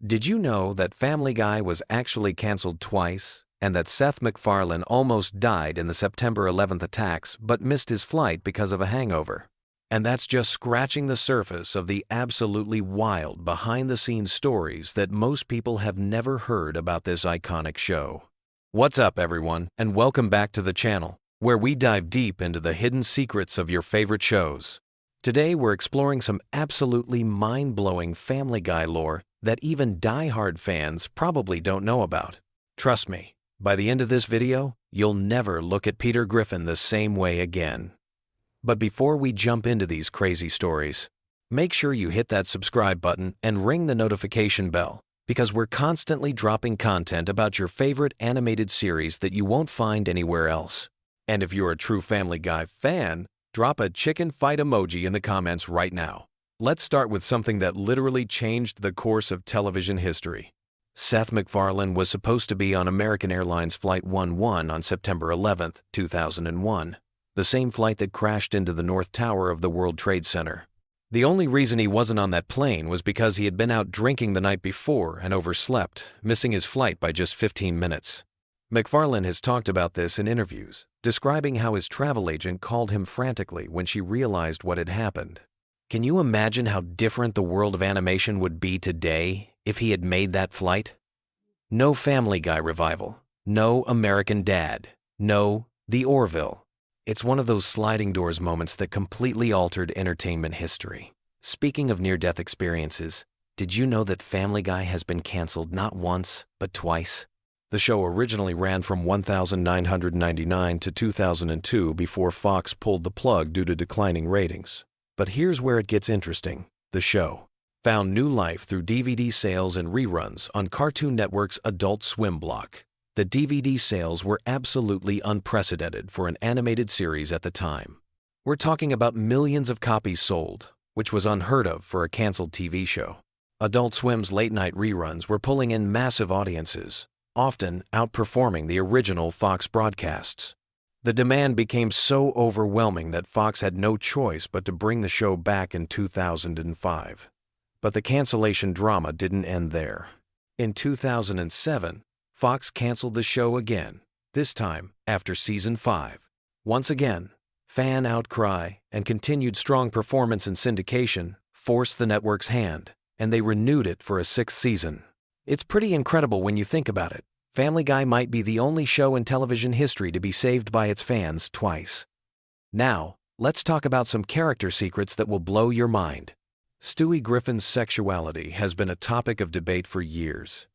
Did you know that Family Guy was actually canceled twice, and that Seth MacFarlane almost died in the September 11th attacks but missed his flight because of a hangover? And that's just scratching the surface of the absolutely wild behind-the-scenes stories that most people have never heard about this iconic show. What's up, everyone, and welcome back to the channel, where we dive deep into the hidden secrets of your favorite shows. Today, we're exploring some absolutely mind-blowing Family Guy lore that even die-hard fans probably don't know about. Trust me, by the end of this video, you'll never look at Peter Griffin the same way again. But before we jump into these crazy stories, make sure you hit that subscribe button and ring the notification bell, because we're constantly dropping content about your favorite animated series that you won't find anywhere else. And if you're a true Family Guy fan, drop a chicken fight emoji in the comments right now. Let's start with something that literally changed the course of television history. Seth MacFarlane was supposed to be on American Airlines Flight 11 on September 11, 2001, the same flight that crashed into the North Tower of the World Trade Center. The only reason he wasn't on that plane was because he had been out drinking the night before and overslept, missing his flight by just 15 minutes. MacFarlane has talked about this in interviews, describing how his travel agent called him frantically when she realized what had happened. Can you imagine how different the world of animation would be today if he had made that flight? No Family Guy revival, no American Dad, no The Orville. It's one of those sliding doors moments that completely altered entertainment history. Speaking of near-death experiences, did you know that Family Guy has been canceled not once, but twice? The show originally ran from 1999 to 2002 before Fox pulled the plug due to declining ratings. But here's where it gets interesting. The show found new life through DVD sales and reruns on Cartoon Network's Adult Swim block. The DVD sales were absolutely unprecedented for an animated series at the time. We're talking about millions of copies sold, which was unheard of for a canceled TV show. Adult Swim's late-night reruns were pulling in massive audiences, often outperforming the original Fox broadcasts. The demand became so overwhelming that Fox had no choice but to bring the show back in 2005. But the cancellation drama didn't end there. In 2007, Fox canceled the show again, this time after Season 5. Once again, fan outcry and continued strong performance in syndication forced the network's hand, and they renewed it for a sixth season. It's pretty incredible when you think about it. Family Guy might be the only show in television history to be saved by its fans twice. Now, let's talk about some character secrets that will blow your mind. Stewie Griffin's sexuality has been a topic of debate for years.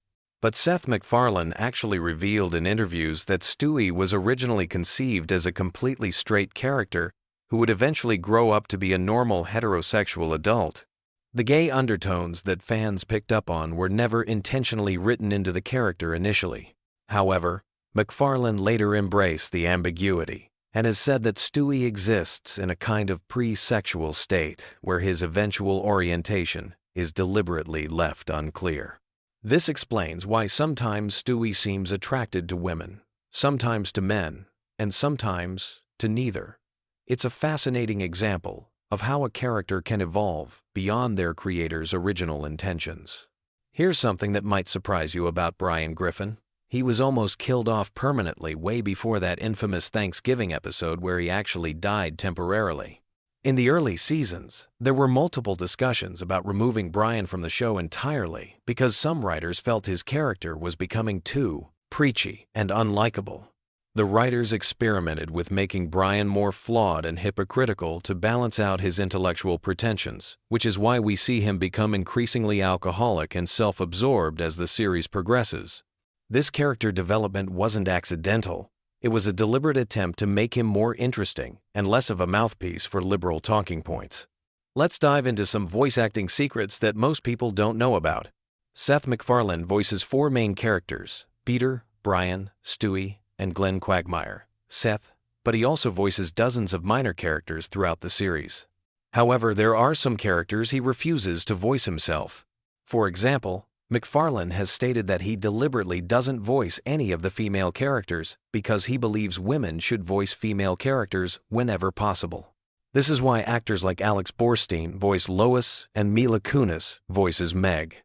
But Seth MacFarlane actually revealed in interviews that Stewie was originally conceived as a completely straight character who would eventually grow up to be a normal heterosexual adult. The gay undertones that fans picked up on were never intentionally written into the character initially. However, MacFarlane later embraced the ambiguity and has said that Stewie exists in a kind of pre-sexual state where his eventual orientation is deliberately left unclear. This explains why sometimes Stewie seems attracted to women, sometimes to men, and sometimes to neither. It's a fascinating example of how a character can evolve beyond their creator's original intentions. Here's something that might surprise you about Brian Griffin. He was almost killed off permanently way before that infamous Thanksgiving episode where he actually died temporarily. In the early seasons, there were multiple discussions about removing Brian from the show entirely because some writers felt his character was becoming too preachy and unlikable. The writers experimented with making Brian more flawed and hypocritical to balance out his intellectual pretensions, which is why we see him become increasingly alcoholic and self-absorbed as the series progresses. This character development wasn't accidental. It was a deliberate attempt to make him more interesting and less of a mouthpiece for liberal talking points. Let's dive into some voice acting secrets that most people don't know about. Seth MacFarlane voices four main characters: Peter, Brian, Stewie, and Glenn Quagmire. Seth, but he also voices dozens of minor characters throughout the series. However, there are some characters he refuses to voice himself. For example, MacFarlane has stated that he deliberately doesn't voice any of the female characters because he believes women should voice female characters whenever possible. This is why actors like Alex Borstein voice Lois and Mila Kunis voices Meg.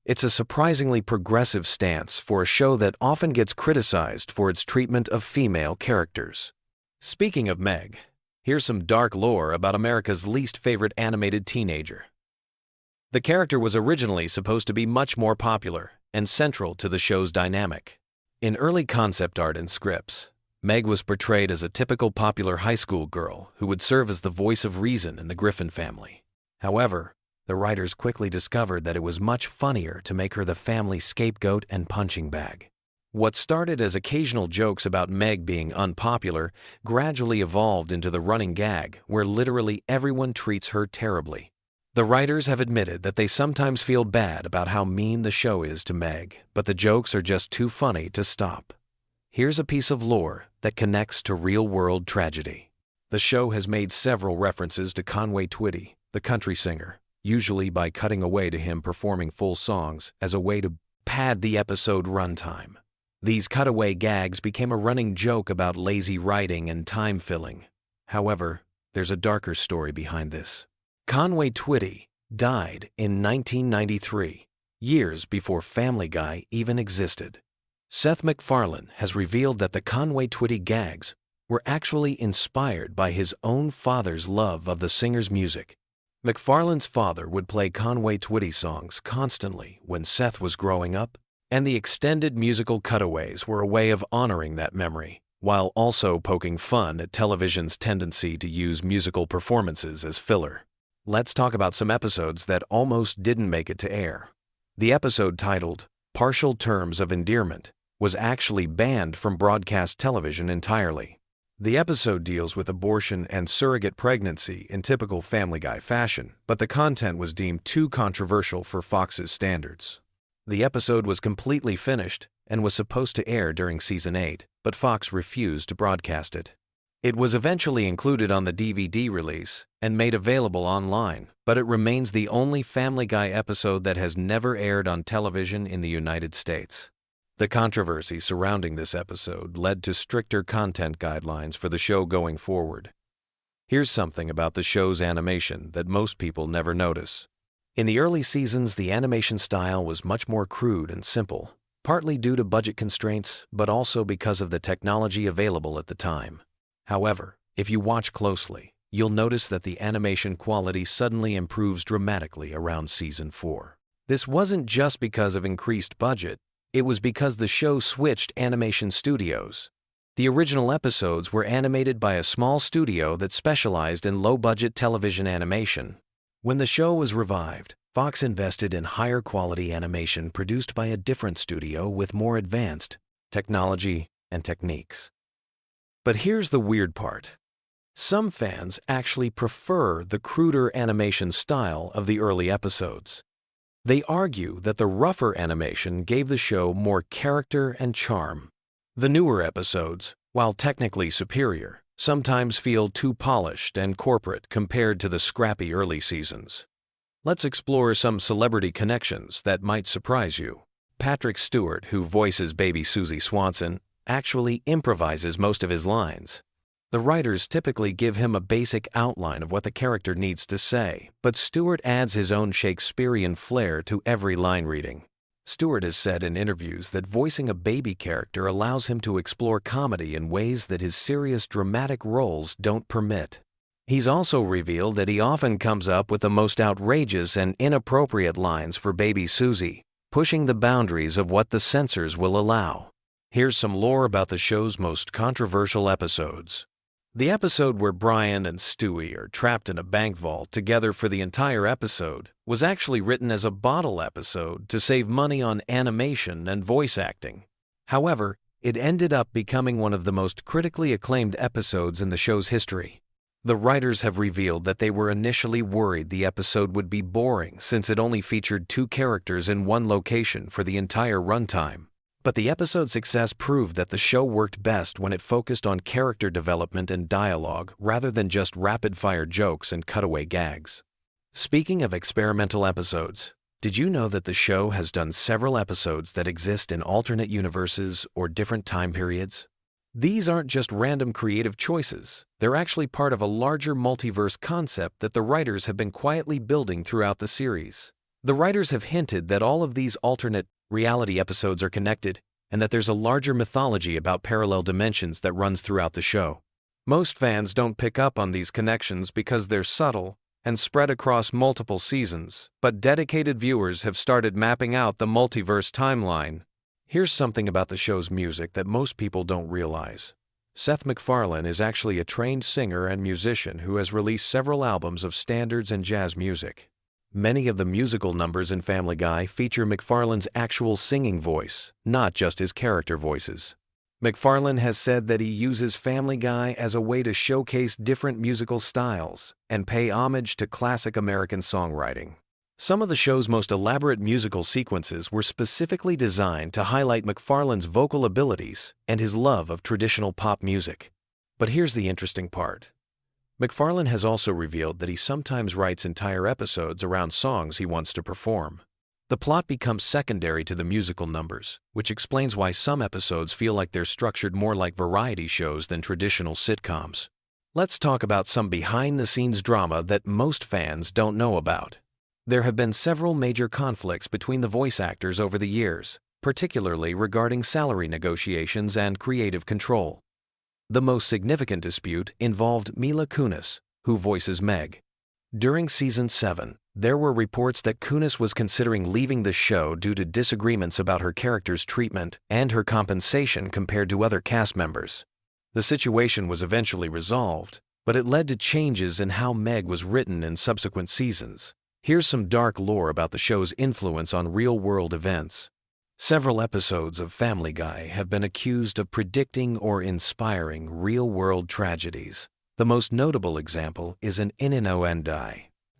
It's a surprisingly progressive stance for a show that often gets criticized for its treatment of female characters. Speaking of Meg, here's some dark lore about America's least favorite animated teenager. The character was originally supposed to be much more popular and central to the show's dynamic. In early concept art and scripts, Meg was portrayed as a typical popular high school girl who would serve as the voice of reason in the Griffin family. However, the writers quickly discovered that it was much funnier to make her the family scapegoat and punching bag. What started as occasional jokes about Meg being unpopular gradually evolved into the running gag where literally everyone treats her terribly. The writers have admitted that they sometimes feel bad about how mean the show is to Meg, but the jokes are just too funny to stop. Here's a piece of lore that connects to real-world tragedy. The show has made several references to Conway Twitty, the country singer, usually by cutting away to him performing full songs as a way to pad the episode runtime. These cutaway gags became a running joke about lazy writing and time filling. However, there's a darker story behind this. Conway Twitty died in 1993, years before Family Guy even existed. Seth MacFarlane has revealed that the Conway Twitty gags were actually inspired by his own father's love of the singer's music. MacFarlane's father would play Conway Twitty songs constantly when Seth was growing up, and the extended musical cutaways were a way of honoring that memory, while also poking fun at television's tendency to use musical performances as filler. Let's talk about some episodes that almost didn't make it to air. The episode titled Partial Terms of Endearment was actually banned from broadcast television entirely. The episode deals with abortion and surrogate pregnancy in typical Family Guy fashion, but the content was deemed too controversial for Fox's standards. The episode was completely finished and was supposed to air during Season 8, but Fox refused to broadcast it. It was eventually included on the DVD release and made available online, but it remains the only Family Guy episode that has never aired on television in the United States. The controversy surrounding this episode led to stricter content guidelines for the show going forward. Here's something about the show's animation that most people never notice. In the early seasons, the animation style was much more crude and simple, partly due to budget constraints, but also because of the technology available at the time. However, if you watch closely, you'll notice that the animation quality suddenly improves dramatically around Season 4. This wasn't just because of increased budget, it was because the show switched animation studios. The original episodes were animated by a small studio that specialized in low-budget television animation. When the show was revived, Fox invested in higher-quality animation produced by a different studio with more advanced technology and techniques. But here's the weird part. Some fans actually prefer the cruder animation style of the early episodes. They argue that the rougher animation gave the show more character and charm. The newer episodes, while technically superior, sometimes feel too polished and corporate compared to the scrappy early seasons. Let's explore some celebrity connections that might surprise you. Patrick Stewart, who voices baby Susie Swanson, actually improvises most of his lines. The writers typically give him a basic outline of what the character needs to say, but Stewart adds his own Shakespearean flair to every line reading. Stewart has said in interviews that voicing a baby character allows him to explore comedy in ways that his serious dramatic roles don't permit. He's also revealed that he often comes up with the most outrageous and inappropriate lines for baby Susie, pushing the boundaries of what the censors will allow. Here's some lore about the show's most controversial episodes. The episode where Brian and Stewie are trapped in a bank vault together for the entire episode was actually written as a bottle episode to save money on animation and voice acting. However, it ended up becoming one of the most critically acclaimed episodes in the show's history. The writers have revealed that they were initially worried the episode would be boring since it only featured two characters in one location for the entire runtime. But the episode's success proved that the show worked best when it focused on character development and dialogue rather than just rapid-fire jokes and cutaway gags. Speaking of experimental episodes, did you know that the show has done several episodes that exist in alternate universes or different time periods? These aren't just random creative choices. They're actually part of a larger multiverse concept that the writers have been quietly building throughout the series. The writers have hinted that all of these alternate reality episodes are connected, and that there's a larger mythology about parallel dimensions that runs throughout the show. Most fans don't pick up on these connections because they're subtle and spread across multiple seasons, but dedicated viewers have started mapping out the multiverse timeline. Here's something about the show's music that most people don't realize. Seth MacFarlane is actually a trained singer and musician who has released several albums of standards and jazz music. Many of the musical numbers in Family Guy feature MacFarlane's actual singing voice, not just his character voices. MacFarlane has said that he uses Family Guy as a way to showcase different musical styles and pay homage to classic American songwriting. Some of the show's most elaborate musical sequences were specifically designed to highlight MacFarlane's vocal abilities and his love of traditional pop music. But here's the interesting part. MacFarlane has also revealed that he sometimes writes entire episodes around songs he wants to perform. The plot becomes secondary to the musical numbers, which explains why some episodes feel like they're structured more like variety shows than traditional sitcoms. Let's talk about some behind-the-scenes drama that most fans don't know about. There have been several major conflicts between the voice actors over the years, particularly regarding salary negotiations and creative control. The most significant dispute involved Mila Kunis, who voices Meg. During Season 7, there were reports that Kunis was considering leaving the show due to disagreements about her character's treatment and her compensation compared to other cast members. The situation was eventually resolved, but it led to changes in how Meg was written in subsequent seasons. Here's some dark lore about the show's influence on real-world events. Several episodes of Family Guy have been accused of predicting or inspiring real-world tragedies. The most notable example is an Innuendo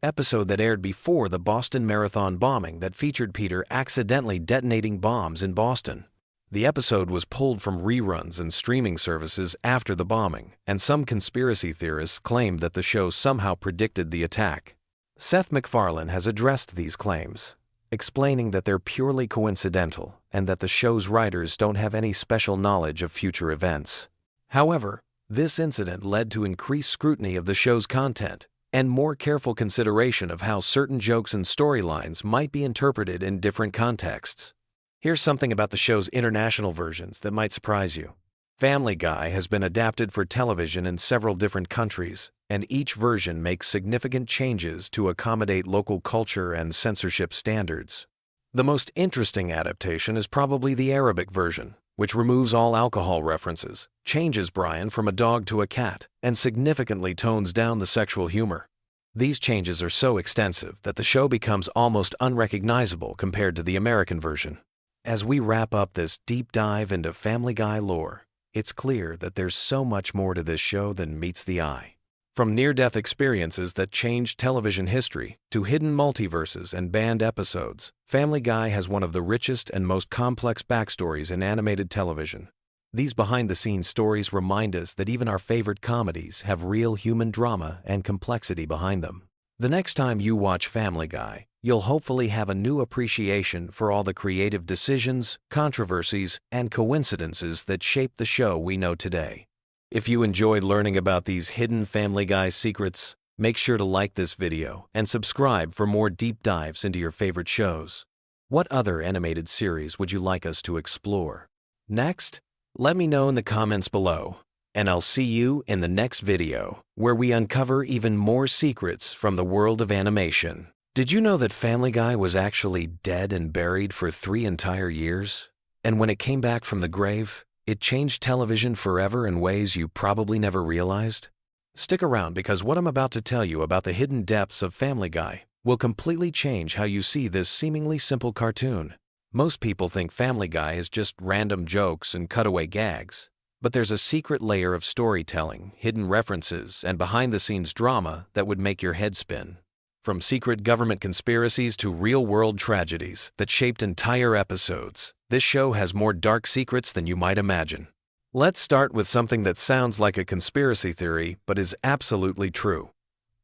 episode that aired before the Boston Marathon bombing that featured Peter accidentally detonating bombs in Boston. The episode was pulled from reruns and streaming services after the bombing, and some conspiracy theorists claimed that the show somehow predicted the attack. Seth MacFarlane has addressed these claims, explaining that they're purely coincidental and that the show's writers don't have any special knowledge of future events. However, this incident led to increased scrutiny of the show's content and more careful consideration of how certain jokes and storylines might be interpreted in different contexts. Here's something about the show's international versions that might surprise you. Family Guy has been adapted for television in several different countries, and each version makes significant changes to accommodate local culture and censorship standards. The most interesting adaptation is probably the Arabic version, which removes all alcohol references, changes Brian from a dog to a cat, and significantly tones down the sexual humor. These changes are so extensive that the show becomes almost unrecognizable compared to the American version. As we wrap up this deep dive into Family Guy lore, it's clear that there's so much more to this show than meets the eye. From near-death experiences that changed television history to hidden multiverses and banned episodes, Family Guy has one of the richest and most complex backstories in animated television. These behind-the-scenes stories remind us that even our favorite comedies have real human drama and complexity behind them. The next time you watch Family Guy, you'll hopefully have a new appreciation for all the creative decisions, controversies, and coincidences that shape the show we know today. If you enjoyed learning about these hidden Family Guy secrets, make sure to like this video and subscribe for more deep dives into your favorite shows. What other animated series would you like us to explore next? Let me know in the comments below, and I'll see you in the next video, where we uncover even more secrets from the world of animation. Did you know that Family Guy was actually dead and buried for 3 entire years? And when it came back from the grave, it changed television forever in ways you probably never realized? Stick around, because what I'm about to tell you about the hidden depths of Family Guy will completely change how you see this seemingly simple cartoon. Most people think Family Guy is just random jokes and cutaway gags, but there's a secret layer of storytelling, hidden references, and behind-the-scenes drama that would make your head spin. From secret government conspiracies to real-world tragedies that shaped entire episodes, this show has more dark secrets than you might imagine. Let's start with something that sounds like a conspiracy theory but is absolutely true.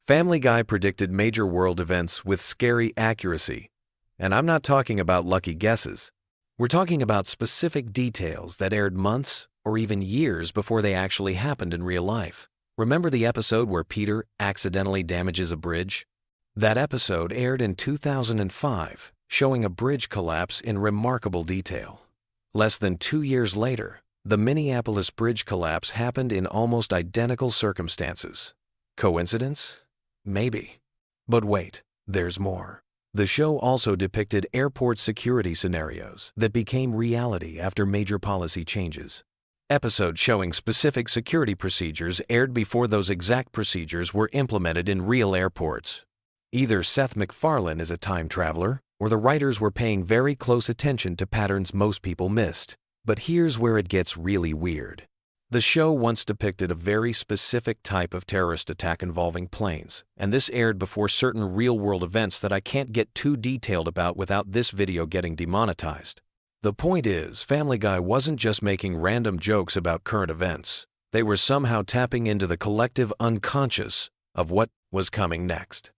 Family Guy predicted major world events with scary accuracy. And I'm not talking about lucky guesses. We're talking about specific details that aired months or even years before they actually happened in real life. Remember the episode where Peter accidentally damages a bridge? That episode aired in 2005, showing a bridge collapse in remarkable detail. Less than 2 years later, the Minneapolis bridge collapse happened in almost identical circumstances. Coincidence? Maybe. But wait, there's more. The show also depicted airport security scenarios that became reality after major policy changes. Episodes showing specific security procedures aired before those exact procedures were implemented in real airports. Either Seth MacFarlane is a time traveler, or the writers were paying very close attention to patterns most people missed. But here's where it gets really weird. The show once depicted a very specific type of terrorist attack involving planes, and this aired before certain real-world events that I can't get too detailed about without this video getting demonetized. The point is, Family Guy wasn't just making random jokes about current events. They were somehow tapping into the collective unconscious of what was coming next.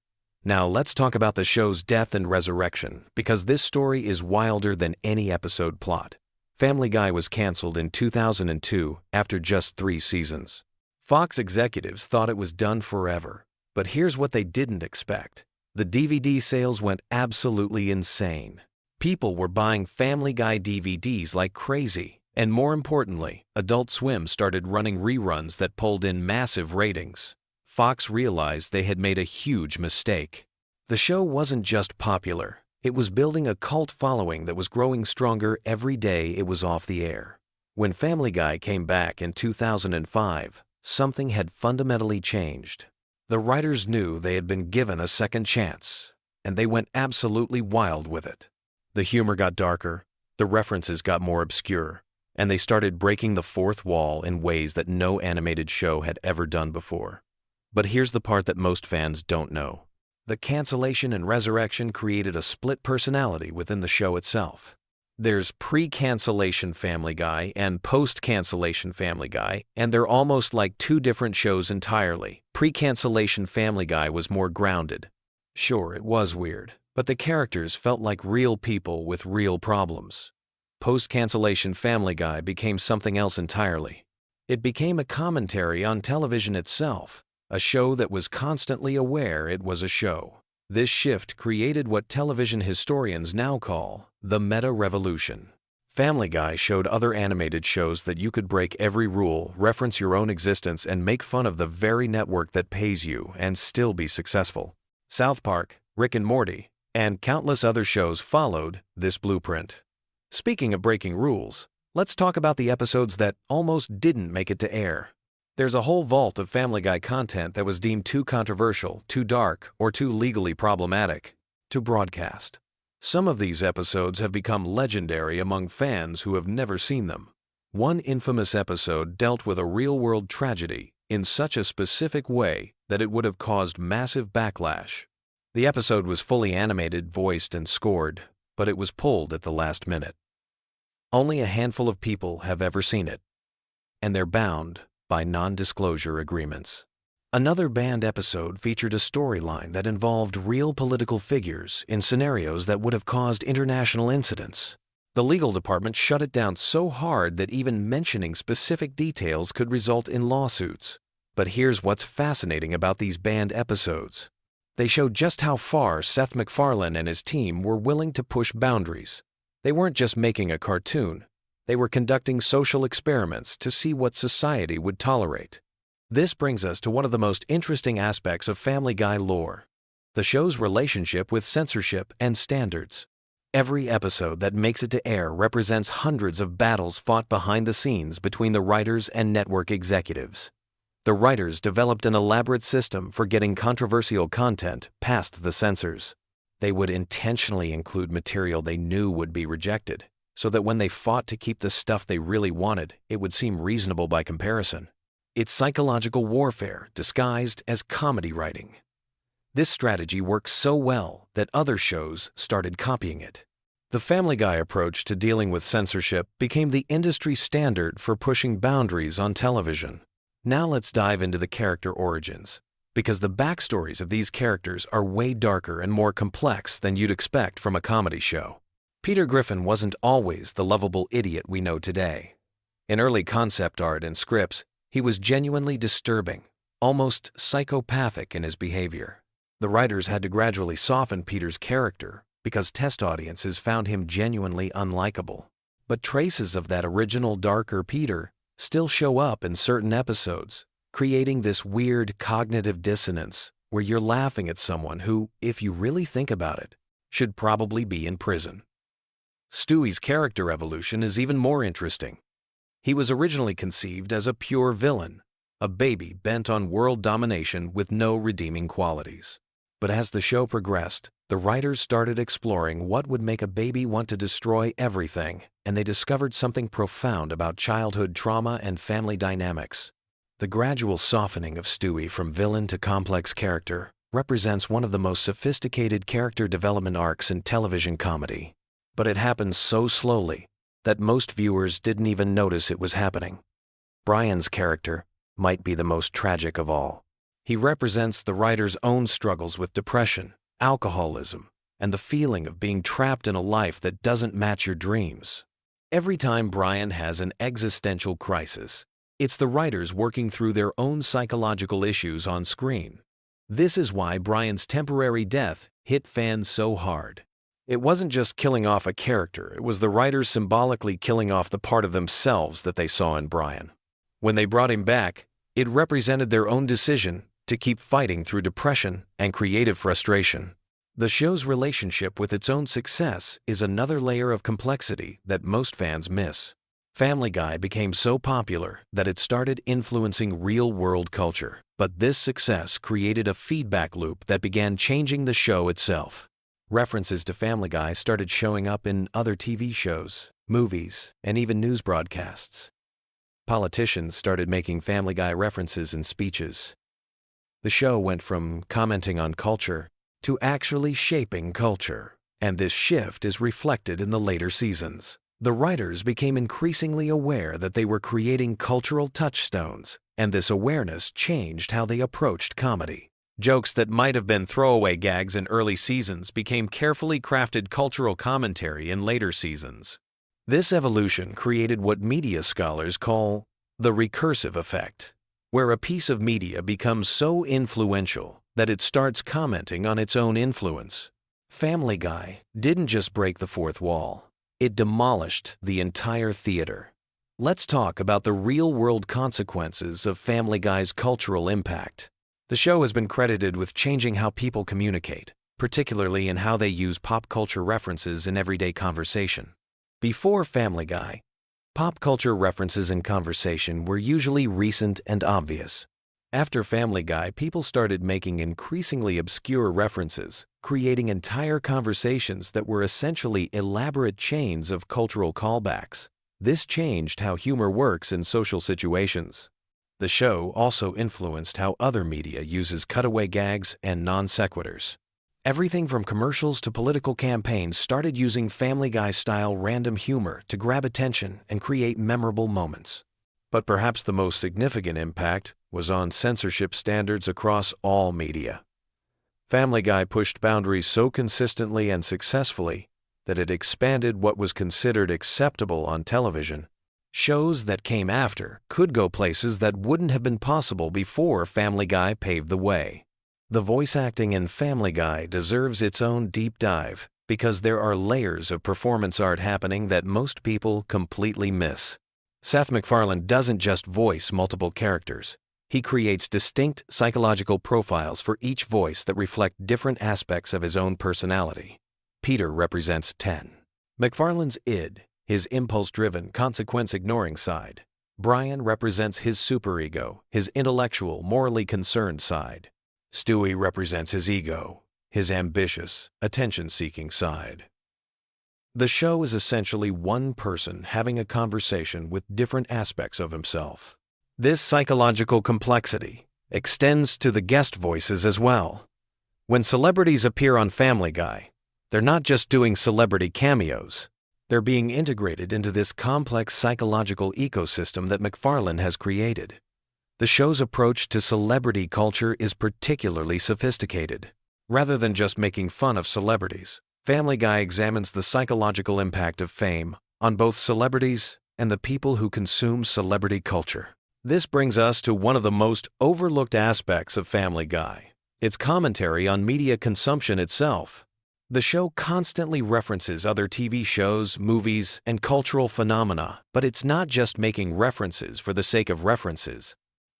Now let's talk about the show's death and resurrection, because this story is wilder than any episode plot. Family Guy was canceled in 2002 after just 3 seasons. Fox executives thought it was done forever, but here's what they didn't expect. The DVD sales went absolutely insane. People were buying Family Guy DVDs like crazy, and more importantly, Adult Swim started running reruns that pulled in massive ratings. Fox realized they had made a huge mistake. The show wasn't just popular. It was building a cult following that was growing stronger every day it was off the air. When Family Guy came back in 2005, something had fundamentally changed. The writers knew they had been given a second chance, and they went absolutely wild with it. The humor got darker, the references got more obscure, and they started breaking the fourth wall in ways that no animated show had ever done before. But here's the part that most fans don't know. The cancellation and resurrection created a split personality within the show itself. There's pre-cancellation Family Guy and post-cancellation Family Guy, and they're almost like 2 different shows entirely. Pre-cancellation Family Guy was more grounded. Sure, it was weird, but the characters felt like real people with real problems. Post-cancellation Family Guy became something else entirely. It became a commentary on television itself. A show that was constantly aware it was a show. This shift created what television historians now call the meta-revolution. Family Guy showed other animated shows that you could break every rule, reference your own existence, and make fun of the very network that pays you and still be successful. South Park, Rick and Morty, and countless other shows followed this blueprint. Speaking of breaking rules, let's talk about the episodes that almost didn't make it to air. There's a whole vault of Family Guy content that was deemed too controversial, too dark, or too legally problematic to broadcast. Some of these episodes have become legendary among fans who have never seen them. One infamous episode dealt with a real-world tragedy in such a specific way that it would have caused massive backlash. The episode was fully animated, voiced, and scored, but it was pulled at the last minute. Only a handful of people have ever seen it, and they're bound by non-disclosure agreements. Another banned episode featured a storyline that involved real political figures in scenarios that would have caused international incidents. The legal department shut it down so hard that even mentioning specific details could result in lawsuits. But here's what's fascinating about these banned episodes. They show just how far Seth MacFarlane and his team were willing to push boundaries. They weren't just making a cartoon. They were conducting social experiments to see what society would tolerate. This brings us to one of the most interesting aspects of Family Guy lore: the show's relationship with censorship and standards. Every episode that makes it to air represents hundreds of battles fought behind the scenes between the writers and network executives. The writers developed an elaborate system for getting controversial content past the censors. They would intentionally include material they knew would be rejected, so that when they fought to keep the stuff they really wanted, it would seem reasonable by comparison. It's psychological warfare disguised as comedy writing. This strategy works so well that other shows started copying it. The Family Guy approach to dealing with censorship became the industry standard for pushing boundaries on television. Now let's dive into the character origins, because the backstories of these characters are way darker and more complex than you'd expect from a comedy show. Peter Griffin wasn't always the lovable idiot we know today. In early concept art and scripts, he was genuinely disturbing, almost psychopathic in his behavior. The writers had to gradually soften Peter's character because test audiences found him genuinely unlikable. But traces of that original darker Peter still show up in certain episodes, creating this weird cognitive dissonance where you're laughing at someone who, if you really think about it, should probably be in prison. Stewie's character evolution is even more interesting. He was originally conceived as a pure villain, a baby bent on world domination with no redeeming qualities. But as the show progressed, the writers started exploring what would make a baby want to destroy everything, and they discovered something profound about childhood trauma and family dynamics. The gradual softening of Stewie from villain to complex character represents one of the most sophisticated character development arcs in television comedy. But it happens so slowly that most viewers didn't even notice it was happening. Brian's character might be the most tragic of all. He represents the writer's own struggles with depression, alcoholism, and the feeling of being trapped in a life that doesn't match your dreams. Every time Brian has an existential crisis, it's the writers working through their own psychological issues on screen. This is why Brian's temporary death hit fans so hard. It wasn't just killing off a character, it was the writers symbolically killing off the part of themselves that they saw in Brian. When they brought him back, it represented their own decision to keep fighting through depression and creative frustration. The show's relationship with its own success is another layer of complexity that most fans miss. Family Guy became so popular that it started influencing real-world culture, but this success created a feedback loop that began changing the show itself. References to Family Guy started showing up in other TV shows, movies, and even news broadcasts. Politicians started making Family Guy references in speeches. The show went from commenting on culture to actually shaping culture, and this shift is reflected in the later seasons. The writers became increasingly aware that they were creating cultural touchstones, and this awareness changed how they approached comedy. Jokes that might have been throwaway gags in early seasons became carefully crafted cultural commentary in later seasons. This evolution created what media scholars call the recursive effect, where a piece of media becomes so influential that it starts commenting on its own influence. Family Guy didn't just break the fourth wall. It demolished the entire theater. Let's talk about the real-world consequences of Family Guy's cultural impact. The show has been credited with changing how people communicate, particularly in how they use pop culture references in everyday conversation. Before Family Guy, pop culture references in conversation were usually recent and obvious. After Family Guy, people started making increasingly obscure references, creating entire conversations that were essentially elaborate chains of cultural callbacks. This changed how humor works in social situations. The show also influenced how other media uses cutaway gags and non sequiturs. Everything from commercials to political campaigns started using Family Guy-style random humor to grab attention and create memorable moments. But perhaps the most significant impact was on censorship standards across all media. Family Guy pushed boundaries so consistently and successfully that it expanded what was considered acceptable on television. Shows that came after could go places that wouldn't have been possible before Family Guy paved the way. The voice acting in Family Guy deserves its own deep dive because there are layers of performance art happening that most people completely miss. Seth MacFarlane doesn't just voice multiple characters. He creates distinct psychological profiles for each voice that reflect different aspects of his own personality. Peter represents 10. MacFarlane's id, his impulse-driven, consequence-ignoring side. Brian represents his superego, his intellectual, morally concerned side. Stewie represents his ego, his ambitious, attention-seeking side. The show is essentially one person having a conversation with different aspects of himself. This psychological complexity extends to the guest voices as well. When celebrities appear on Family Guy, they're not just doing celebrity cameos. They're being integrated into this complex psychological ecosystem that MacFarlane has created. The show's approach to celebrity culture is particularly sophisticated. Rather than just making fun of celebrities, Family Guy examines the psychological impact of fame on both celebrities and the people who consume celebrity culture. This brings us to one of the most overlooked aspects of Family Guy: It's commentary on media consumption itself. The show constantly references other TV shows, movies, and cultural phenomena, but it's not just making references for the sake of references.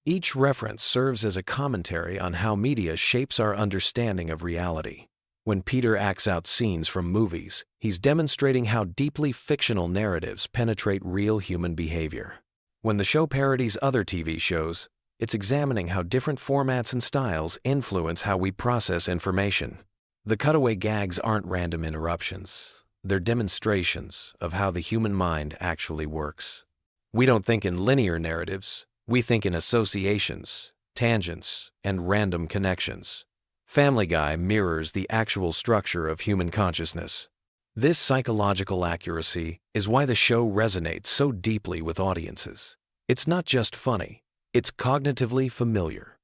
Each reference serves as a commentary on how media shapes our understanding of reality. When Peter acts out scenes from movies, he's demonstrating how deeply fictional narratives penetrate real human behavior. When the show parodies other TV shows, it's examining how different formats and styles influence how we process information. The cutaway gags aren't random interruptions. They're demonstrations of how the human mind actually works. We don't think in linear narratives. We think in associations, tangents, and random connections. Family Guy mirrors the actual structure of human consciousness. This psychological accuracy is why the show resonates so deeply with audiences. It's not just funny, it's cognitively familiar.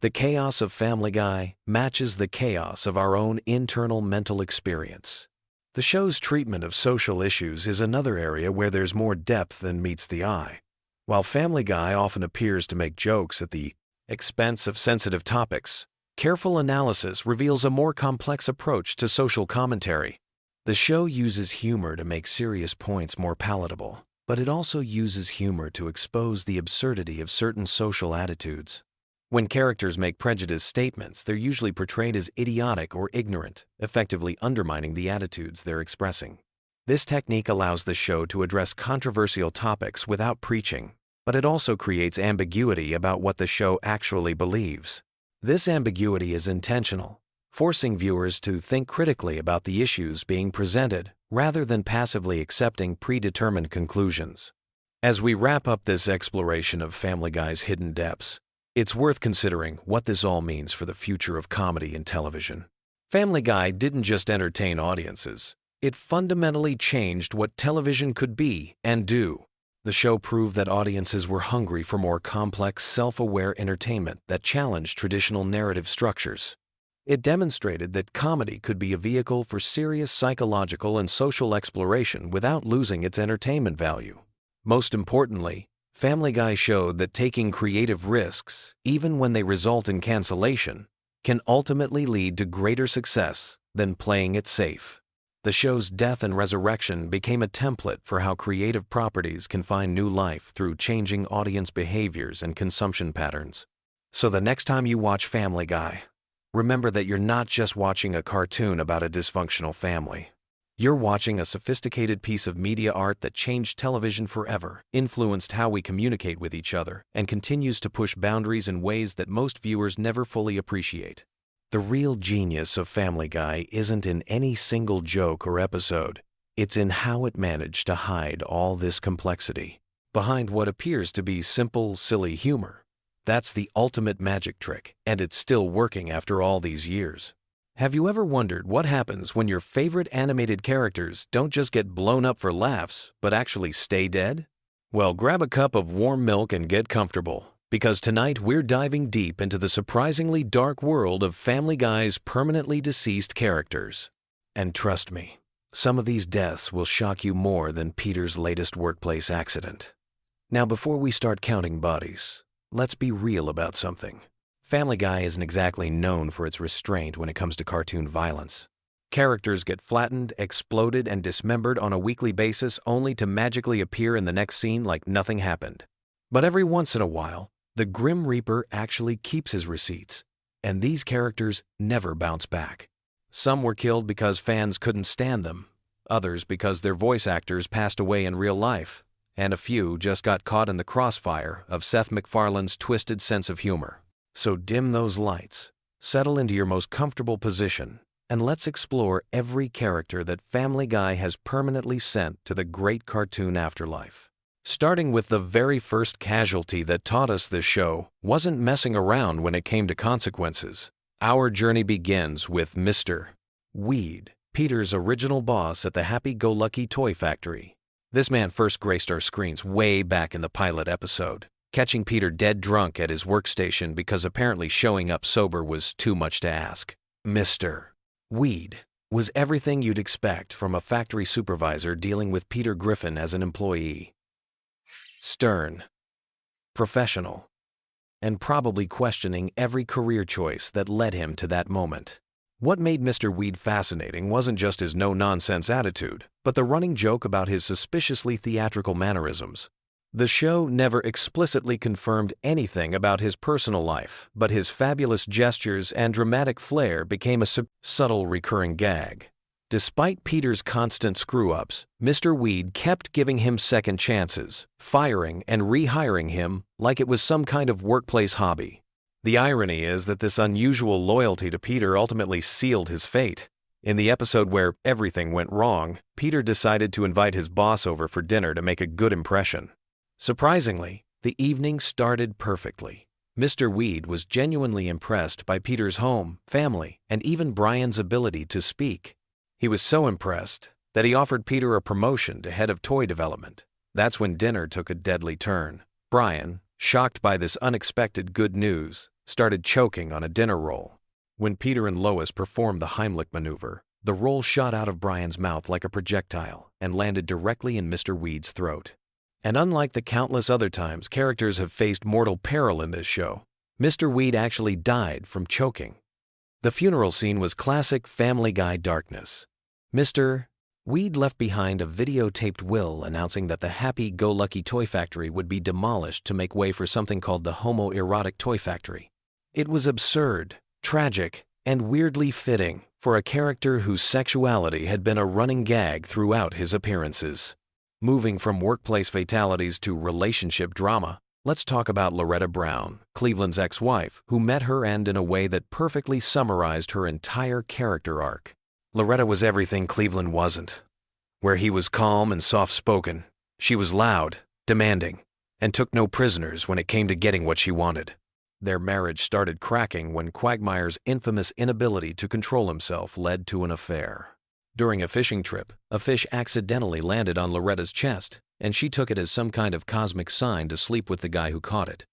The chaos of Family Guy matches the chaos of our own internal mental experience. The show's treatment of social issues is another area where there's more depth than meets the eye. While Family Guy often appears to make jokes at the expense of sensitive topics, careful analysis reveals a more complex approach to social commentary. The show uses humor to make serious points more palatable, but it also uses humor to expose the absurdity of certain social attitudes. When characters make prejudiced statements, they're usually portrayed as idiotic or ignorant, effectively undermining the attitudes they're expressing. This technique allows the show to address controversial topics without preaching, but it also creates ambiguity about what the show actually believes. This ambiguity is intentional, forcing viewers to think critically about the issues being presented rather than passively accepting predetermined conclusions. As we wrap up this exploration of Family Guy's hidden depths, it's worth considering what this all means for the future of comedy in television. Family Guy didn't just entertain audiences. It fundamentally changed what television could be and do. The show proved that audiences were hungry for more complex, self-aware entertainment that challenged traditional narrative structures. It demonstrated that comedy could be a vehicle for serious psychological and social exploration without losing its entertainment value. Most importantly, Family Guy showed that taking creative risks, even when they result in cancellation, can ultimately lead to greater success than playing it safe. The show's death and resurrection became a template for how creative properties can find new life through changing audience behaviors and consumption patterns. So the next time you watch Family Guy, remember that you're not just watching a cartoon about a dysfunctional family. You're watching a sophisticated piece of media art that changed television forever, influenced how we communicate with each other, and continues to push boundaries in ways that most viewers never fully appreciate. The real genius of Family Guy isn't in any single joke or episode. It's in how it managed to hide all this complexity behind what appears to be simple, silly humor. That's the ultimate magic trick, and it's still working after all these years. Have you ever wondered what happens when your favorite animated characters don't just get blown up for laughs, but actually stay dead? Well, grab a cup of warm milk and get comfortable, because tonight we're diving deep into the surprisingly dark world of Family Guy's permanently deceased characters. And trust me, some of these deaths will shock you more than Peter's latest workplace accident. Now, before we start counting bodies, let's be real about something. Family Guy isn't exactly known for its restraint when it comes to cartoon violence. Characters get flattened, exploded, and dismembered on a weekly basis only to magically appear in the next scene like nothing happened. But every once in a while, the Grim Reaper actually keeps his receipts, and these characters never bounce back. Some were killed because fans couldn't stand them, others because their voice actors passed away in real life, and a few just got caught in the crossfire of Seth MacFarlane's twisted sense of humor. So dim those lights, settle into your most comfortable position, and let's explore every character that Family Guy has permanently sent to the great cartoon afterlife. Starting with the very first casualty that taught us this show wasn't messing around when it came to consequences. Our journey begins with Mr. Weed, Peter's original boss at the happy-go-lucky toy factory. This man first graced our screens way back in the pilot episode, catching Peter dead drunk at his workstation because apparently showing up sober was too much to ask. Mr. Weed was everything you'd expect from a factory supervisor dealing with Peter Griffin as an employee. Stern, professional, and probably questioning every career choice that led him to that moment. What made Mr. Weed fascinating wasn't just his no-nonsense attitude, but the running joke about his suspiciously theatrical mannerisms. The show never explicitly confirmed anything about his personal life, but his fabulous gestures and dramatic flair became a subtle recurring gag. Despite Peter's constant screw-ups, Mr. Weed kept giving him second chances, firing and rehiring him like it was some kind of workplace hobby. The irony is that this unusual loyalty to Peter ultimately sealed his fate. In the episode where everything went wrong, Peter decided to invite his boss over for dinner to make a good impression. Surprisingly, the evening started perfectly. Mr. Weed was genuinely impressed by Peter's home, family, and even Brian's ability to speak. He was so impressed that he offered Peter a promotion to head of toy development. That's when dinner took a deadly turn. Brian, shocked by this unexpected good news, started choking on a dinner roll. When Peter and Lois performed the Heimlich maneuver, the roll shot out of Brian's mouth like a projectile and landed directly in Mr. Weed's throat. And unlike the countless other times characters have faced mortal peril in this show, Mr. Weed actually died from choking. The funeral scene was classic Family Guy darkness. Mr. Weed left behind a videotaped will announcing that the happy-go-lucky toy factory would be demolished to make way for something called the homoerotic toy factory. It was absurd, tragic, and weirdly fitting for a character whose sexuality had been a running gag throughout his appearances. Moving from workplace fatalities to relationship drama, let's talk about Loretta Brown, Cleveland's ex-wife, who met her end in a way that perfectly summarized her entire character arc. Loretta was everything Cleveland wasn't. Where he was calm and soft-spoken, she was loud, demanding, and took no prisoners when it came to getting what she wanted. Their marriage started cracking when Quagmire's infamous inability to control himself led to an affair. During a fishing trip, a fish accidentally landed on Loretta's chest, and she took it as some kind of cosmic sign to sleep with the guy who caught it.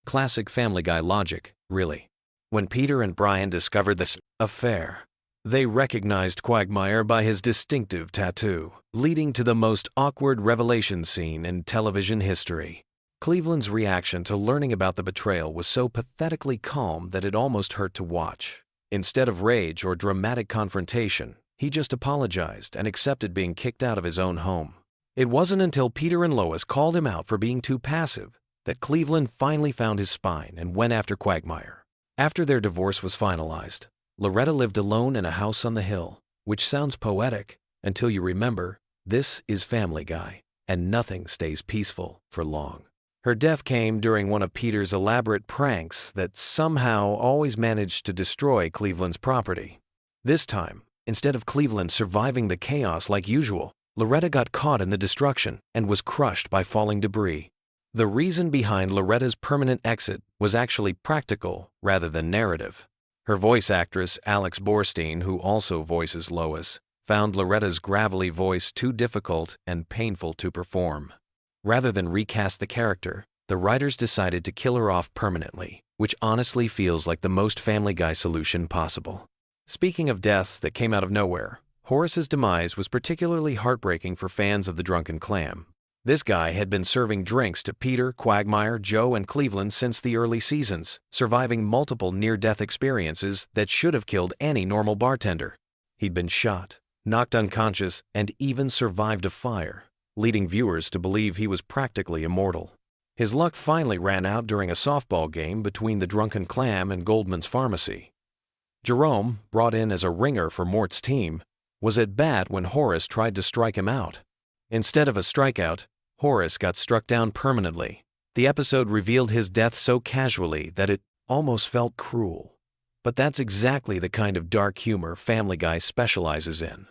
Classic Family Guy logic, really. When Peter and Brian discovered this affair, they recognized Quagmire by his distinctive tattoo, leading to the most awkward revelation scene in television history. Cleveland's reaction to learning about the betrayal was so pathetically calm that it almost hurt to watch. Instead of rage or dramatic confrontation, he just apologized and accepted being kicked out of his own home. It wasn't until Peter and Lois called him out for being too passive that Cleveland finally found his spine and went after Quagmire. After their divorce was finalized, Loretta lived alone in a house on the hill, which sounds poetic until you remember this is Family Guy, and nothing stays peaceful for long. Her death came during one of Peter's elaborate pranks that somehow always managed to destroy Cleveland's property. This time, instead of Cleveland surviving the chaos like usual, Loretta got caught in the destruction and was crushed by falling debris. The reason behind Loretta's permanent exit was actually practical rather than narrative. Her voice actress, Alex Borstein, who also voices Lois, found Loretta's gravelly voice too difficult and painful to perform. Rather than recast the character, the writers decided to kill her off permanently, which honestly feels like the most Family Guy solution possible. Speaking of deaths that came out of nowhere, Horace's demise was particularly heartbreaking for fans of the Drunken Clam. This guy had been serving drinks to Peter, Quagmire, Joe, and Cleveland since the early seasons, surviving multiple near-death experiences that should have killed any normal bartender. He'd been shot, knocked unconscious, and even survived a fire, leading viewers to believe he was practically immortal. His luck finally ran out during a softball game between the Drunken Clam and Goldman's Pharmacy. Jerome, brought in as a ringer for Mort's team, was at bat when Horace tried to strike him out. Instead of a strikeout, Horace got struck down permanently. The episode revealed his death so casually that it almost felt cruel. But that's exactly the kind of dark humor Family Guy specializes in.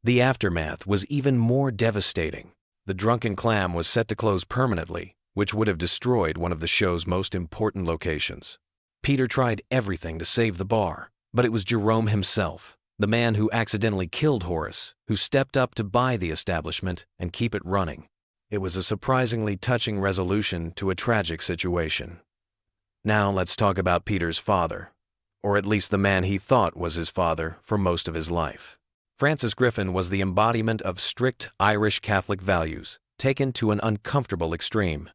The aftermath was even more devastating. The Drunken Clam was set to close permanently, which would have destroyed one of the show's most important locations. Peter tried everything to save the bar, but it was Jerome himself, the man who accidentally killed Horace, who stepped up to buy the establishment and keep it running. It was a surprisingly touching resolution to a tragic situation. Now let's talk about Peter's father, or at least the man he thought was his father for most of his life. Francis Griffin was the embodiment of strict Irish Catholic values, taken to an uncomfortable extreme.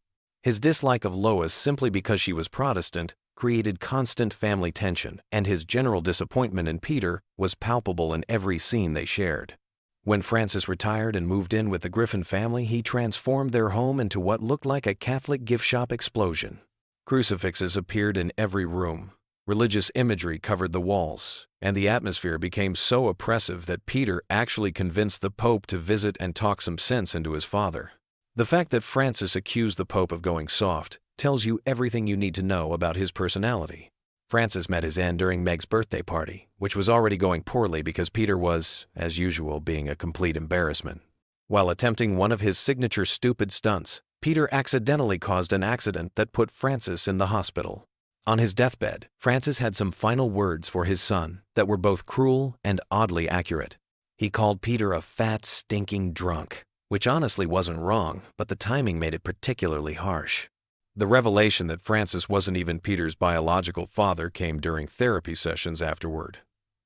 His dislike of Lois simply because she was Protestant created constant family tension, and his general disappointment in Peter was palpable in every scene they shared. When Francis retired and moved in with the Griffin family, he transformed their home into what looked like a Catholic gift shop explosion. Crucifixes appeared in every room. Religious imagery covered the walls, and the atmosphere became so oppressive that Peter actually convinced the Pope to visit and talk some sense into his father. The fact that Francis accused the Pope of going soft tells you everything you need to know about his personality. Francis met his end during Meg's birthday party, which was already going poorly because Peter was, as usual, being a complete embarrassment. While attempting one of his signature stupid stunts, Peter accidentally caused an accident that put Francis in the hospital. On his deathbed, Francis had some final words for his son that were both cruel and oddly accurate. He called Peter a fat, stinking drunk, which honestly wasn't wrong, but the timing made it particularly harsh. The revelation that Francis wasn't even Peter's biological father came during therapy sessions afterward.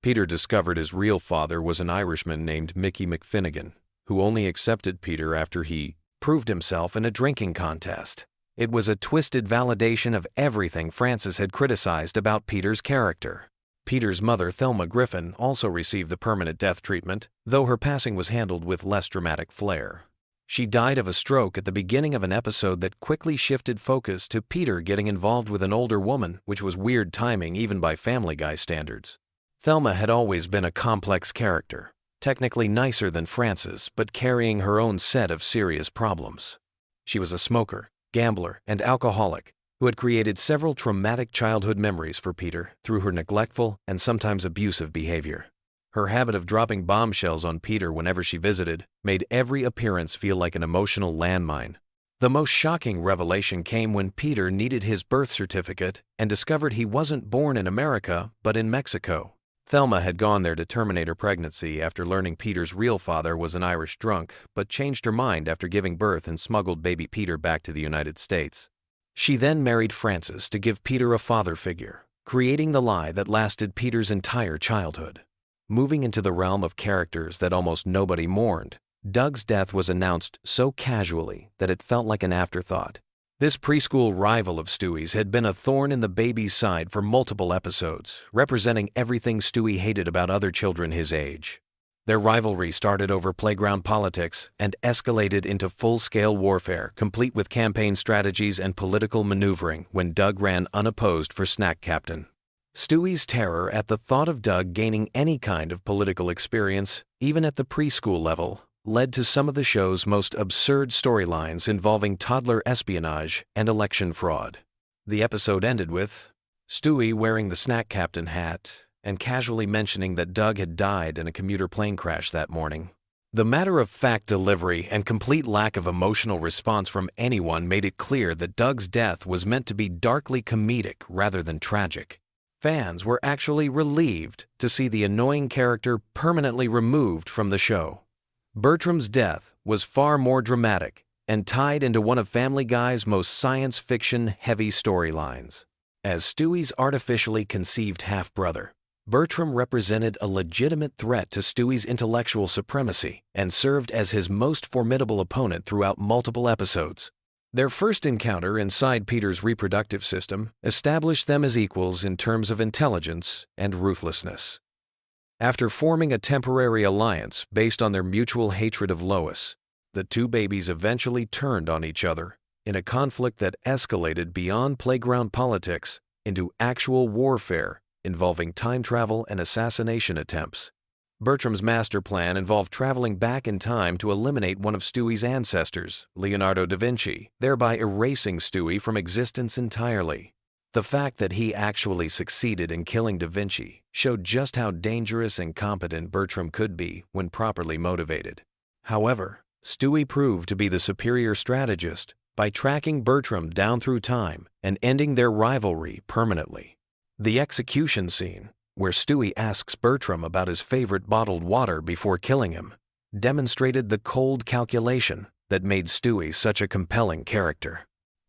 Peter discovered his real father was an Irishman named Mickey McFinnigan, who only accepted Peter after he proved himself in a drinking contest. It was a twisted validation of everything Francis had criticized about Peter's character. Peter's mother, Thelma Griffin, also received the permanent death treatment, though her passing was handled with less dramatic flair. She died of a stroke at the beginning of an episode that quickly shifted focus to Peter getting involved with an older woman, which was weird timing even by Family Guy standards. Thelma had always been a complex character, technically nicer than Francis, but carrying her own set of serious problems. She was a smoker, gambler, and alcoholic who had created several traumatic childhood memories for Peter through her neglectful and sometimes abusive behavior. Her habit of dropping bombshells on Peter whenever she visited made every appearance feel like an emotional landmine. The most shocking revelation came when Peter needed his birth certificate and discovered he wasn't born in America but in Mexico. Thelma had gone there to terminate her pregnancy after learning Peter's real father was an Irish drunk, but changed her mind after giving birth and smuggled baby Peter back to the United States. She then married Francis to give Peter a father figure, creating the lie that lasted Peter's entire childhood. Moving into the realm of characters that almost nobody mourned, Doug's death was announced so casually that it felt like an afterthought. This preschool rival of Stewie's had been a thorn in the baby's side for multiple episodes, representing everything Stewie hated about other children his age. Their rivalry started over playground politics and escalated into full-scale warfare, complete with campaign strategies and political maneuvering when Doug ran unopposed for snack captain. Stewie's terror at the thought of Doug gaining any kind of political experience, even at the preschool level, led to some of the show's most absurd storylines involving toddler espionage and election fraud. The episode ended with Stewie wearing the snack captain hat and casually mentioning that Doug had died in a commuter plane crash that morning. The matter-of-fact delivery and complete lack of emotional response from anyone made it clear that Doug's death was meant to be darkly comedic rather than tragic. Fans were actually relieved to see the annoying character permanently removed from the show. Bertram's death was far more dramatic and tied into one of Family Guy's most science fiction-heavy storylines. As Stewie's artificially conceived half-brother, Bertram represented a legitimate threat to Stewie's intellectual supremacy and served as his most formidable opponent throughout multiple episodes. Their first encounter inside Peter's reproductive system established them as equals in terms of intelligence and ruthlessness. After forming a temporary alliance based on their mutual hatred of Lois, the two babies eventually turned on each other in a conflict that escalated beyond playground politics into actual warfare involving time travel and assassination attempts. Bertram's master plan involved traveling back in time to eliminate one of Stewie's ancestors, Leonardo da Vinci, thereby erasing Stewie from existence entirely. The fact that he actually succeeded in killing da Vinci showed just how dangerous and competent Bertram could be when properly motivated. However, Stewie proved to be the superior strategist by tracking Bertram down through time and ending their rivalry permanently. The execution scene, where Stewie asks Bertram about his favorite bottled water before killing him, demonstrated the cold calculation that made Stewie such a compelling character.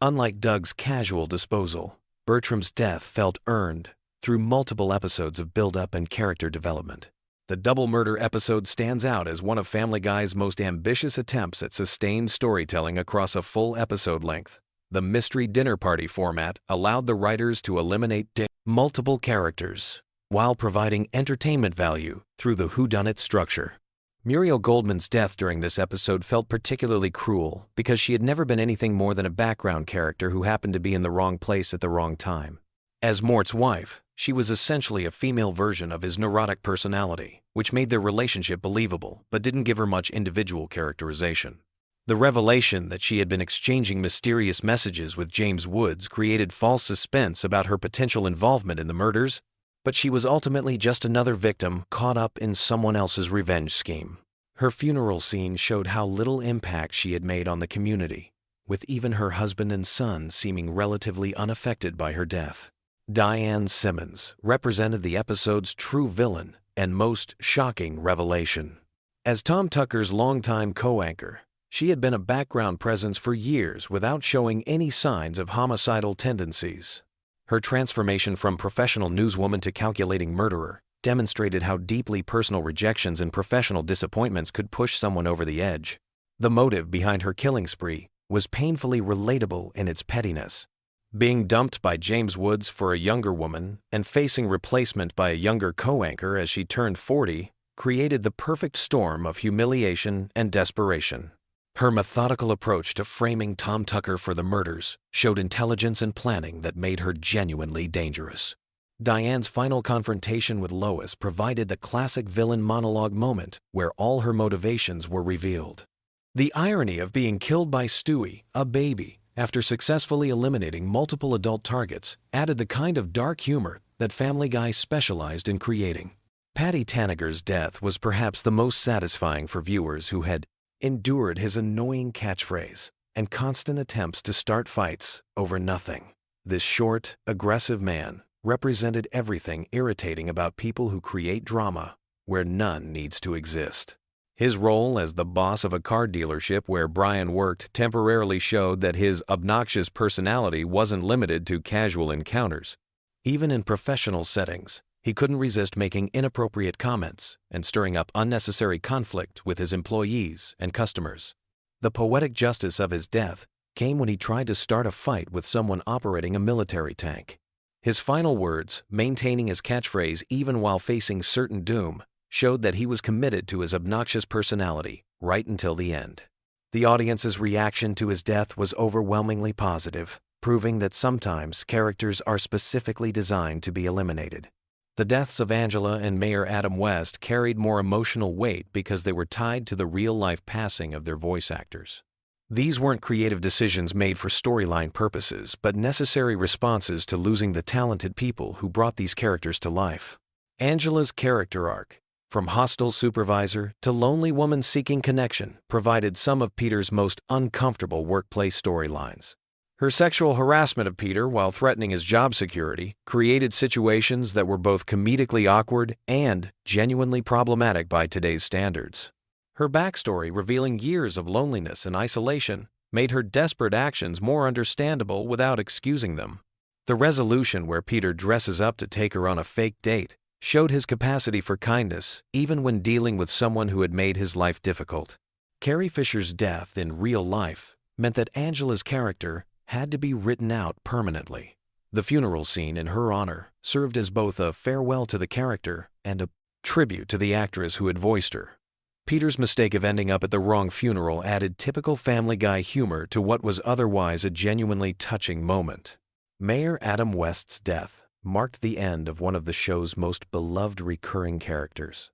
Unlike Doug's casual disposal, Bertram's death felt earned through multiple episodes of build-up and character development. The double murder episode stands out as one of Family Guy's most ambitious attempts at sustained storytelling across a full episode length. The mystery dinner party format allowed the writers to eliminate multiple characters while providing entertainment value through the whodunit structure. Muriel Goldman's death during this episode felt particularly cruel because she had never been anything more than a background character who happened to be in the wrong place at the wrong time. As Mort's wife, she was essentially a female version of his neurotic personality, which made their relationship believable but didn't give her much individual characterization. The revelation that she had been exchanging mysterious messages with James Woods created false suspense about her potential involvement in the murders, but she was ultimately just another victim caught up in someone else's revenge scheme. Her funeral scene showed how little impact she had made on the community, with even her husband and son seeming relatively unaffected by her death. Diane Simmons represented the episode's true villain and most shocking revelation. As Tom Tucker's longtime co-anchor, she had been a background presence for years without showing any signs of homicidal tendencies. Her transformation from professional newswoman to calculating murderer demonstrated how deeply personal rejections and professional disappointments could push someone over the edge. The motive behind her killing spree was painfully relatable in its pettiness. Being dumped by James Woods for a younger woman and facing replacement by a younger co-anchor as she turned 40 created the perfect storm of humiliation and desperation. Her methodical approach to framing Tom Tucker for the murders showed intelligence and planning that made her genuinely dangerous. Diane's final confrontation with Lois provided the classic villain monologue moment where all her motivations were revealed. The irony of being killed by Stewie, a baby, after successfully eliminating multiple adult targets added the kind of dark humor that Family Guy specialized in creating. Patty Tanager's death was perhaps the most satisfying for viewers who had endured his annoying catchphrase and constant attempts to start fights over nothing. This short, aggressive man represented everything irritating about people who create drama where none needs to exist. His role as the boss of a car dealership where Brian worked temporarily showed that his obnoxious personality wasn't limited to casual encounters. Even in professional settings, he couldn't resist making inappropriate comments and stirring up unnecessary conflict with his employees and customers. The poetic justice of his death came when he tried to start a fight with someone operating a military tank. His final words, maintaining his catchphrase even while facing certain doom, showed that he was committed to his obnoxious personality right until the end. The audience's reaction to his death was overwhelmingly positive, proving that sometimes characters are specifically designed to be eliminated. The deaths of Angela and Mayor Adam West carried more emotional weight because they were tied to the real-life passing of their voice actors. These weren't creative decisions made for storyline purposes, but necessary responses to losing the talented people who brought these characters to life. Angela's character arc, from hostile supervisor to lonely woman seeking connection, provided some of Peter's most uncomfortable workplace storylines. Her sexual harassment of Peter while threatening his job security created situations that were both comedically awkward and genuinely problematic by today's standards. Her backstory, revealing years of loneliness and isolation, made her desperate actions more understandable without excusing them. The resolution where Peter dresses up to take her on a fake date showed his capacity for kindness even when dealing with someone who had made his life difficult. Carrie Fisher's death in real life meant that Angela's character had to be written out permanently. The funeral scene in her honor served as both a farewell to the character and a tribute to the actress who had voiced her. Peter's mistake of ending up at the wrong funeral added typical Family Guy humor to what was otherwise a genuinely touching moment. Mayor Adam West's death marked the end of one of the show's most beloved recurring characters.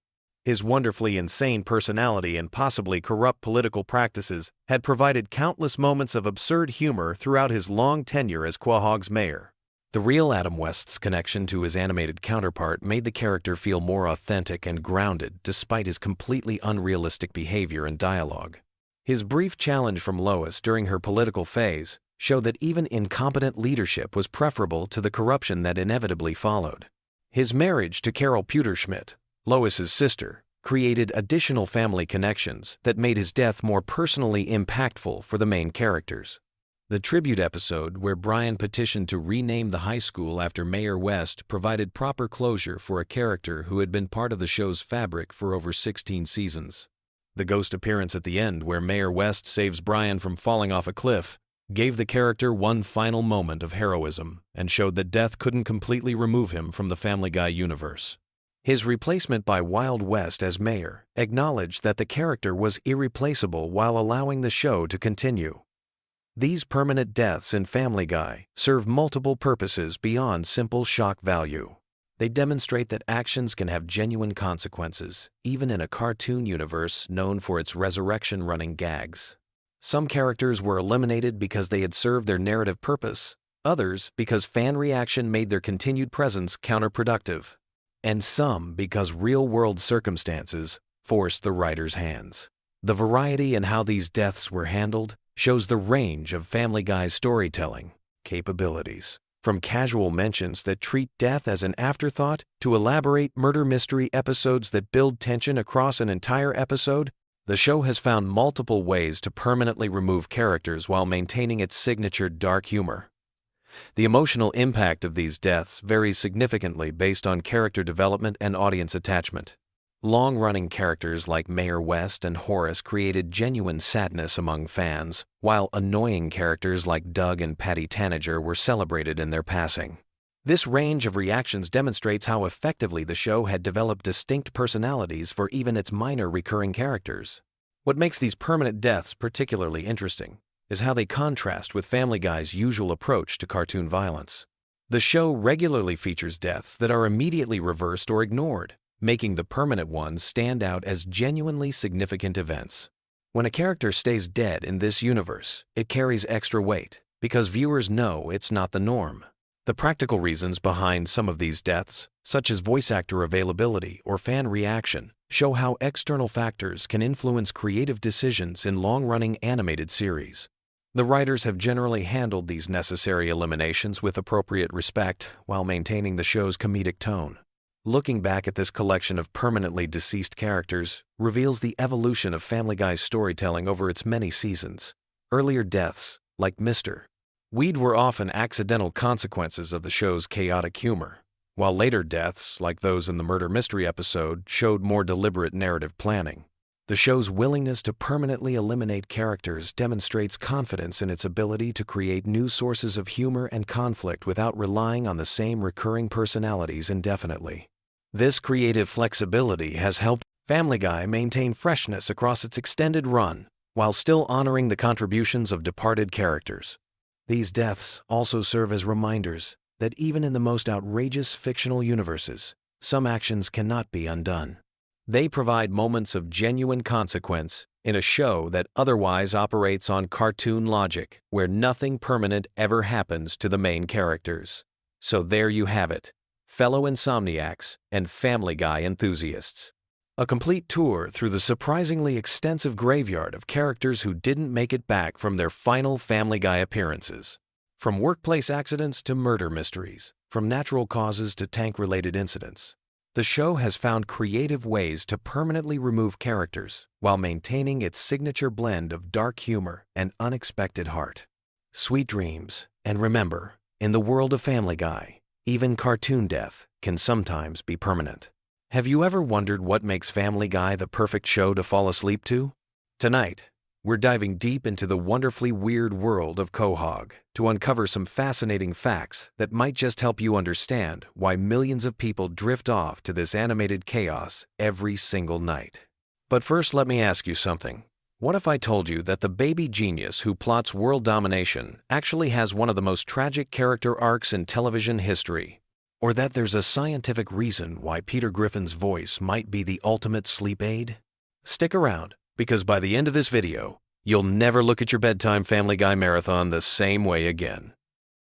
His wonderfully insane personality and possibly corrupt political practices had provided countless moments of absurd humor throughout his long tenure as Quahog's mayor. The real Adam West's connection to his animated counterpart made the character feel more authentic and grounded despite his completely unrealistic behavior and dialogue. His brief challenge from Lois during her political phase showed that even incompetent leadership was preferable to the corruption that inevitably followed. His marriage to Carol Pewterschmidt, Lois's sister, created additional family connections that made his death more personally impactful for the main characters. The tribute episode where Brian petitioned to rename the high school after Mayor West provided proper closure for a character who had been part of the show's fabric for over 16 seasons. The ghost appearance at the end where Mayor West saves Brian from falling off a cliff gave the character one final moment of heroism and showed that death couldn't completely remove him from the Family Guy universe. His replacement by Wild West as mayor acknowledged that the character was irreplaceable while allowing the show to continue. These permanent deaths in Family Guy serve multiple purposes beyond simple shock value. They demonstrate that actions can have genuine consequences, even in a cartoon universe known for its resurrection-running gags. Some characters were eliminated because they had served their narrative purpose, others because fan reaction made their continued presence counterproductive, and some because real-world circumstances forced the writers' hands. The variety in how these deaths were handled shows the range of Family Guy's storytelling capabilities. From casual mentions that treat death as an afterthought to elaborate murder mystery episodes that build tension across an entire episode, the show has found multiple ways to permanently remove characters while maintaining its signature dark humor. The emotional impact of these deaths varies significantly based on character development and audience attachment. Long-running characters like Mayor West and Horace created genuine sadness among fans, while annoying characters like Doug and Patty Tanager were celebrated in their passing. This range of reactions demonstrates how effectively the show had developed distinct personalities for even its minor recurring characters. What makes these permanent deaths particularly interesting is how they contrast with Family Guy's usual approach to cartoon violence. The show regularly features deaths that are immediately reversed or ignored, making the permanent ones stand out as genuinely significant events. When a character stays dead in this universe, it carries extra weight, because viewers know it's not the norm. The practical reasons behind some of these deaths, such as voice actor availability or fan reaction, show how external factors can influence creative decisions in long-running animated series. The writers have generally handled these necessary eliminations with appropriate respect while maintaining the show's comedic tone. Looking back at this collection of permanently deceased characters reveals the evolution of Family Guy's storytelling over its many seasons. Earlier deaths, like Mr. Weed, were often accidental consequences of the show's chaotic humor, while later deaths, like those in the murder mystery episode, showed more deliberate narrative planning. The show's willingness to permanently eliminate characters demonstrates confidence in its ability to create new sources of humor and conflict without relying on the same recurring personalities indefinitely. This creative flexibility has helped Family Guy maintain freshness across its extended run, while still honoring the contributions of departed characters. These deaths also serve as reminders that even in the most outrageous fictional universes, some actions cannot be undone. They provide moments of genuine consequence in a show that otherwise operates on cartoon logic, where nothing permanent ever happens to the main characters. So there you have it, fellow Insomniacs and Family Guy enthusiasts. A complete tour through the surprisingly extensive graveyard of characters who didn't make it back from their final Family Guy appearances. From workplace accidents to murder mysteries, from natural causes to tank-related incidents, the show has found creative ways to permanently remove characters while maintaining its signature blend of dark humor and unexpected heart. Sweet dreams, and remember, in the world of Family Guy, even cartoon death can sometimes be permanent. Have you ever wondered what makes Family Guy the perfect show to fall asleep to? Tonight, we're diving deep into the wonderfully weird world of Quahog to uncover some fascinating facts that might just help you understand why millions of people drift off to this animated chaos every single night. But first, let me ask you something. What if I told you that the baby genius who plots world domination actually has one of the most tragic character arcs in television history? Or that there's a scientific reason why Peter Griffin's voice might be the ultimate sleep aid? Stick around, because by the end of this video, you'll never look at your bedtime Family Guy marathon the same way again.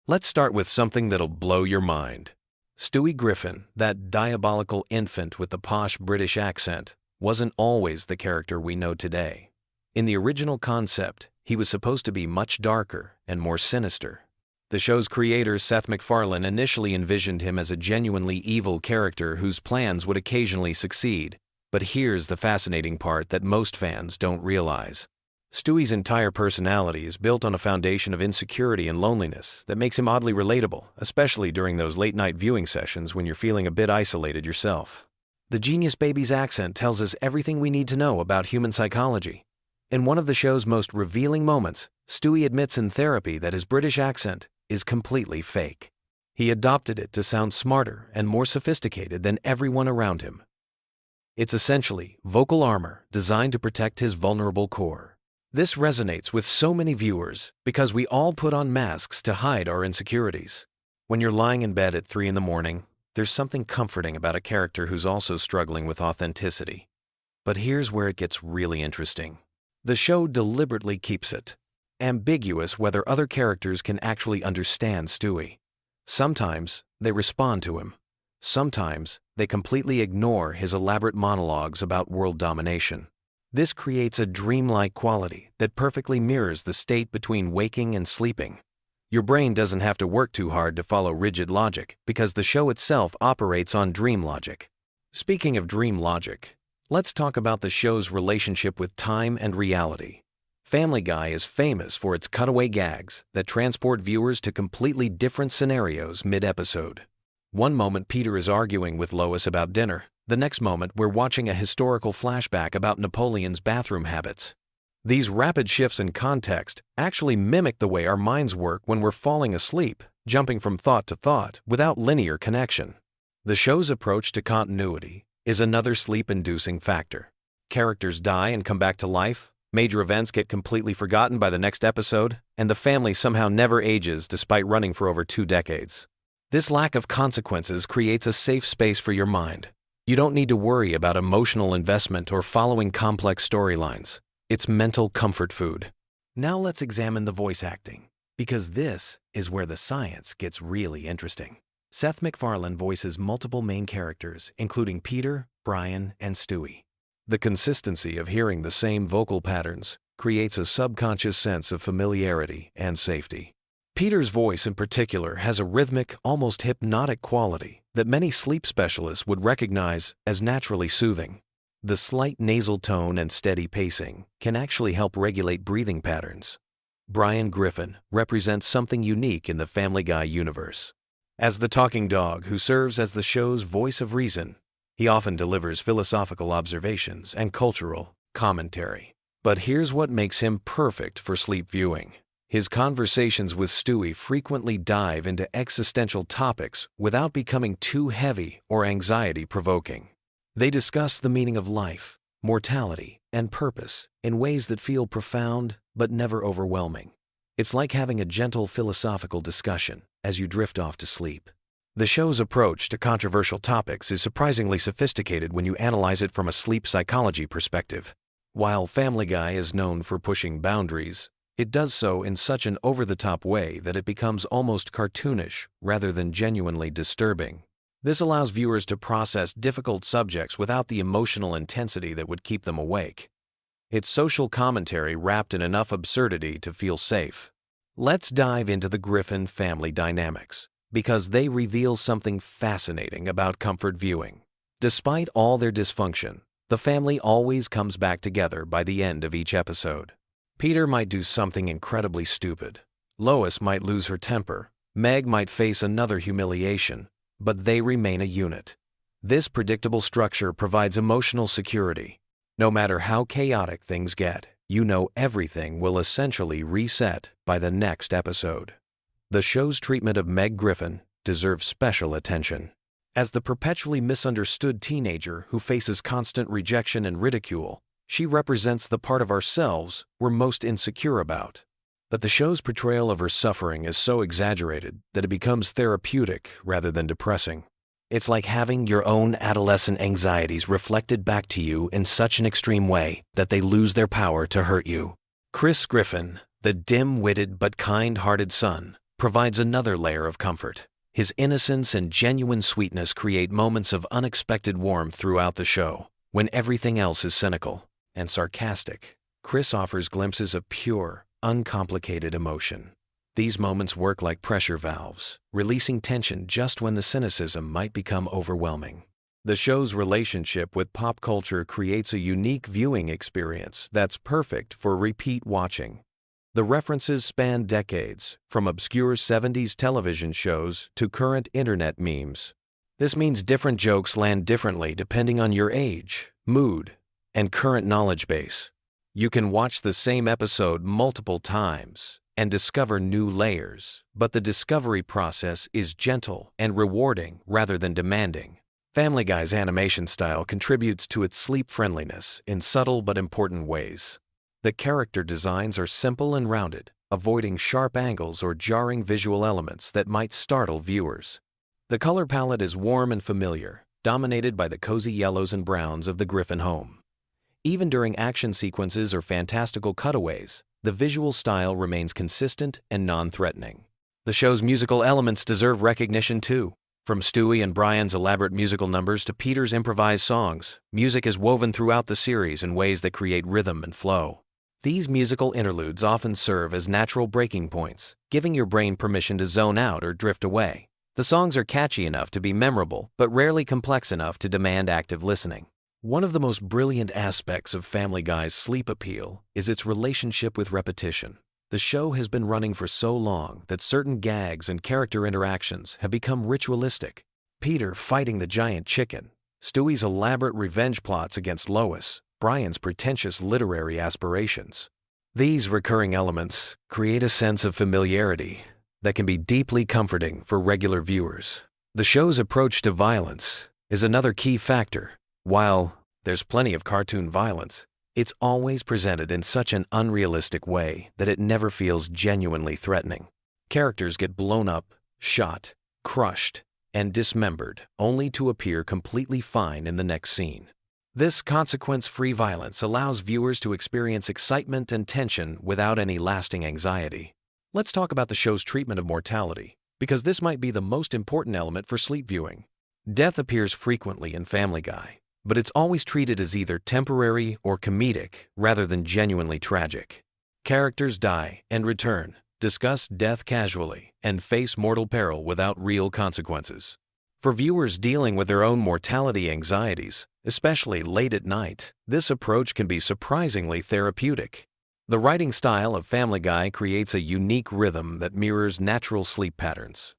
Let's start with something that'll blow your mind. Stewie Griffin, that diabolical infant with the posh British accent, wasn't always the character we know today. In the original concept, he was supposed to be much darker and more sinister. The show's creator, Seth MacFarlane, initially envisioned him as a genuinely evil character whose plans would occasionally succeed. But here's the fascinating part that most fans don't realize. Stewie's entire personality is built on a foundation of insecurity and loneliness that makes him oddly relatable, especially during those late-night viewing sessions when you're feeling a bit isolated yourself. The genius baby's accent tells us everything we need to know about human psychology. In one of the show's most revealing moments, Stewie admits in therapy that his British accent is completely fake. He adopted it to sound smarter and more sophisticated than everyone around him. It's essentially vocal armor designed to protect his vulnerable core. This resonates with so many viewers because we all put on masks to hide our insecurities. When you're lying in bed at 3 in the morning, there's something comforting about a character who's also struggling with authenticity. But here's where it gets really interesting. The show deliberately keeps it ambiguous whether other characters can actually understand Stewie. Sometimes they respond to him. Sometimes they completely ignore his elaborate monologues about world domination. This creates a dreamlike quality that perfectly mirrors the state between waking and sleeping. Your brain doesn't have to work too hard to follow rigid logic because the show itself operates on dream logic. Speaking of dream logic, let's talk about the show's relationship with time and reality. Family Guy is famous for its cutaway gags that transport viewers to completely different scenarios mid-episode. One moment Peter is arguing with Lois about dinner. The next moment we're watching a historical flashback about Napoleon's bathroom habits. These rapid shifts in context actually mimic the way our minds work when we're falling asleep, jumping from thought to thought without linear connection. The show's approach to continuity is another sleep-inducing factor. Characters die and come back to life, major events get completely forgotten by the next episode, and the family somehow never ages despite running for over 2 decades. This lack of consequences creates a safe space for your mind. You don't need to worry about emotional investment or following complex storylines. It's mental comfort food. Now let's examine the voice acting, because this is where the science gets really interesting. Seth MacFarlane voices multiple main characters, including Peter, Brian, and Stewie. The consistency of hearing the same vocal patterns creates a subconscious sense of familiarity and safety. Peter's voice in particular has a rhythmic, almost hypnotic quality that many sleep specialists would recognize as naturally soothing. The slight nasal tone and steady pacing can actually help regulate breathing patterns. Brian Griffin represents something unique in the Family Guy universe. As the talking dog who serves as the show's voice of reason, he often delivers philosophical observations and cultural commentary. But here's what makes him perfect for sleep viewing. His conversations with Stewie frequently dive into existential topics without becoming too heavy or anxiety-provoking. They discuss the meaning of life, mortality, and purpose in ways that feel profound but never overwhelming. It's like having a gentle philosophical discussion as you drift off to sleep. The show's approach to controversial topics is surprisingly sophisticated when you analyze it from a sleep psychology perspective. While Family Guy is known for pushing boundaries, it does so in such an over-the-top way that it becomes almost cartoonish rather than genuinely disturbing. This allows viewers to process difficult subjects without the emotional intensity that would keep them awake. It's social commentary wrapped in enough absurdity to feel safe. Let's dive into the Griffin family dynamics, because they reveal something fascinating about comfort viewing. Despite all their dysfunction, the family always comes back together by the end of each episode. Peter might do something incredibly stupid. Lois might lose her temper. Meg might face another humiliation, but they remain a unit. This predictable structure provides emotional security. No matter how chaotic things get, you know everything will essentially reset by the next episode. The show's treatment of Meg Griffin deserves special attention. As the perpetually misunderstood teenager who faces constant rejection and ridicule, she represents the part of ourselves we're most insecure about. But the show's portrayal of her suffering is so exaggerated that it becomes therapeutic rather than depressing. It's like having your own adolescent anxieties reflected back to you in such an extreme way that they lose their power to hurt you. Chris Griffin, the dim-witted but kind-hearted son, provides another layer of comfort. His innocence and genuine sweetness create moments of unexpected warmth throughout the show. When everything else is cynical and sarcastic, Chris offers glimpses of pure, uncomplicated emotion. These moments work like pressure valves, releasing tension just when the cynicism might become overwhelming. The show's relationship with pop culture creates a unique viewing experience that's perfect for repeat watching. The references span decades, from obscure 70s television shows to current internet memes. This means different jokes land differently depending on your age, mood, and current knowledge base. You can watch the same episode multiple times and discover new layers, but the discovery process is gentle and rewarding rather than demanding. Family Guy's animation style contributes to its sleep friendliness in subtle but important ways. The character designs are simple and rounded, avoiding sharp angles or jarring visual elements that might startle viewers. The color palette is warm and familiar, dominated by the cozy yellows and browns of the Griffin home. Even during action sequences or fantastical cutaways, the visual style remains consistent and non-threatening. The show's musical elements deserve recognition too. From Stewie and Brian's elaborate musical numbers to Peter's improvised songs, music is woven throughout the series in ways that create rhythm and flow. These musical interludes often serve as natural breaking points, giving your brain permission to zone out or drift away. The songs are catchy enough to be memorable, but rarely complex enough to demand active listening. One of the most brilliant aspects of Family Guy's sleep appeal is its relationship with repetition. The show has been running for so long that certain gags and character interactions have become ritualistic. Peter fighting the giant chicken, Stewie's elaborate revenge plots against Lois, Brian's pretentious literary aspirations. These recurring elements create a sense of familiarity that can be deeply comforting for regular viewers. The show's approach to violence is another key factor. While there's plenty of cartoon violence, it's always presented in such an unrealistic way that it never feels genuinely threatening. Characters get blown up, shot, crushed, and dismembered, only to appear completely fine in the next scene. This consequence-free violence allows viewers to experience excitement and tension without any lasting anxiety. Let's talk about the show's treatment of mortality, because this might be the most important element for sleep viewing. Death appears frequently in Family Guy, but it's always treated as either temporary or comedic rather than genuinely tragic. Characters die and return, discuss death casually, and face mortal peril without real consequences. For viewers dealing with their own mortality anxieties, especially late at night, this approach can be surprisingly therapeutic. The writing style of Family Guy creates a unique rhythm that mirrors natural sleep patterns.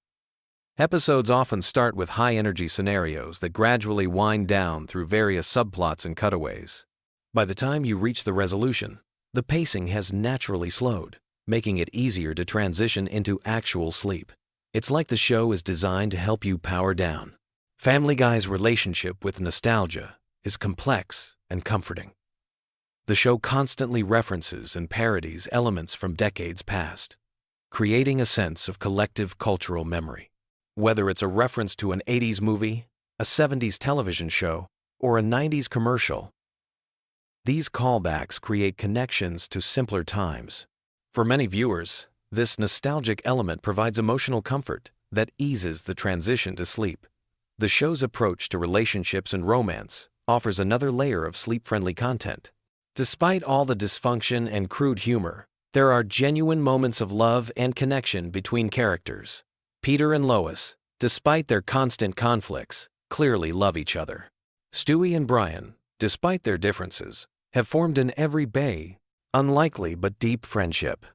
Episodes often start with high-energy scenarios that gradually wind down through various subplots and cutaways. By the time you reach the resolution, the pacing has naturally slowed, making it easier to transition into actual sleep. It's like the show is designed to help you power down. Family Guy's relationship with nostalgia is complex and comforting. The show constantly references and parodies elements from decades past, creating a sense of collective cultural memory. Whether it's a reference to an 80s movie, a 70s television show, or a 90s commercial, these callbacks create connections to simpler times. For many viewers, this nostalgic element provides emotional comfort that eases the transition to sleep. The show's approach to relationships and romance offers another layer of sleep-friendly content. Despite all the dysfunction and crude humor, there are genuine moments of love and connection between characters. Peter and Lois, despite their constant conflicts, clearly love each other. Stewie and Brian, despite their differences, have formed an everyday, unlikely but deep friendship.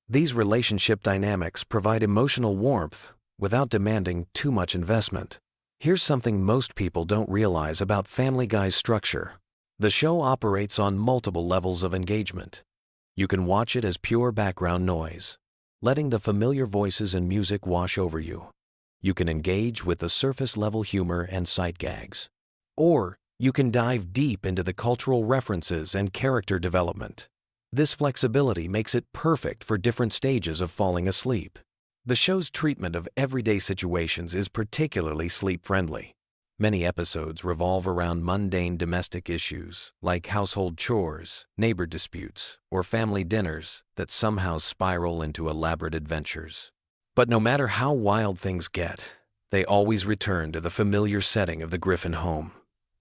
These relationship dynamics provide emotional warmth without demanding too much investment. Here's something most people don't realize about Family Guy's structure. The show operates on multiple levels of engagement. You can watch it as pure background noise, letting the familiar voices and music wash over you. You can engage with the surface-level humor and sight gags. Or you can dive deep into the cultural references and character development. This flexibility makes it perfect for different stages of falling asleep. The show's treatment of everyday situations is particularly sleep-friendly. Many episodes revolve around mundane domestic issues like household chores, neighbor disputes, or family dinners that somehow spiral into elaborate adventures. But no matter how wild things get, they always return to the familiar setting of the Griffin home.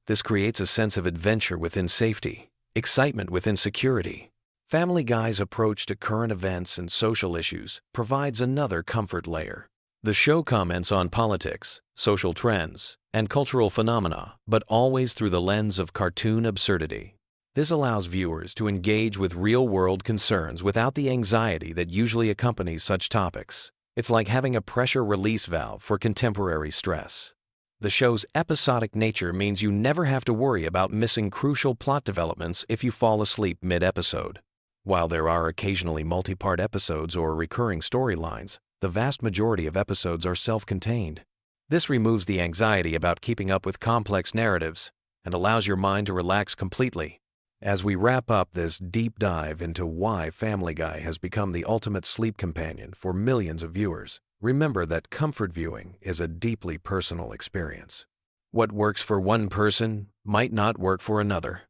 This creates a sense of adventure within safety, excitement within security. Family Guy's approach to current events and social issues provides another comfort layer. The show comments on politics, social trends, and cultural phenomena, but always through the lens of cartoon absurdity. This allows viewers to engage with real-world concerns without the anxiety that usually accompanies such topics. It's like having a pressure release valve for contemporary stress. The show's episodic nature means you never have to worry about missing crucial plot developments if you fall asleep mid-episode. While there are occasionally multi-part episodes or recurring storylines, the vast majority of episodes are self-contained. This removes the anxiety about keeping up with complex narratives and allows your mind to relax completely. As we wrap up this deep dive into why Family Guy has become the ultimate sleep companion for millions of viewers, remember that comfort viewing is a deeply personal experience. What works for one person might not work for another,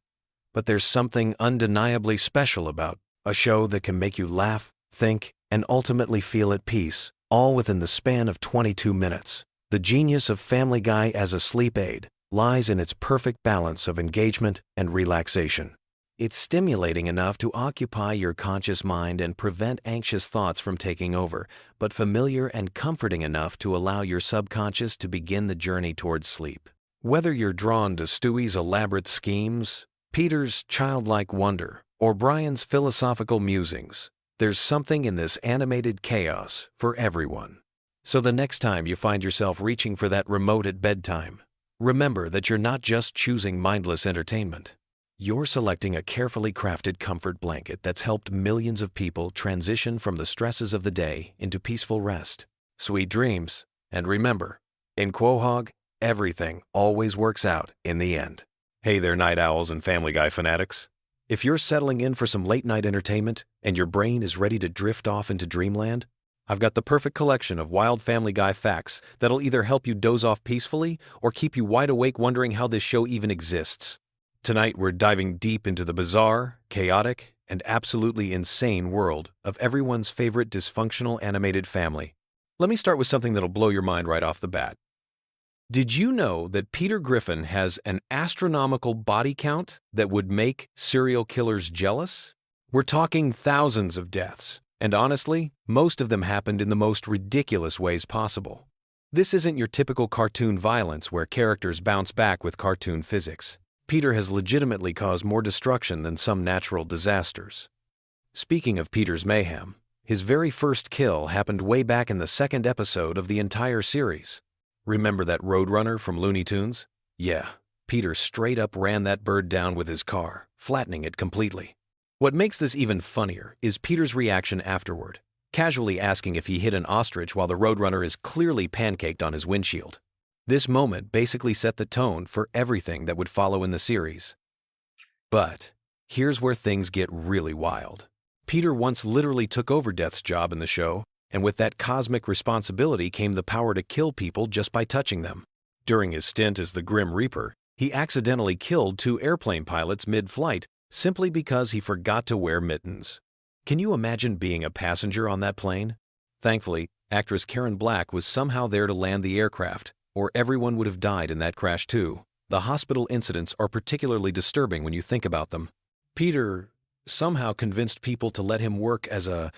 but there's something undeniably special about a show that can make you laugh, think, and ultimately feel at peace, all within the span of 22 minutes. The genius of Family Guy as a sleep aid lies in its perfect balance of engagement and relaxation. It's stimulating enough to occupy your conscious mind and prevent anxious thoughts from taking over, but familiar and comforting enough to allow your subconscious to begin the journey towards sleep. Whether you're drawn to Stewie's elaborate schemes, Peter's childlike wonder, or Brian's philosophical musings, there's something in this animated chaos for everyone. So the next time you find yourself reaching for that remote at bedtime, remember that you're not just choosing mindless entertainment. You're selecting a carefully crafted comfort blanket that's helped millions of people transition from the stresses of the day into peaceful rest. Sweet dreams, and remember, in Quahog, everything always works out in the end. Hey there, night owls and Family Guy fanatics. If you're settling in for some late-night entertainment and your brain is ready to drift off into dreamland, I've got the perfect collection of wild Family Guy facts that'll either help you doze off peacefully or keep you wide awake wondering how this show even exists. Tonight we're diving deep into the bizarre, chaotic, and absolutely insane world of everyone's favorite dysfunctional animated family. Let me start with something that'll blow your mind right off the bat. Did you know that Peter Griffin has an astronomical body count that would make serial killers jealous? We're talking thousands of deaths, and honestly, most of them happened in the most ridiculous ways possible. This isn't your typical cartoon violence where characters bounce back with cartoon physics. Peter has legitimately caused more destruction than some natural disasters. Speaking of Peter's mayhem, his very first kill happened way back in the second episode of the entire series. Remember that Roadrunner from Looney Tunes? Yeah, Peter straight up ran that bird down with his car, flattening it completely. What makes this even funnier is Peter's reaction afterward, casually asking if he hit an ostrich while the Roadrunner is clearly pancaked on his windshield. This moment basically set the tone for everything that would follow in the series. But here's where things get really wild. Peter once literally took over Death's job in the show, and with that cosmic responsibility came the power to kill people just by touching them. During his stint as the Grim Reaper, he accidentally killed 2 airplane pilots mid-flight simply because he forgot to wear mittens. Can you imagine being a passenger on that plane? Thankfully, actress Karen Black was somehow there to land the aircraft, or everyone would have died in that crash too. The hospital incidents are particularly disturbing when you think about them. Peter somehow convinced people to let him work as a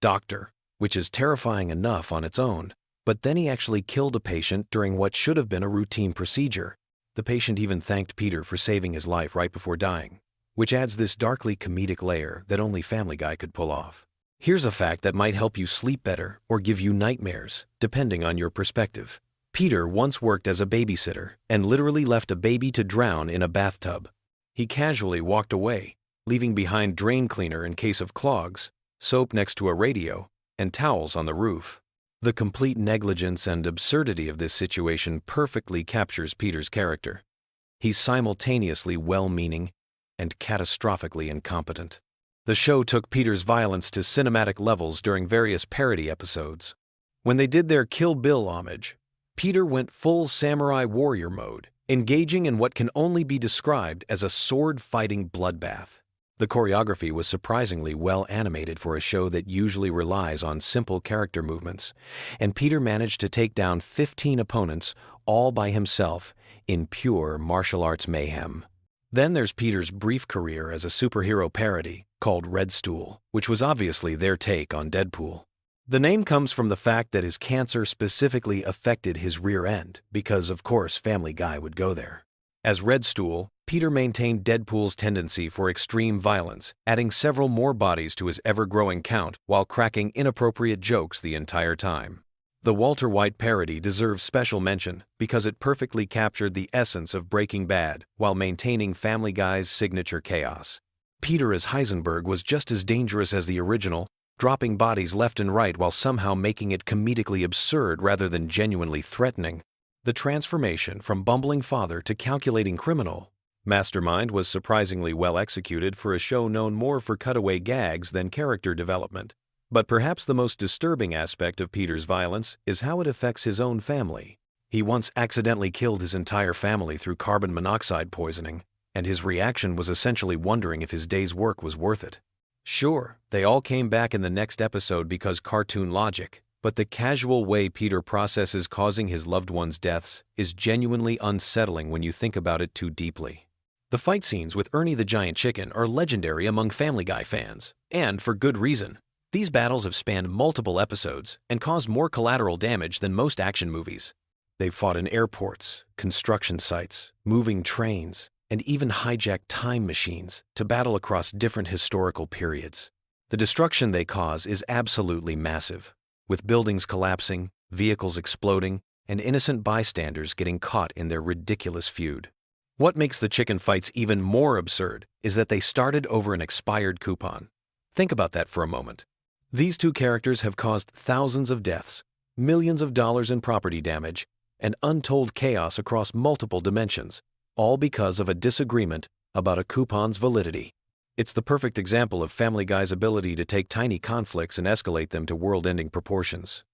doctor, which is terrifying enough on its own, but then he actually killed a patient during what should have been a routine procedure. The patient even thanked Peter for saving his life right before dying, which adds this darkly comedic layer that only Family Guy could pull off. Here's a fact that might help you sleep better or give you nightmares, depending on your perspective. Peter once worked as a babysitter and literally left a baby to drown in a bathtub. He casually walked away, leaving behind drain cleaner in case of clogs, soap next to a radio, and towels on the roof. The complete negligence and absurdity of this situation perfectly captures Peter's character. He's simultaneously well-meaning and catastrophically incompetent. The show took Peter's violence to cinematic levels during various parody episodes. When they did their Kill Bill homage, Peter went full samurai warrior mode, engaging in what can only be described as a sword-fighting bloodbath. The choreography was surprisingly well animated for a show that usually relies on simple character movements, and Peter managed to take down 15 opponents all by himself in pure martial arts mayhem. Then there's Peter's brief career as a superhero parody called Red Stool, which was obviously their take on Deadpool. The name comes from the fact that his cancer specifically affected his rear end, because of course Family Guy would go there. As Red Stool, Peter maintained Deadpool's tendency for extreme violence, adding several more bodies to his ever-growing count while cracking inappropriate jokes the entire time. The Walter White parody deserves special mention because it perfectly captured the essence of Breaking Bad while maintaining Family Guy's signature chaos. Peter as Heisenberg was just as dangerous as the original, dropping bodies left and right while somehow making it comedically absurd rather than genuinely threatening. The transformation from bumbling father to calculating criminal mastermind was surprisingly well executed for a show known more for cutaway gags than character development. But perhaps the most disturbing aspect of Peter's violence is how it affects his own family. He once accidentally killed his entire family through carbon monoxide poisoning, and his reaction was essentially wondering if his day's work was worth it. Sure, they all came back in the next episode because cartoon logic, but the casual way Peter processes causing his loved ones' deaths is genuinely unsettling when you think about it too deeply. The fight scenes with Ernie the Giant Chicken are legendary among Family Guy fans, and for good reason. These battles have spanned multiple episodes and caused more collateral damage than most action movies. They've fought in airports, construction sites, moving trains, and even hijacked time machines to battle across different historical periods. The destruction they cause is absolutely massive, with buildings collapsing, vehicles exploding, and innocent bystanders getting caught in their ridiculous feud. What makes the chicken fights even more absurd is that they started over an expired coupon. Think about that for a moment. These two characters have caused thousands of deaths, millions of dollars in property damage, and untold chaos across multiple dimensions, all because of a disagreement about a coupon's validity. It's the perfect example of Family Guy's ability to take tiny conflicts and escalate them to world-ending proportions.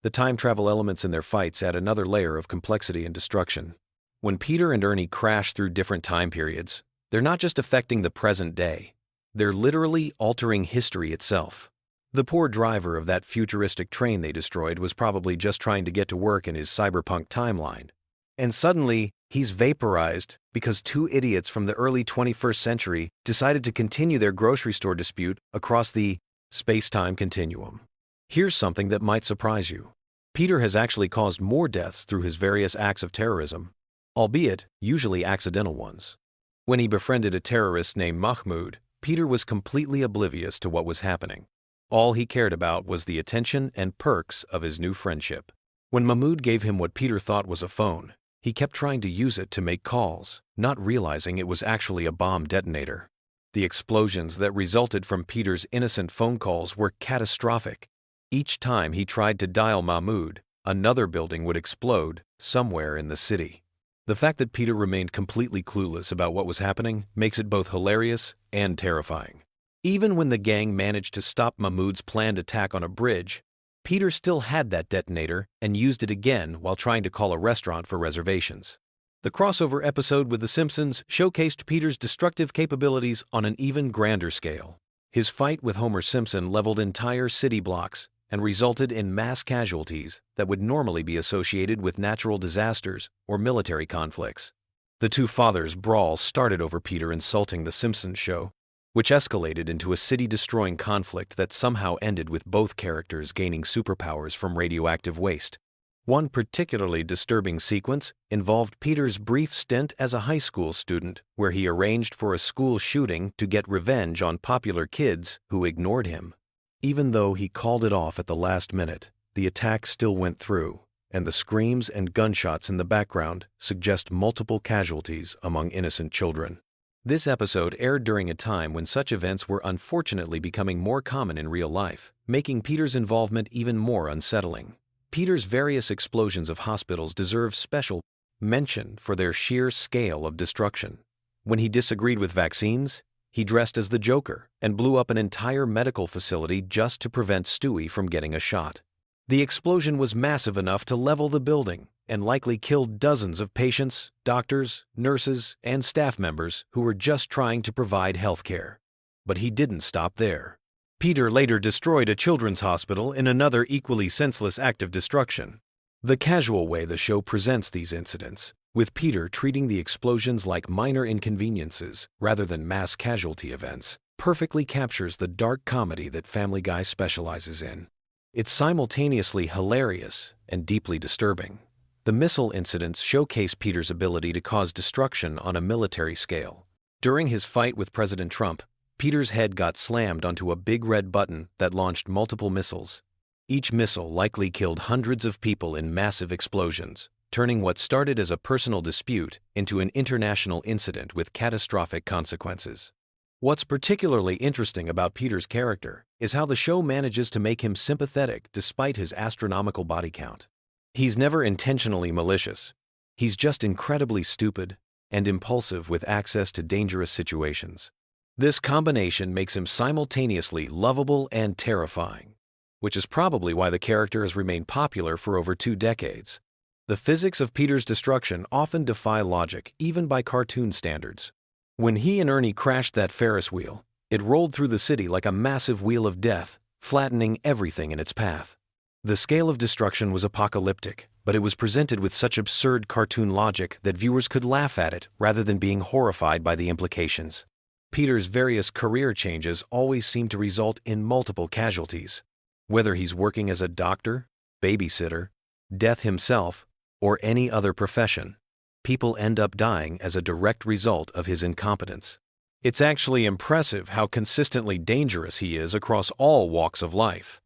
The time travel elements in their fights add another layer of complexity and destruction. When Peter and Ernie crash through different time periods, they're not just affecting the present day, they're literally altering history itself. The poor driver of that futuristic train they destroyed was probably just trying to get to work in his cyberpunk timeline. And suddenly, he's vaporized because two idiots from the early 21st century decided to continue their grocery store dispute across the space-time continuum. Here's something that might surprise you. Peter has actually caused more deaths through his various acts of terrorism, albeit usually accidental ones. When he befriended a terrorist named Mahmoud, Peter was completely oblivious to what was happening. All he cared about was the attention and perks of his new friendship. When Mahmoud gave him what Peter thought was a phone, he kept trying to use it to make calls, not realizing it was actually a bomb detonator. The explosions that resulted from Peter's innocent phone calls were catastrophic. Each time he tried to dial Mahmoud, another building would explode somewhere in the city. The fact that Peter remained completely clueless about what was happening makes it both hilarious and terrifying. Even when the gang managed to stop Mahmoud's planned attack on a bridge, Peter still had that detonator and used it again while trying to call a restaurant for reservations. The crossover episode with The Simpsons showcased Peter's destructive capabilities on an even grander scale. His fight with Homer Simpson leveled entire city blocks and resulted in mass casualties that would normally be associated with natural disasters or military conflicts. The two fathers' brawl started over Peter insulting The Simpsons show, which escalated into a city-destroying conflict that somehow ended with both characters gaining superpowers from radioactive waste. One particularly disturbing sequence involved Peter's brief stint as a high school student, where he arranged for a school shooting to get revenge on popular kids who ignored him. Even though he called it off at the last minute, the attack still went through, and the screams and gunshots in the background suggest multiple casualties among innocent children. This episode aired during a time when such events were unfortunately becoming more common in real life, making Peter's involvement even more unsettling. Peter's various explosions of hospitals deserve special mention for their sheer scale of destruction. When he disagreed with vaccines, he dressed as the Joker and blew up an entire medical facility just to prevent Stewie from getting a shot. The explosion was massive enough to level the building and likely killed dozens of patients, doctors, nurses, and staff members who were just trying to provide health care. But he didn't stop there. Peter later destroyed a children's hospital in another equally senseless act of destruction. The casual way the show presents these incidents, with Peter treating the explosions like minor inconveniences rather than mass casualty events, perfectly captures the dark comedy that Family Guy specializes in. It's simultaneously hilarious and deeply disturbing. The missile incidents showcase Peter's ability to cause destruction on a military scale. During his fight with President Trump, Peter's head got slammed onto a big red button that launched multiple missiles. Each missile likely killed hundreds of people in massive explosions, turning what started as a personal dispute into an international incident with catastrophic consequences. What's particularly interesting about Peter's character is how the show manages to make him sympathetic despite his astronomical body count. He's never intentionally malicious. He's just incredibly stupid and impulsive with access to dangerous situations. This combination makes him simultaneously lovable and terrifying, which is probably why the character has remained popular for over 2 decades. The physics of Peter's destruction often defy logic, even by cartoon standards. When he and Ernie crashed that Ferris wheel, it rolled through the city like a massive wheel of death, flattening everything in its path. The scale of destruction was apocalyptic, but it was presented with such absurd cartoon logic that viewers could laugh at it rather than being horrified by the implications. Peter's various career changes always seem to result in multiple casualties. Whether he's working as a doctor, babysitter, death himself, or any other profession, people end up dying as a direct result of his incompetence. It's actually impressive how consistently dangerous he is across all walks of life.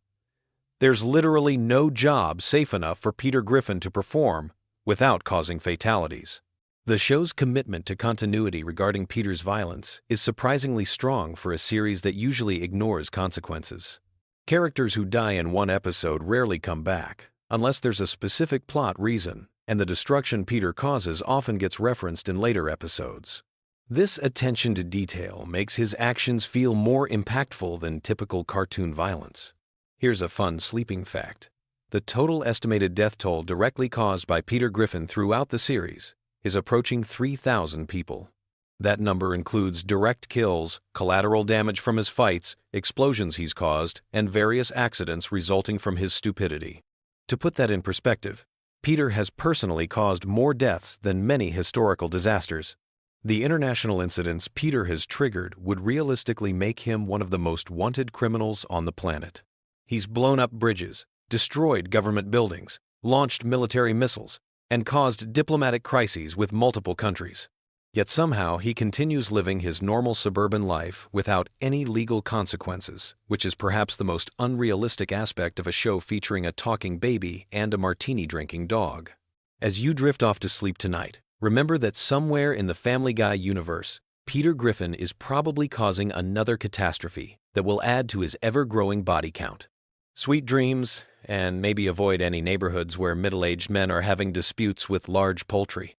There's literally no job safe enough for Peter Griffin to perform without causing fatalities. The show's commitment to continuity regarding Peter's violence is surprisingly strong for a series that usually ignores consequences. Characters who die in one episode rarely come back, unless there's a specific plot reason, and the destruction Peter causes often gets referenced in later episodes. This attention to detail makes his actions feel more impactful than typical cartoon violence. Here's a fun sleeping fact. The total estimated death toll directly caused by Peter Griffin throughout the series is approaching 3,000 people. That number includes direct kills, collateral damage from his fights, explosions he's caused, and various accidents resulting from his stupidity. To put that in perspective, Peter has personally caused more deaths than many historical disasters. The international incidents Peter has triggered would realistically make him one of the most wanted criminals on the planet. He's blown up bridges, destroyed government buildings, launched military missiles, and caused diplomatic crises with multiple countries. Yet somehow he continues living his normal suburban life without any legal consequences, which is perhaps the most unrealistic aspect of a show featuring a talking baby and a martini-drinking dog. As you drift off to sleep tonight, remember that somewhere in the Family Guy universe, Peter Griffin is probably causing another catastrophe that will add to his ever-growing body count. Sweet dreams, and maybe avoid any neighborhoods where middle-aged men are having disputes with large poultry.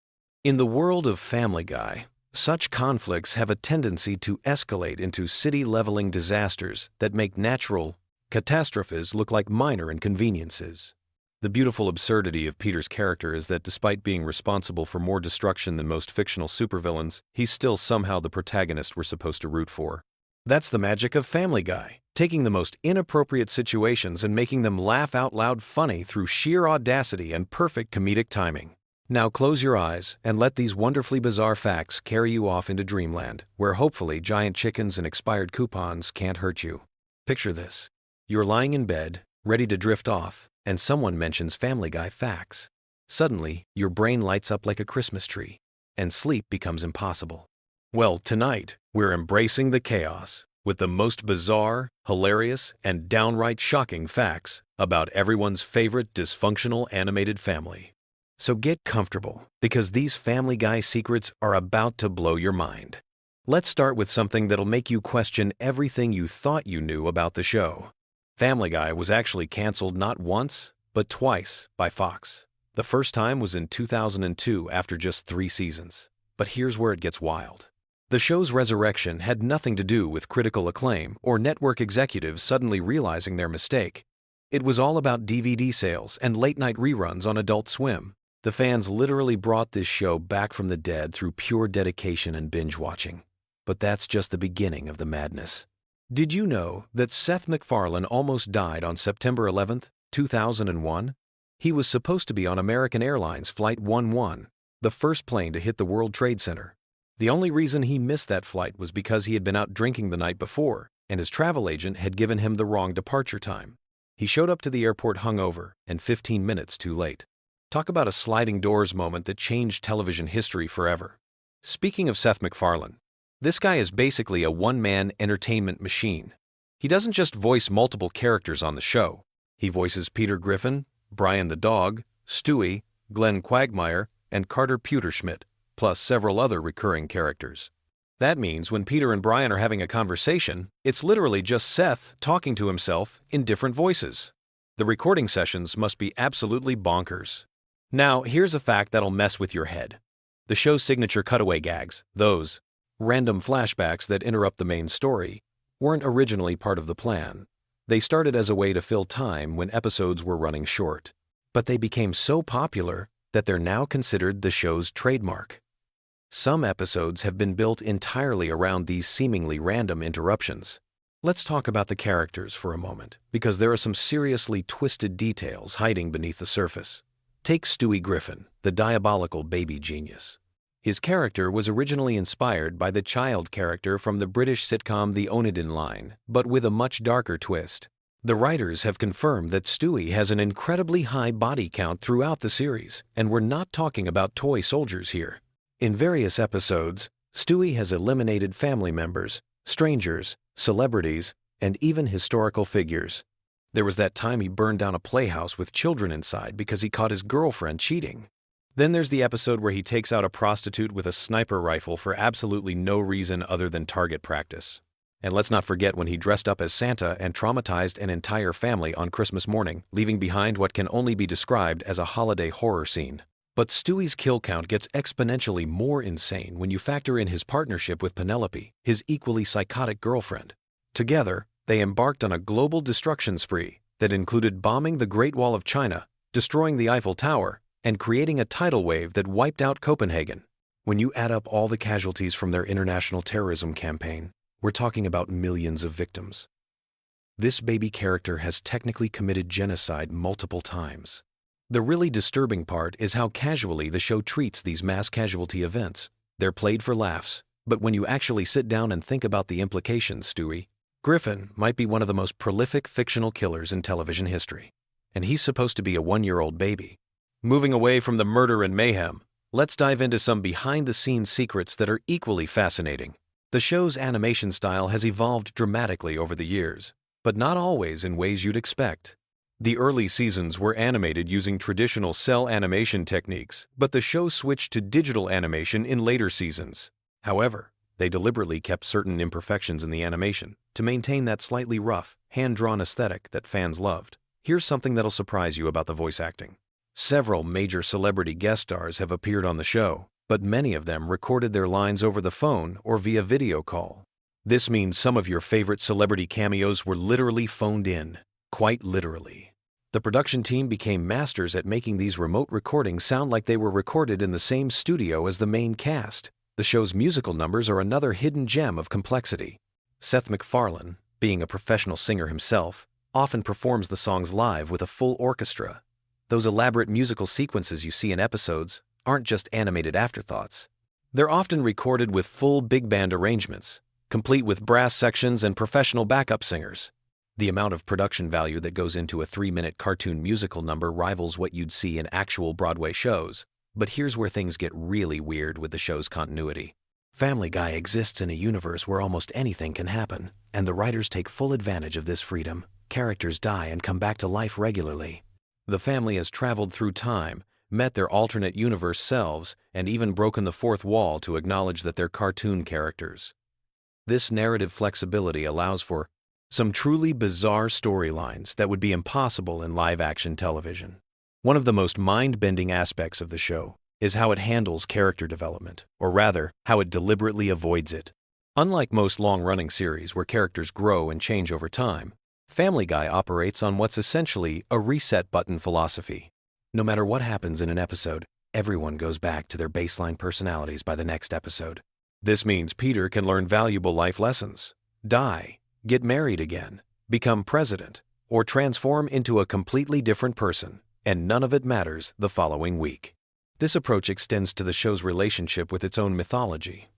In the world of Family Guy, such conflicts have a tendency to escalate into city-leveling disasters that make natural catastrophes look like minor inconveniences. The beautiful absurdity of Peter's character is that despite being responsible for more destruction than most fictional supervillains, he's still somehow the protagonist we're supposed to root for. That's the magic of Family Guy, taking the most inappropriate situations and making them laugh out loud funny through sheer audacity and perfect comedic timing. Now close your eyes and let these wonderfully bizarre facts carry you off into dreamland, where hopefully giant chickens and expired coupons can't hurt you. Picture this. You're lying in bed, ready to drift off, and someone mentions Family Guy facts. Suddenly, your brain lights up like a Christmas tree, and sleep becomes impossible. Well, tonight, we're embracing the chaos with the most bizarre, hilarious, and downright shocking facts about everyone's favorite dysfunctional animated family. So get comfortable, because these Family Guy secrets are about to blow your mind. Let's start with something that'll make you question everything you thought you knew about the show. Family Guy was actually canceled not once, but twice by Fox. The first time was in 2002 after just 3 seasons. But here's where it gets wild. The show's resurrection had nothing to do with critical acclaim or network executives suddenly realizing their mistake. It was all about DVD sales and late-night reruns on Adult Swim. The fans literally brought this show back from the dead through pure dedication and binge-watching. But that's just the beginning of the madness. Did you know that Seth MacFarlane almost died on September 11, 2001? He was supposed to be on American Airlines Flight 11, the first plane to hit the World Trade Center. The only reason he missed that flight was because he had been out drinking the night before, and his travel agent had given him the wrong departure time. He showed up to the airport hungover and 15 minutes too late. Talk about a sliding doors moment that changed television history forever. Speaking of Seth MacFarlane, this guy is basically a one-man entertainment machine. He doesn't just voice multiple characters on the show. He voices Peter Griffin, Brian the dog, Stewie, Glenn Quagmire, and Carter Pewterschmidt, plus several other recurring characters. That means when Peter and Brian are having a conversation, it's literally just Seth talking to himself in different voices. The recording sessions must be absolutely bonkers. Now, here's a fact that'll mess with your head. The show's signature cutaway gags, those random flashbacks that interrupt the main story, weren't originally part of the plan. They started as a way to fill time when episodes were running short. But they became so popular that they're now considered the show's trademark. Some episodes have been built entirely around these seemingly random interruptions. Let's talk about the characters for a moment, because there are some seriously twisted details hiding beneath the surface. Take Stewie Griffin, the diabolical baby genius. His character was originally inspired by the child character from the British sitcom The Onedin Line, but with a much darker twist. The writers have confirmed that Stewie has an incredibly high body count throughout the series, and we're not talking about toy soldiers here. In various episodes, Stewie has eliminated family members, strangers, celebrities, and even historical figures. There was that time he burned down a playhouse with children inside because he caught his girlfriend cheating. Then there's the episode where he takes out a prostitute with a sniper rifle for absolutely no reason other than target practice. And let's not forget when he dressed up as Santa and traumatized an entire family on Christmas morning, leaving behind what can only be described as a holiday horror scene. But Stewie's kill count gets exponentially more insane when you factor in his partnership with Penelope, his equally psychotic girlfriend. Together, they embarked on a global destruction spree that included bombing the Great Wall of China, destroying the Eiffel Tower, and creating a tidal wave that wiped out Copenhagen. When you add up all the casualties from their international terrorism campaign, we're talking about millions of victims. This baby character has technically committed genocide multiple times. The really disturbing part is how casually the show treats these mass casualty events. They're played for laughs, but when you actually sit down and think about the implications, Stewie, Griffin might be one of the most prolific fictional killers in television history. And he's supposed to be a 1-year-old baby. Moving away from the murder and mayhem, let's dive into some behind-the-scenes secrets that are equally fascinating. The show's animation style has evolved dramatically over the years, but not always in ways you'd expect. The early seasons were animated using traditional cell animation techniques, but the show switched to digital animation in later seasons. However, they deliberately kept certain imperfections in the animation to maintain that slightly rough, hand-drawn aesthetic that fans loved. Here's something that'll surprise you about the voice acting. Several major celebrity guest stars have appeared on the show, but many of them recorded their lines over the phone or via video call. This means some of your favorite celebrity cameos were literally phoned in. Quite literally. The production team became masters at making these remote recordings sound like they were recorded in the same studio as the main cast. The show's musical numbers are another hidden gem of complexity. Seth MacFarlane, being a professional singer himself, often performs the songs live with a full orchestra. Those elaborate musical sequences you see in episodes aren't just animated afterthoughts. They're often recorded with full big band arrangements, complete with brass sections and professional backup singers. The amount of production value that goes into a 3-minute cartoon musical number rivals what you'd see in actual Broadway shows. But here's where things get really weird with the show's continuity. Family Guy exists in a universe where almost anything can happen, and the writers take full advantage of this freedom. Characters die and come back to life regularly. The family has traveled through time, met their alternate universe selves, and even broken the fourth wall to acknowledge that they're cartoon characters. This narrative flexibility allows for some truly bizarre storylines that would be impossible in live-action television. One of the most mind-bending aspects of the show is how it handles character development, or rather, how it deliberately avoids it. Unlike most long-running series where characters grow and change over time, Family Guy operates on what's essentially a reset button philosophy. No matter what happens in an episode, everyone goes back to their baseline personalities by the next episode. This means Peter can learn valuable life lessons, die, get married again, become president, or transform into a completely different person, and none of it matters the following week. This approach extends to the show's relationship with its own mythology.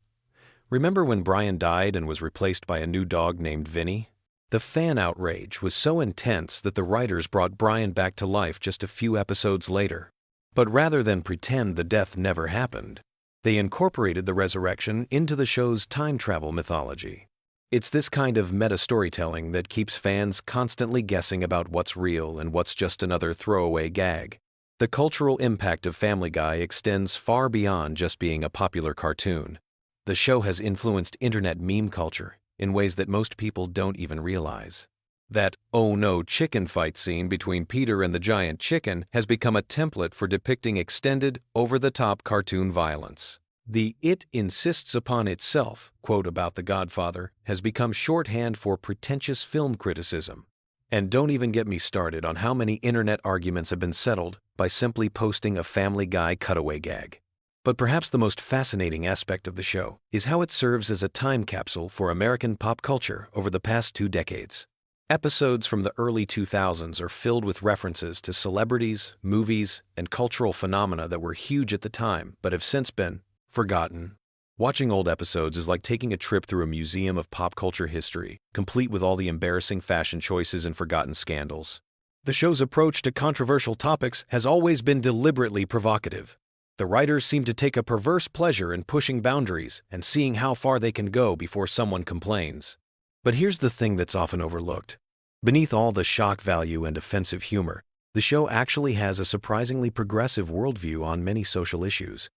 Remember when Brian died and was replaced by a new dog named Vinny? The fan outrage was so intense that the writers brought Brian back to life just a few episodes later. But rather than pretend the death never happened, they incorporated the resurrection into the show's time travel mythology. It's this kind of meta-storytelling that keeps fans constantly guessing about what's real and what's just another throwaway gag. The cultural impact of Family Guy extends far beyond just being a popular cartoon. The show has influenced internet meme culture in ways that most people don't even realize. That "oh no" chicken fight scene between Peter and the giant chicken has become a template for depicting extended, over-the-top cartoon violence. The "it insists upon itself" quote about The Godfather has become shorthand for pretentious film criticism. And don't even get me started on how many internet arguments have been settled by simply posting a Family Guy cutaway gag. But perhaps the most fascinating aspect of the show is how it serves as a time capsule for American pop culture over the past 2 decades. Episodes from the early 2000s are filled with references to celebrities, movies, and cultural phenomena that were huge at the time but have since been forgotten. Watching old episodes is like taking a trip through a museum of pop culture history, complete with all the embarrassing fashion choices and forgotten scandals. The show's approach to controversial topics has always been deliberately provocative. The writers seem to take a perverse pleasure in pushing boundaries and seeing how far they can go before someone complains. But here's the thing that's often overlooked. Beneath all the shock value and offensive humor, the show actually has a surprisingly progressive worldview on many social issues.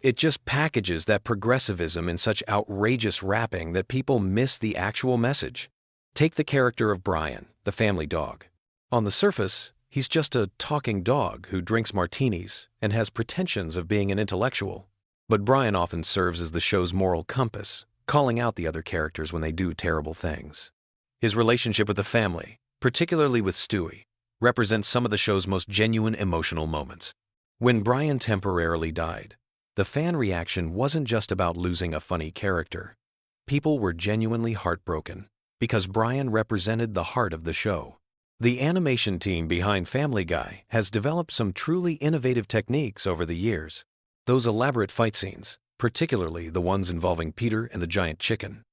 It just packages that progressivism in such outrageous wrapping that people miss the actual message. Take the character of Brian, the family dog. On the surface, he's just a talking dog who drinks martinis and has pretensions of being an intellectual. But Brian often serves as the show's moral compass, calling out the other characters when they do terrible things. His relationship with the family, particularly with Stewie, represents some of the show's most genuine emotional moments. When Brian temporarily died, the fan reaction wasn't just about losing a funny character. People were genuinely heartbroken because Brian represented the heart of the show. The animation team behind Family Guy has developed some truly innovative techniques over the years. Those elaborate fight scenes, particularly the ones involving Peter and the giant chicken,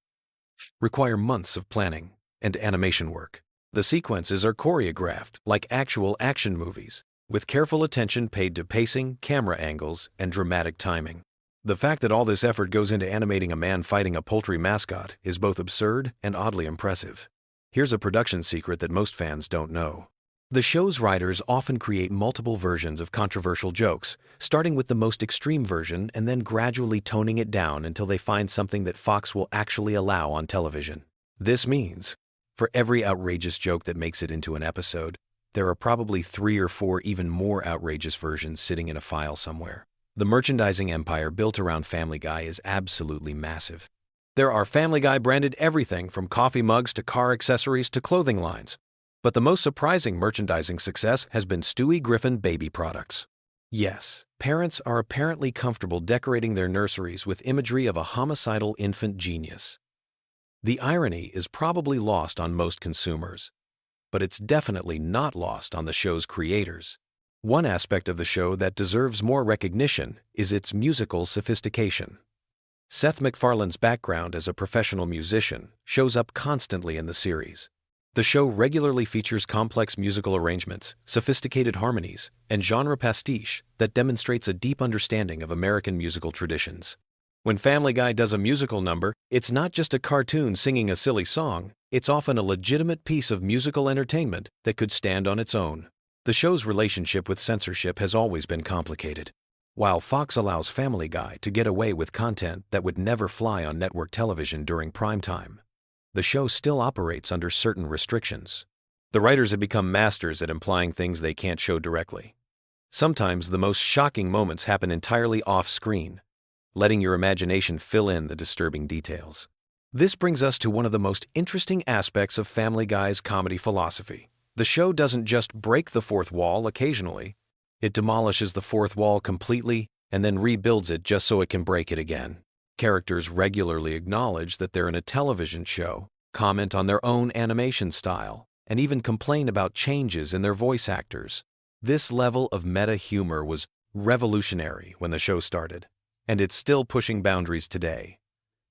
require months of planning and animation work. The sequences are choreographed like actual action movies, with careful attention paid to pacing, camera angles, and dramatic timing. The fact that all this effort goes into animating a man fighting a poultry mascot is both absurd and oddly impressive. Here's a production secret that most fans don't know. The show's writers often create multiple versions of controversial jokes, starting with the most extreme version and then gradually toning it down until they find something that Fox will actually allow on television. This means, for every outrageous joke that makes it into an episode, there are probably 3 or 4 even more outrageous versions sitting in a file somewhere. The merchandising empire built around Family Guy is absolutely massive. There are Family Guy branded everything from coffee mugs to car accessories to clothing lines. But the most surprising merchandising success has been Stewie Griffin baby products. Yes, parents are apparently comfortable decorating their nurseries with imagery of a homicidal infant genius. The irony is probably lost on most consumers, but it's definitely not lost on the show's creators. One aspect of the show that deserves more recognition is its musical sophistication. Seth MacFarlane's background as a professional musician shows up constantly in the series. The show regularly features complex musical arrangements, sophisticated harmonies, and genre pastiche that demonstrates a deep understanding of American musical traditions. When Family Guy does a musical number, it's not just a cartoon singing a silly song, it's often a legitimate piece of musical entertainment that could stand on its own. The show's relationship with censorship has always been complicated. While Fox allows Family Guy to get away with content that would never fly on network television during prime time, the show still operates under certain restrictions. The writers have become masters at implying things they can't show directly. Sometimes the most shocking moments happen entirely off-screen, letting your imagination fill in the disturbing details. This brings us to one of the most interesting aspects of Family Guy's comedy philosophy. The show doesn't just break the fourth wall occasionally, it demolishes the fourth wall completely and then rebuilds it just so it can break it again. Characters regularly acknowledge that they're in a television show, comment on their own animation style, and even complain about changes in their voice actors. This level of meta humor was revolutionary when the show started, and it's still pushing boundaries today.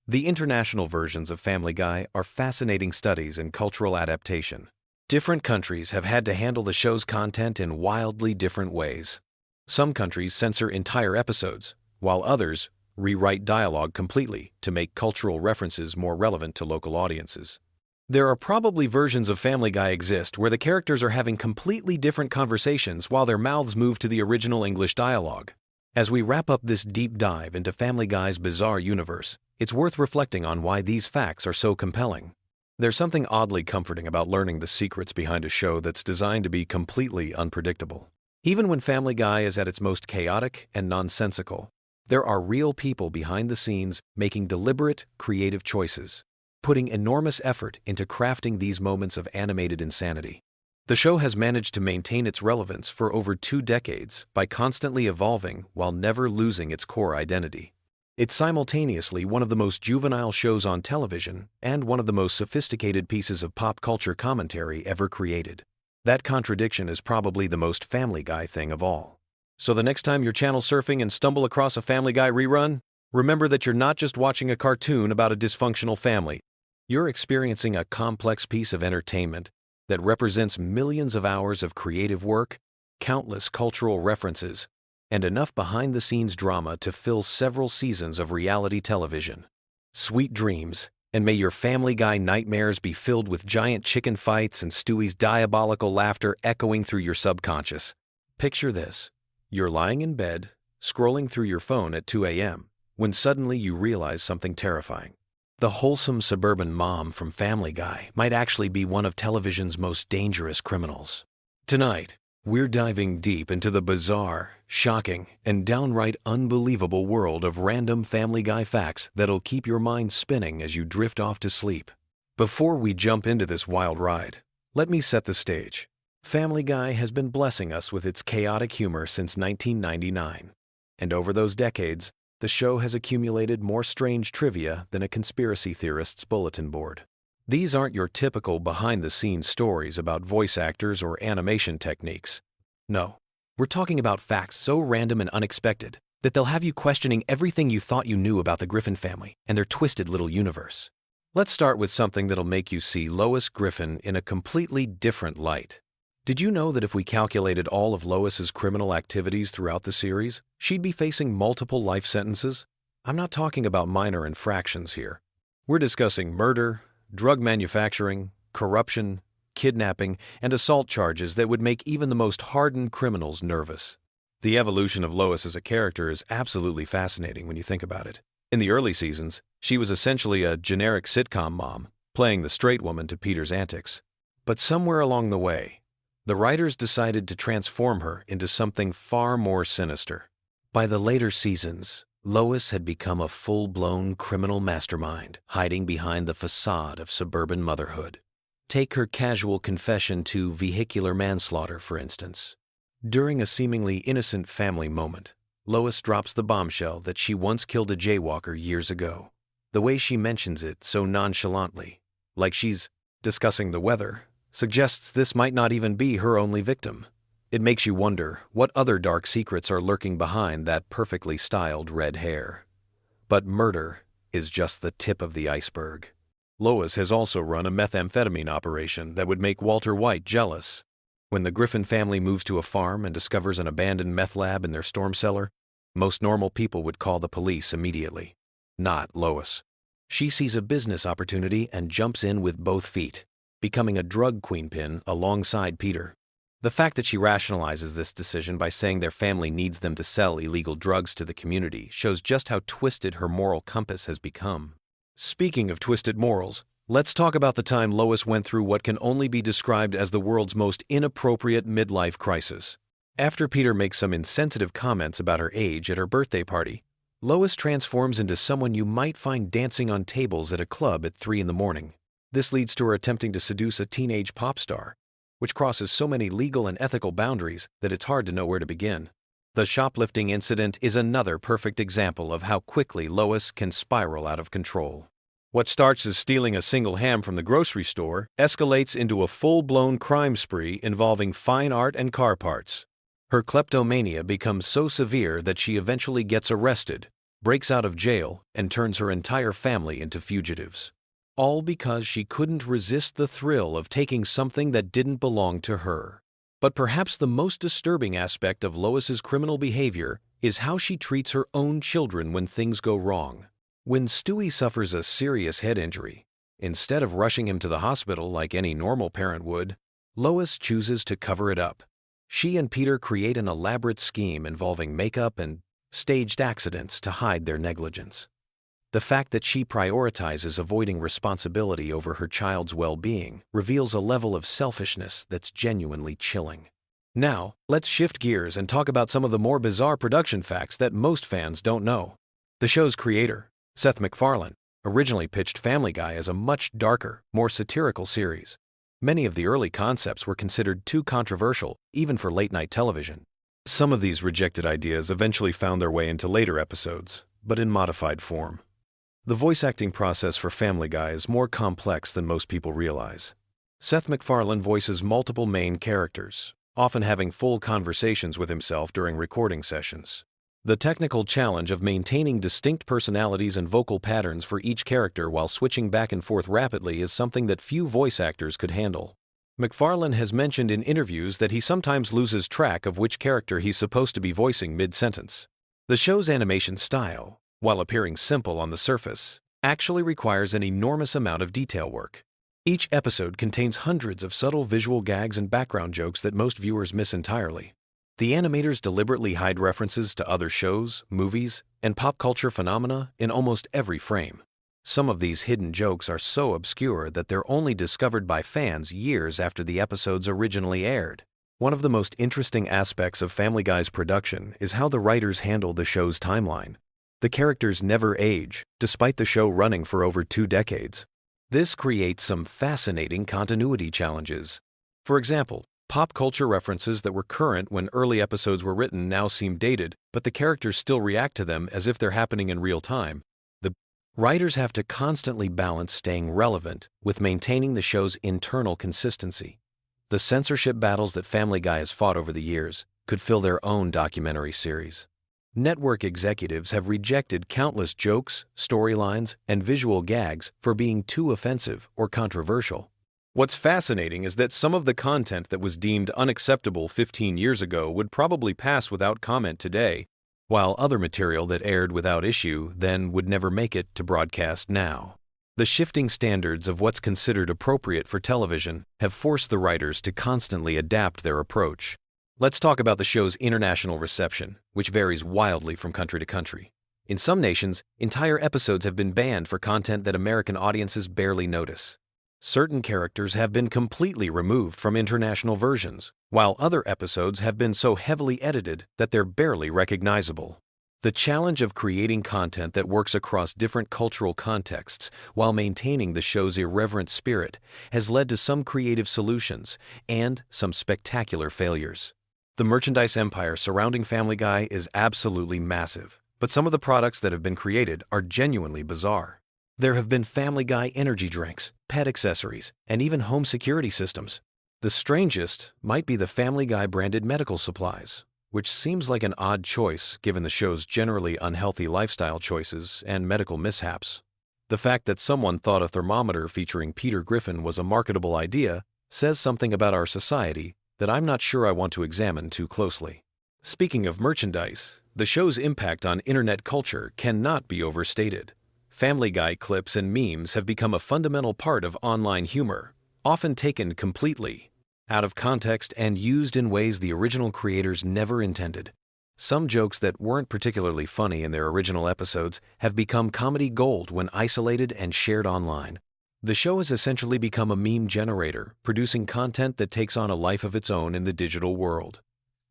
The international versions of Family Guy are fascinating studies in cultural adaptation. Different countries have had to handle the show's content in wildly different ways. Some countries censor entire episodes, while others rewrite dialogue completely to make cultural references more relevant to local audiences. There are probably versions of Family Guy exist where the characters are having completely different conversations while their mouths move to the original English dialogue. As we wrap up this deep dive into Family Guy's bizarre universe, it's worth reflecting on why these facts are so compelling. There's something oddly comforting about learning the secrets behind a show that's designed to be completely unpredictable. Even when Family Guy is at its most chaotic and nonsensical, there are real people behind the scenes making deliberate, creative choices, putting enormous effort into crafting these moments of animated insanity. The show has managed to maintain its relevance for over 2 decades by constantly evolving while never losing its core identity. It's simultaneously one of the most juvenile shows on television and one of the most sophisticated pieces of pop culture commentary ever created. That contradiction is probably the most Family Guy thing of all. So the next time you're channel surfing and stumble across a Family Guy rerun, remember that you're not just watching a cartoon about a dysfunctional family. You're experiencing a complex piece of entertainment that represents millions of hours of creative work, countless cultural references, and enough behind-the-scenes drama to fill several seasons of reality television. Sweet dreams, and may your Family Guy nightmares be filled with giant chicken fights and Stewie's diabolical laughter echoing through your subconscious. Picture this. You're lying in bed, scrolling through your phone at 2 a.m., when suddenly you realize something terrifying. The wholesome suburban mom from Family Guy might actually be one of television's most dangerous criminals. Tonight, we're diving deep into the bizarre, shocking, and downright unbelievable world of random Family Guy facts that'll keep your mind spinning as you drift off to sleep. Before we jump into this wild ride, let me set the stage. Family Guy has been blessing us with its chaotic humor since 1999. And over those decades, the show has accumulated more strange trivia than a conspiracy theorist's bulletin board. These aren't your typical behind-the-scenes stories about voice actors or animation techniques. No, we're talking about facts so random and unexpected that they'll have you questioning everything you thought you knew about the Griffin family and their twisted little universe. Let's start with something that'll make you see Lois Griffin in a completely different light. Did you know that if we calculated all of Lois's criminal activities throughout the series, she'd be facing multiple life sentences? I'm not talking about minor infractions here. We're discussing murder, drug manufacturing, corruption, kidnapping, and assault charges that would make even the most hardened criminals nervous. The evolution of Lois as a character is absolutely fascinating when you think about it. In the early seasons, she was essentially a generic sitcom mom, playing the straight woman to Peter's antics. But somewhere along the way, the writers decided to transform her into something far more sinister. By the later seasons, Lois had become a full-blown criminal mastermind, hiding behind the facade of suburban motherhood. Take her casual confession to vehicular manslaughter, for instance. During a seemingly innocent family moment, Lois drops the bombshell that she once killed a jaywalker years ago. The way she mentions it so nonchalantly, like she's discussing the weather, suggests this might not even be her only victim. It makes you wonder what other dark secrets are lurking behind that perfectly styled red hair. But murder is just the tip of the iceberg. Lois has also run a methamphetamine operation that would make Walter White jealous. When the Griffin family moves to a farm and discovers an abandoned meth lab in their storm cellar, most normal people would call the police immediately. Not Lois. She sees a business opportunity and jumps in with both feet, becoming a drug queenpin alongside Peter. The fact that she rationalizes this decision by saying their family needs them to sell illegal drugs to the community shows just how twisted her moral compass has become. Speaking of twisted morals, let's talk about the time Lois went through what can only be described as the world's most inappropriate midlife crisis. After Peter makes some insensitive comments about her age at her birthday party, Lois transforms into someone you might find dancing on tables at a club at 3 in the morning. This leads to her attempting to seduce a teenage pop star, which crosses so many legal and ethical boundaries that it's hard to know where to begin. The shoplifting incident is another perfect example of how quickly Lois can spiral out of control. What starts as stealing a single ham from the grocery store escalates into a full-blown crime spree involving fine art and car parts. Her kleptomania becomes so severe that she eventually gets arrested, breaks out of jail, and turns her entire family into fugitives. All because she couldn't resist the thrill of taking something that didn't belong to her. But perhaps the most disturbing aspect of Lois's criminal behavior is how she treats her own children when things go wrong. When Stewie suffers a serious head injury, instead of rushing him to the hospital like any normal parent would, Lois chooses to cover it up. She and Peter create an elaborate scheme involving makeup and staged accidents to hide their negligence. The fact that she prioritizes avoiding responsibility over her child's well-being reveals a level of selfishness that's genuinely chilling. Now, let's shift gears and talk about some of the more bizarre production facts that most fans don't know. The show's creator, Seth MacFarlane, originally pitched Family Guy as a much darker, more satirical series. Many of the early concepts were considered too controversial, even for late-night television. Some of these rejected ideas eventually found their way into later episodes, but in modified form. The voice acting process for Family Guy is more complex than most people realize. Seth MacFarlane voices multiple main characters, often having full conversations with himself during recording sessions. The technical challenge of maintaining distinct personalities and vocal patterns for each character while switching back and forth rapidly is something that few voice actors could handle. MacFarlane has mentioned in interviews that he sometimes loses track of which character he's supposed to be voicing mid-sentence. The show's animation style, while appearing simple on the surface, actually requires an enormous amount of detail work. Each episode contains hundreds of subtle visual gags and background jokes that most viewers miss entirely. The animators deliberately hide references to other shows, movies, and pop culture phenomena in almost every frame. Some of these hidden jokes are so obscure that they're only discovered by fans years after the episodes originally aired. One of the most interesting aspects of Family Guy's production is how the writers handle the show's timeline. The characters never age, despite the show running for over 2 decades. This creates some fascinating continuity challenges. For example, pop culture references that were current when early episodes were written now seem dated, but the characters still react to them as if they're happening in real time. The writers have to constantly balance staying relevant with maintaining the show's internal consistency. The censorship battles that Family Guy has fought over the years could fill their own documentary series. Network executives have rejected countless jokes, storylines, and visual gags for being too offensive or controversial. What's fascinating is that some of the content that was deemed unacceptable 15 years ago would probably pass without comment today, while other material that aired without issue then would never make it to broadcast now. The shifting standards of what's considered appropriate for television have forced the writers to constantly adapt their approach. Let's talk about the show's international reception, which varies wildly from country to country. In some nations, entire episodes have been banned for content that American audiences barely notice. Certain characters have been completely removed from international versions, while other episodes have been so heavily edited that they're barely recognizable. The challenge of creating content that works across different cultural contexts while maintaining the show's irreverent spirit has led to some creative solutions and some spectacular failures. The merchandise empire surrounding Family Guy is absolutely massive, but some of the products that have been created are genuinely bizarre. There have been Family Guy energy drinks, pet accessories, and even home security systems. The strangest might be the Family Guy branded medical supplies, which seems like an odd choice given the show's generally unhealthy lifestyle choices and medical mishaps. The fact that someone thought a thermometer featuring Peter Griffin was a marketable idea says something about our society that I'm not sure I want to examine too closely. Speaking of merchandise, the show's impact on internet culture cannot be overstated. Family Guy clips and memes have become a fundamental part of online humor, often taken completely out of context and used in ways the original creators never intended. Some jokes that weren't particularly funny in their original episodes have become comedy gold when isolated and shared online. The show has essentially become a meme generator, producing content that takes on a life of its own in the digital world.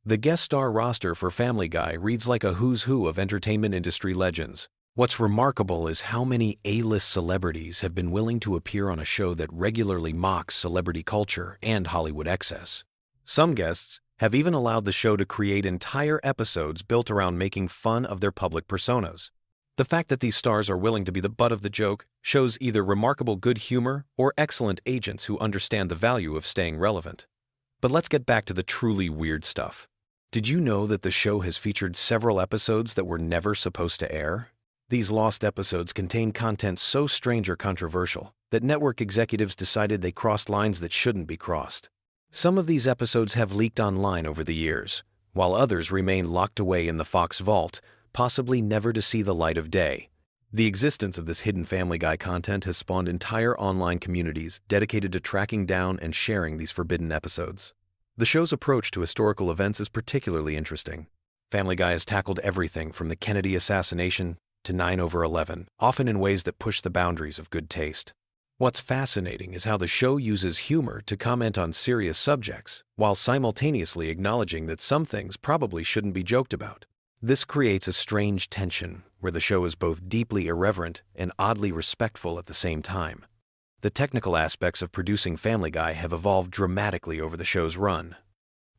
The guest star roster for Family Guy reads like a who's who of entertainment industry legends. What's remarkable is how many A-list celebrities have been willing to appear on a show that regularly mocks celebrity culture and Hollywood excess. Some guests have even allowed the show to create entire episodes built around making fun of their public personas. The fact that these stars are willing to be the butt of the joke shows either remarkable good humor or excellent agents who understand the value of staying relevant. But let's get back to the truly weird stuff. Did you know that the show has featured several episodes that were never supposed to air? These lost episodes contain content so strange or controversial that network executives decided they crossed lines that shouldn't be crossed. Some of these episodes have leaked online over the years, while others remain locked away in the Fox vault, possibly never to see the light of day. The existence of this hidden Family Guy content has spawned entire online communities dedicated to tracking down and sharing these forbidden episodes. The show's approach to historical events is particularly interesting. Family Guy has tackled everything from the Kennedy assassination to 9/11, often in ways that push the boundaries of good taste. What's fascinating is how the show uses humor to comment on serious subjects, while simultaneously acknowledging that some things probably shouldn't be joked about. This creates a strange tension, where the show is both deeply irreverent and oddly respectful at the same time. The technical aspects of producing Family Guy have evolved dramatically over the show's run.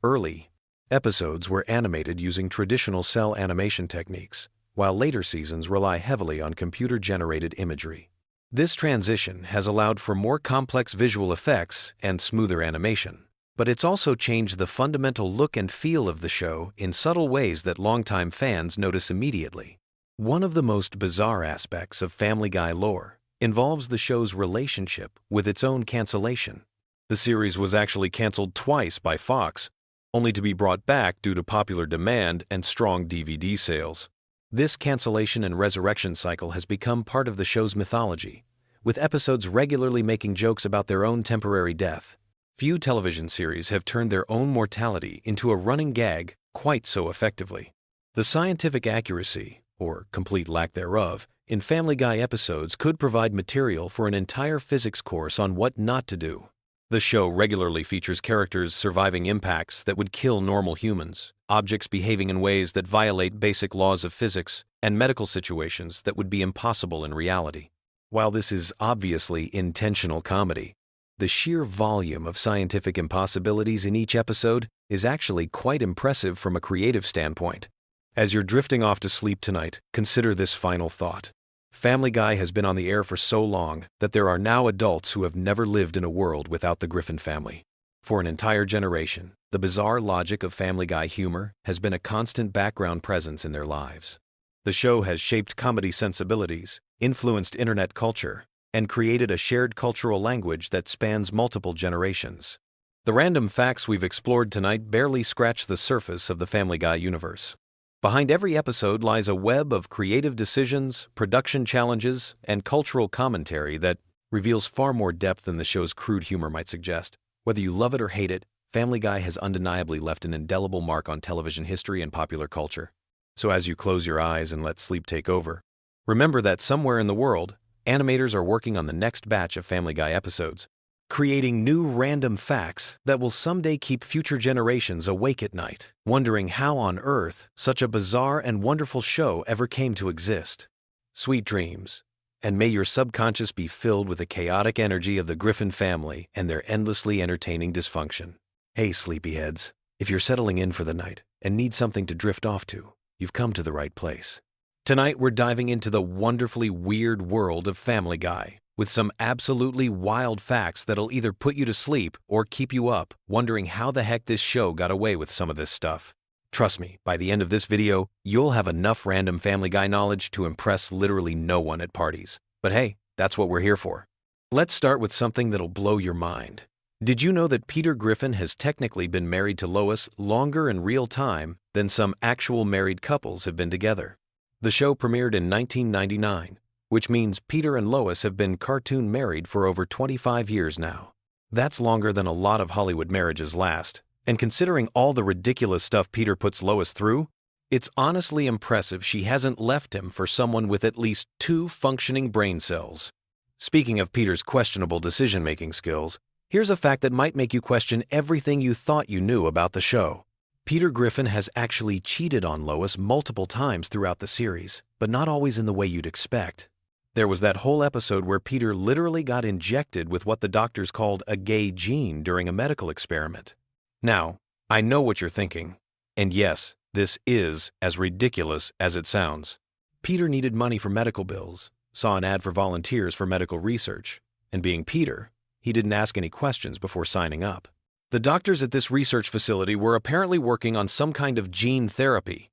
Early episodes were animated using traditional cell animation techniques, while later seasons rely heavily on computer-generated imagery. This transition has allowed for more complex visual effects and smoother animation, but it's also changed the fundamental look and feel of the show in subtle ways that longtime fans notice immediately. One of the most bizarre aspects of Family Guy lore involves the show's relationship with its own cancellation. The series was actually canceled twice by Fox, only to be brought back due to popular demand and strong DVD sales. This cancellation and resurrection cycle has become part of the show's mythology, with episodes regularly making jokes about their own temporary death. Few television series have turned their own mortality into a running gag quite so effectively. The scientific accuracy, or complete lack thereof, in Family Guy episodes could provide material for an entire physics course on what not to do. The show regularly features characters surviving impacts that would kill normal humans, objects behaving in ways that violate basic laws of physics, and medical situations that would be impossible in reality. While this is obviously intentional comedy, the sheer volume of scientific impossibilities in each episode is actually quite impressive from a creative standpoint. As you're drifting off to sleep tonight, consider this final thought. Family Guy has been on the air for so long that there are now adults who have never lived in a world without the Griffin family. For an entire generation, the bizarre logic of Family Guy humor has been a constant background presence in their lives. The show has shaped comedy sensibilities, influenced internet culture, and created a shared cultural language that spans multiple generations. The random facts we've explored tonight barely scratch the surface of the Family Guy universe. Behind every episode lies a web of creative decisions, production challenges, and cultural commentary that reveals far more depth than the show's crude humor might suggest. Whether you love it or hate it, Family Guy has undeniably left an indelible mark on television history and popular culture. So as you close your eyes and let sleep take over, remember that somewhere in the world, animators are working on the next batch of Family Guy episodes, creating new random facts that will someday keep future generations awake at night, wondering how on earth such a bizarre and wonderful show ever came to exist. Sweet dreams, and may your subconscious be filled with the chaotic energy of the Griffin family and their endlessly entertaining dysfunction. Hey, sleepyheads, if you're settling in for the night and need something to drift off to, you've come to the right place. Tonight we're diving into the wonderfully weird world of Family Guy, with some absolutely wild facts that'll either put you to sleep or keep you up, wondering how the heck this show got away with some of this stuff. Trust me, by the end of this video, you'll have enough random Family Guy knowledge to impress literally no one at parties. But hey, that's what we're here for. Let's start with something that'll blow your mind. Did you know that Peter Griffin has technically been married to Lois longer in real time than some actual married couples have been together? The show premiered in 1999. Which means Peter and Lois have been cartoon married for over 25 years now. That's longer than a lot of Hollywood marriages last, and considering all the ridiculous stuff Peter puts Lois through, it's honestly impressive she hasn't left him for someone with at least 2 functioning brain cells. Speaking of Peter's questionable decision-making skills, here's a fact that might make you question everything you thought you knew about the show. Peter Griffin has actually cheated on Lois multiple times throughout the series, but not always in the way you'd expect. There was that whole episode where Peter literally got injected with what the doctors called a gay gene during a medical experiment. Now, I know what you're thinking, and yes, this is as ridiculous as it sounds. Peter needed money for medical bills, saw an ad for volunteers for medical research, and being Peter, he didn't ask any questions before signing up. The doctors at this research facility were apparently working on some kind of gene therapy,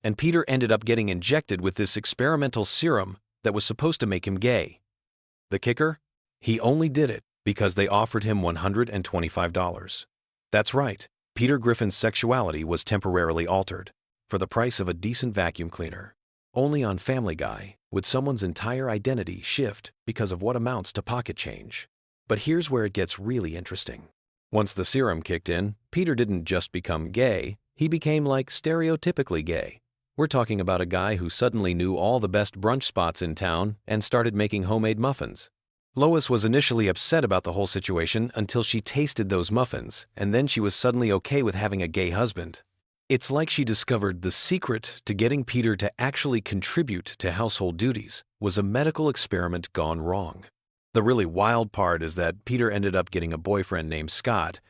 and Peter ended up getting injected with this experimental serum that was supposed to make him gay. The kicker? He only did it because they offered him $125. That's right, Peter Griffin's sexuality was temporarily altered for the price of a decent vacuum cleaner. Only on Family Guy would someone's entire identity shift because of what amounts to pocket change. But here's where it gets really interesting. Once the serum kicked in, Peter didn't just become gay, he became like stereotypically gay. We're talking about a guy who suddenly knew all the best brunch spots in town and started making homemade muffins. Lois was initially upset about the whole situation until she tasted those muffins, and then she was suddenly okay with having a gay husband. It's like she discovered the secret to getting Peter to actually contribute to household duties was a medical experiment gone wrong. The really wild part is that Peter ended up getting a boyfriend named Scott,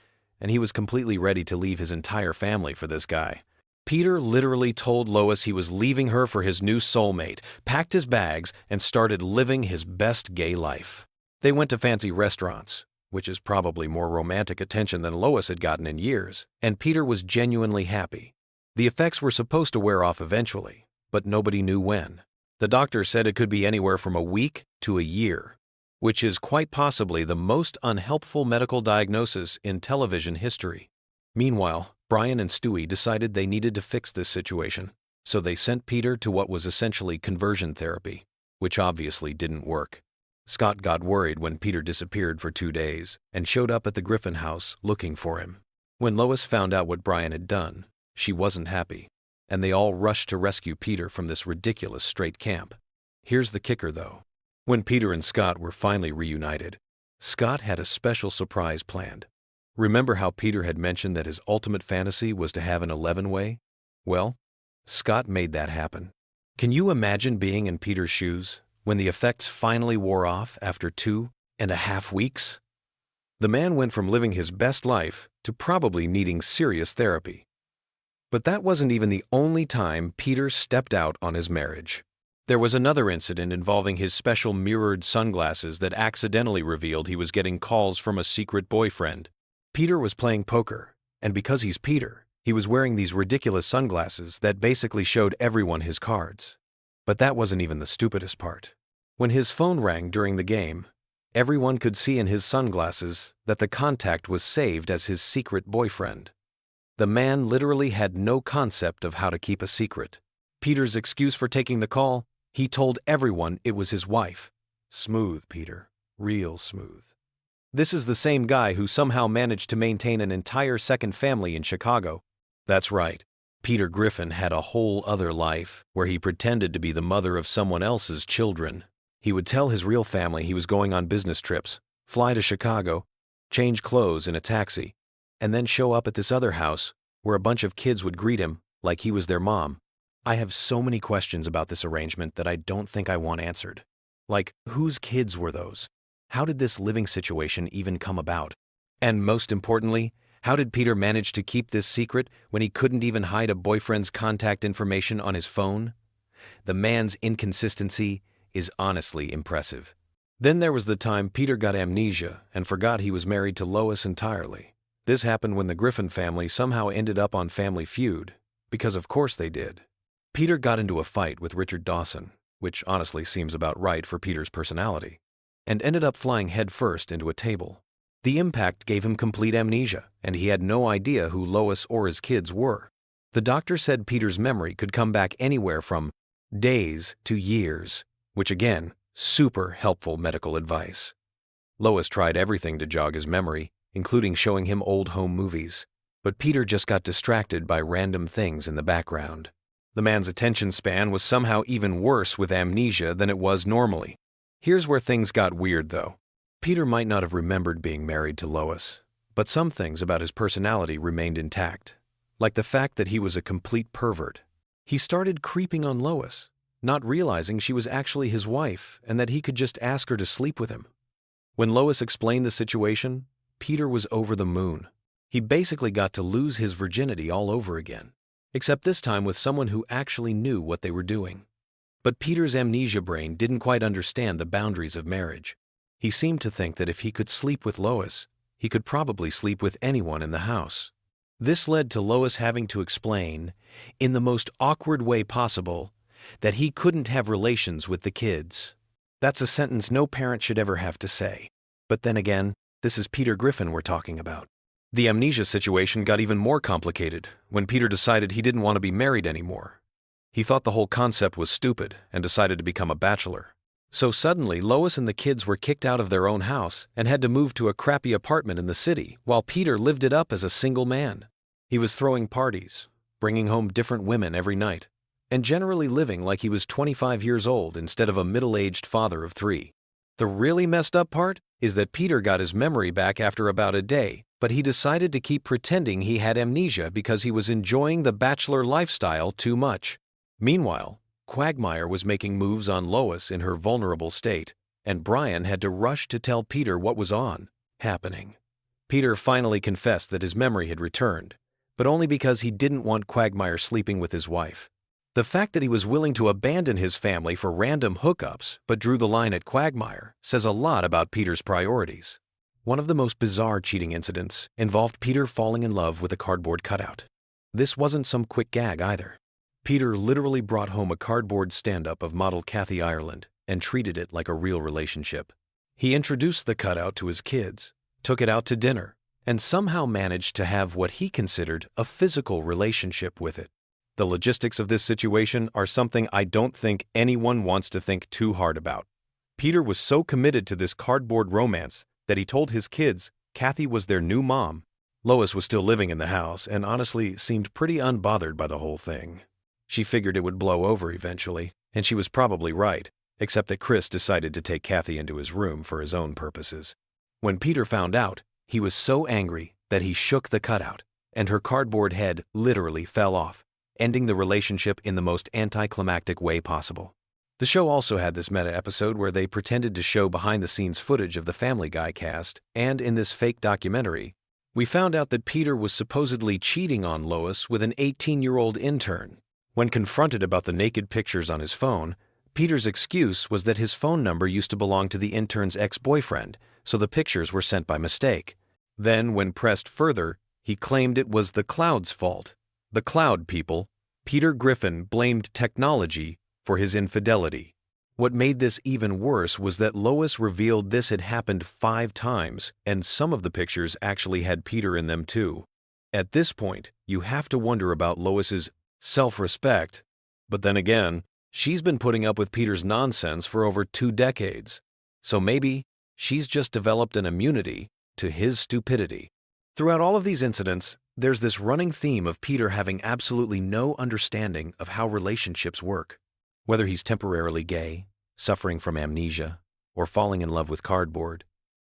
and he was completely ready to leave his entire family for this guy. Peter literally told Lois he was leaving her for his new soulmate, packed his bags, and started living his best gay life. They went to fancy restaurants, which is probably more romantic attention than Lois had gotten in years, and Peter was genuinely happy. The effects were supposed to wear off eventually, but nobody knew when. The doctor said it could be anywhere from a week to a year, which is quite possibly the most unhelpful medical diagnosis in television history. Meanwhile, Brian and Stewie decided they needed to fix this situation, so they sent Peter to what was essentially conversion therapy, which obviously didn't work. Scott got worried when Peter disappeared for 2 days and showed up at the Griffin house looking for him. When Lois found out what Brian had done, she wasn't happy, and they all rushed to rescue Peter from this ridiculous straight camp. Here's the kicker though. When Peter and Scott were finally reunited, Scott had a special surprise planned. Remember how Peter had mentioned that his ultimate fantasy was to have an 11-way? Well, Scott made that happen. Can you imagine being in Peter's shoes when the effects finally wore off after 2.5 weeks? The man went from living his best life to probably needing serious therapy. But that wasn't even the only time Peter stepped out on his marriage. There was another incident involving his special mirrored sunglasses that accidentally revealed he was getting calls from a secret boyfriend. Peter was playing poker, and because he's Peter, he was wearing these ridiculous sunglasses that basically showed everyone his cards. But that wasn't even the stupidest part. When his phone rang during the game, everyone could see in his sunglasses that the contact was saved as his secret boyfriend. The man literally had no concept of how to keep a secret. Peter's excuse for taking the call? He told everyone it was his wife. Smooth, Peter. Real smooth. This is the same guy who somehow managed to maintain an entire second family in Chicago. That's right. Peter Griffin had a whole other life where he pretended to be the mother of someone else's children. He would tell his real family he was going on business trips, fly to Chicago, change clothes in a taxi, and then show up at this other house where a bunch of kids would greet him like he was their mom. I have so many questions about this arrangement that I don't think I want answered. Like, whose kids were those? How did this living situation even come about? And most importantly, how did Peter manage to keep this secret when he couldn't even hide a boyfriend's contact information on his phone? The man's inconsistency is honestly impressive. Then there was the time Peter got amnesia and forgot he was married to Lois entirely. This happened when the Griffin family somehow ended up on Family Feud, because of course they did. Peter got into a fight with Richard Dawson, which honestly seems about right for Peter's personality, and ended up flying headfirst into a table. The impact gave him complete amnesia, and he had no idea who Lois or his kids were. The doctor said Peter's memory could come back anywhere from days to years, which again, super helpful medical advice. Lois tried everything to jog his memory, including showing him old home movies, but Peter just got distracted by random things in the background. The man's attention span was somehow even worse with amnesia than it was normally. Here's where things got weird though. Peter might not have remembered being married to Lois, but some things about his personality remained intact, like the fact that he was a complete pervert. He started creeping on Lois, not realizing she was actually his wife and that he could just ask her to sleep with him. When Lois explained the situation, Peter was over the moon. He basically got to lose his virginity all over again, except this time with someone who actually knew what they were doing. But Peter's amnesia brain didn't quite understand the boundaries of marriage. He seemed to think that if he could sleep with Lois, he could probably sleep with anyone in the house. This led to Lois having to explain, in the most awkward way possible, that he couldn't have relations with the kids. That's a sentence no parent should ever have to say. But then again, this is Peter Griffin we're talking about. The amnesia situation got even more complicated when Peter decided he didn't want to be married anymore. He thought the whole concept was stupid and decided to become a bachelor. So suddenly, Lois and the kids were kicked out of their own house and had to move to a crappy apartment in the city, while Peter lived it up as a single man. He was throwing parties, bringing home different women every night, and generally living like he was 25 years old instead of a middle-aged father of 3. The really messed up part is that Peter got his memory back after about a day, but he decided to keep pretending he had amnesia because he was enjoying the bachelor lifestyle too much. Meanwhile, Quagmire was making moves on Lois in her vulnerable state, and Brian had to rush to tell Peter what was happening. Peter finally confessed that his memory had returned, but only because he didn't want Quagmire sleeping with his wife. The fact that he was willing to abandon his family for random hookups but drew the line at Quagmire says a lot about Peter's priorities. One of the most bizarre cheating incidents involved Peter falling in love with a cardboard cutout. This wasn't some quick gag either. Peter literally brought home a cardboard stand-up of model Kathy Ireland and treated it like a real relationship. He introduced the cutout to his kids, took it out to dinner, and somehow managed to have what he considered a physical relationship with it. The logistics of this situation are something I don't think anyone wants to think too hard about. Peter was so committed to this cardboard romance that he told his kids Kathy was their new mom. Lois was still living in the house and honestly seemed pretty unbothered by the whole thing. She figured it would blow over eventually, and she was probably right, except that Chris decided to take Kathy into his room for his own purposes. When Peter found out, he was so angry that he shook the cutout, and her cardboard head literally fell off, ending the relationship in the most anticlimactic way possible. The show also had this meta episode where they pretended to show behind-the-scenes footage of the Family Guy cast, and in this fake documentary, we found out that Peter was supposedly cheating on Lois with an 18-year-old intern. When confronted about the naked pictures on his phone, Peter's excuse was that his phone number used to belong to the intern's ex-boyfriend, so the pictures were sent by mistake. Then, when pressed further, he claimed it was the cloud's fault. The cloud people. Peter Griffin blamed technology for his infidelity. What made this even worse was that Lois revealed this had happened 5 times, and some of the pictures actually had Peter in them too. At this point, you have to wonder about Lois's self-respect. But then again, she's been putting up with Peter's nonsense for over 2 decades. So maybe she's just developed an immunity to his stupidity. Throughout all of these incidents, there's this running theme of Peter having absolutely no understanding of how relationships work. Whether he's temporarily gay, suffering from amnesia, or falling in love with cardboard,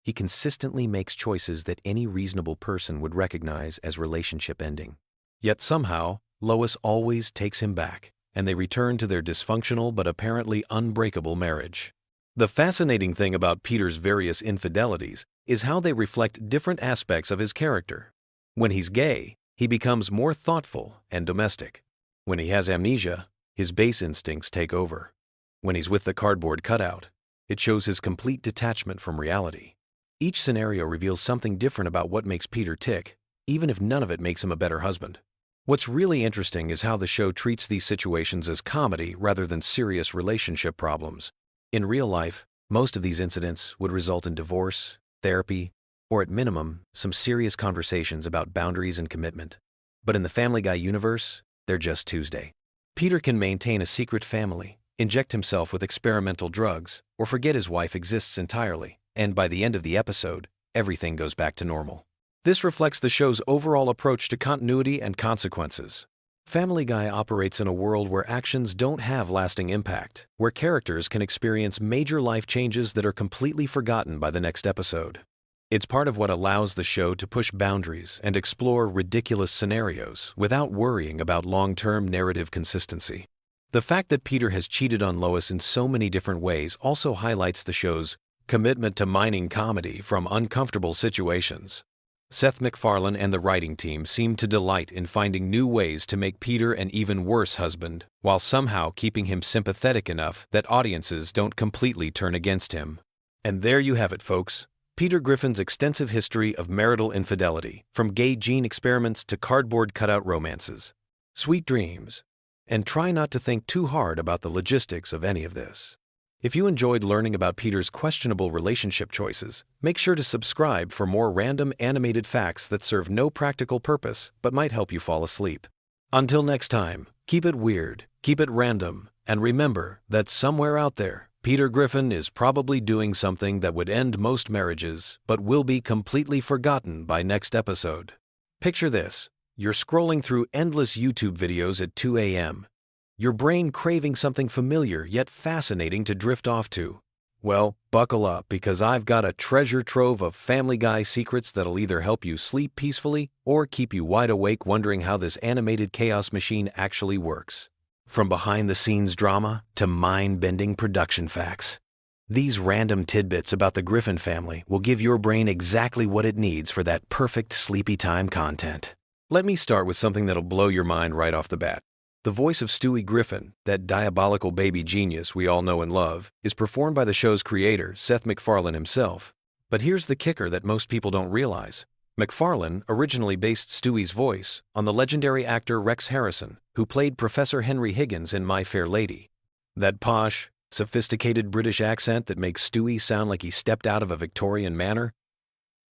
he consistently makes choices that any reasonable person would recognize as relationship ending. Yet somehow, Lois always takes him back, and they return to their dysfunctional but apparently unbreakable marriage. The fascinating thing about Peter's various infidelities is how they reflect different aspects of his character. When he's gay, he becomes more thoughtful and domestic. When he has amnesia, his base instincts take over. When he's with the cardboard cutout, it shows his complete detachment from reality. Each scenario reveals something different about what makes Peter tick, even if none of it makes him a better husband. What's really interesting is how the show treats these situations as comedy rather than serious relationship problems. In real life, most of these incidents would result in divorce, therapy, or at minimum, some serious conversations about boundaries and commitment. But in the Family Guy universe, they're just Tuesday. Peter can maintain a secret family, inject himself with experimental drugs, or forget his wife exists entirely, and by the end of the episode, everything goes back to normal. This reflects the show's overall approach to continuity and consequences. Family Guy operates in a world where actions don't have lasting impact, where characters can experience major life changes that are completely forgotten by the next episode. It's part of what allows the show to push boundaries and explore ridiculous scenarios without worrying about long-term narrative consistency. The fact that Peter has cheated on Lois in so many different ways also highlights the show's commitment to mining comedy from uncomfortable situations. Seth MacFarlane and the writing team seem to delight in finding new ways to make Peter an even worse husband, while somehow keeping him sympathetic enough that audiences don't completely turn against him. And there you have it, folks. Peter Griffin's extensive history of marital infidelity, from gay gene experiments to cardboard cutout romances. Sweet dreams. And try not to think too hard about the logistics of any of this. If you enjoyed learning about Peter's questionable relationship choices, make sure to subscribe for more random animated facts that serve no practical purpose but might help you fall asleep. Until next time, keep it weird, keep it random, and remember that somewhere out there, Peter Griffin is probably doing something that would end most marriages but will be completely forgotten by next episode. Picture this. You're scrolling through endless YouTube videos at 2 a.m., your brain craving something familiar yet fascinating to drift off to. Well, buckle up because I've got a treasure trove of Family Guy secrets that'll either help you sleep peacefully or keep you wide awake wondering how this animated chaos machine actually works. From behind-the-scenes drama to mind-bending production facts, these random tidbits about the Griffin family will give your brain exactly what it needs for that perfect sleepy time content. Let me start with something that'll blow your mind right off the bat. The voice of Stewie Griffin, that diabolical baby genius we all know and love, is performed by the show's creator, Seth MacFarlane himself. But here's the kicker that most people don't realize. MacFarlane originally based Stewie's voice on the legendary actor Rex Harrison, who played Professor Henry Higgins in My Fair Lady. That posh, sophisticated British accent that makes Stewie sound like he stepped out of a Victorian manor.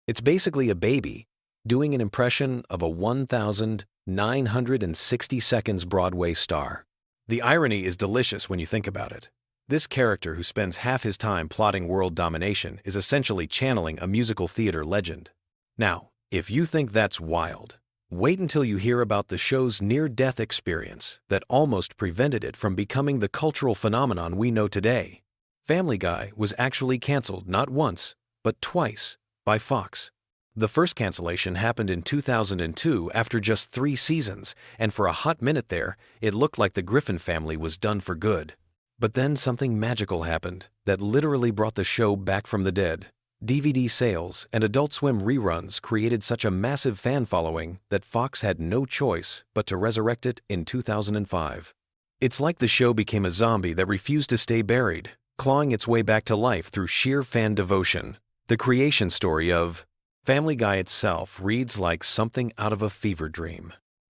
It's basically a baby doing an impression of a 1,960 seconds Broadway star. The irony is delicious when you think about it. This character who spends half his time plotting world domination is essentially channeling a musical theater legend. Now, if you think that's wild, wait until you hear about the show's near-death experience that almost prevented it from becoming the cultural phenomenon we know today. Family Guy was actually canceled not once, but twice by Fox. The first cancellation happened in 2002 after just 3 seasons, and for a hot minute there, it looked like the Griffin family was done for good. But then something magical happened that literally brought the show back from the dead. DVD sales and Adult Swim reruns created such a massive fan following that Fox had no choice but to resurrect it in 2005. It's like the show became a zombie that refused to stay buried, clawing its way back to life through sheer fan devotion. The creation story of Family Guy itself reads like something out of a fever dream.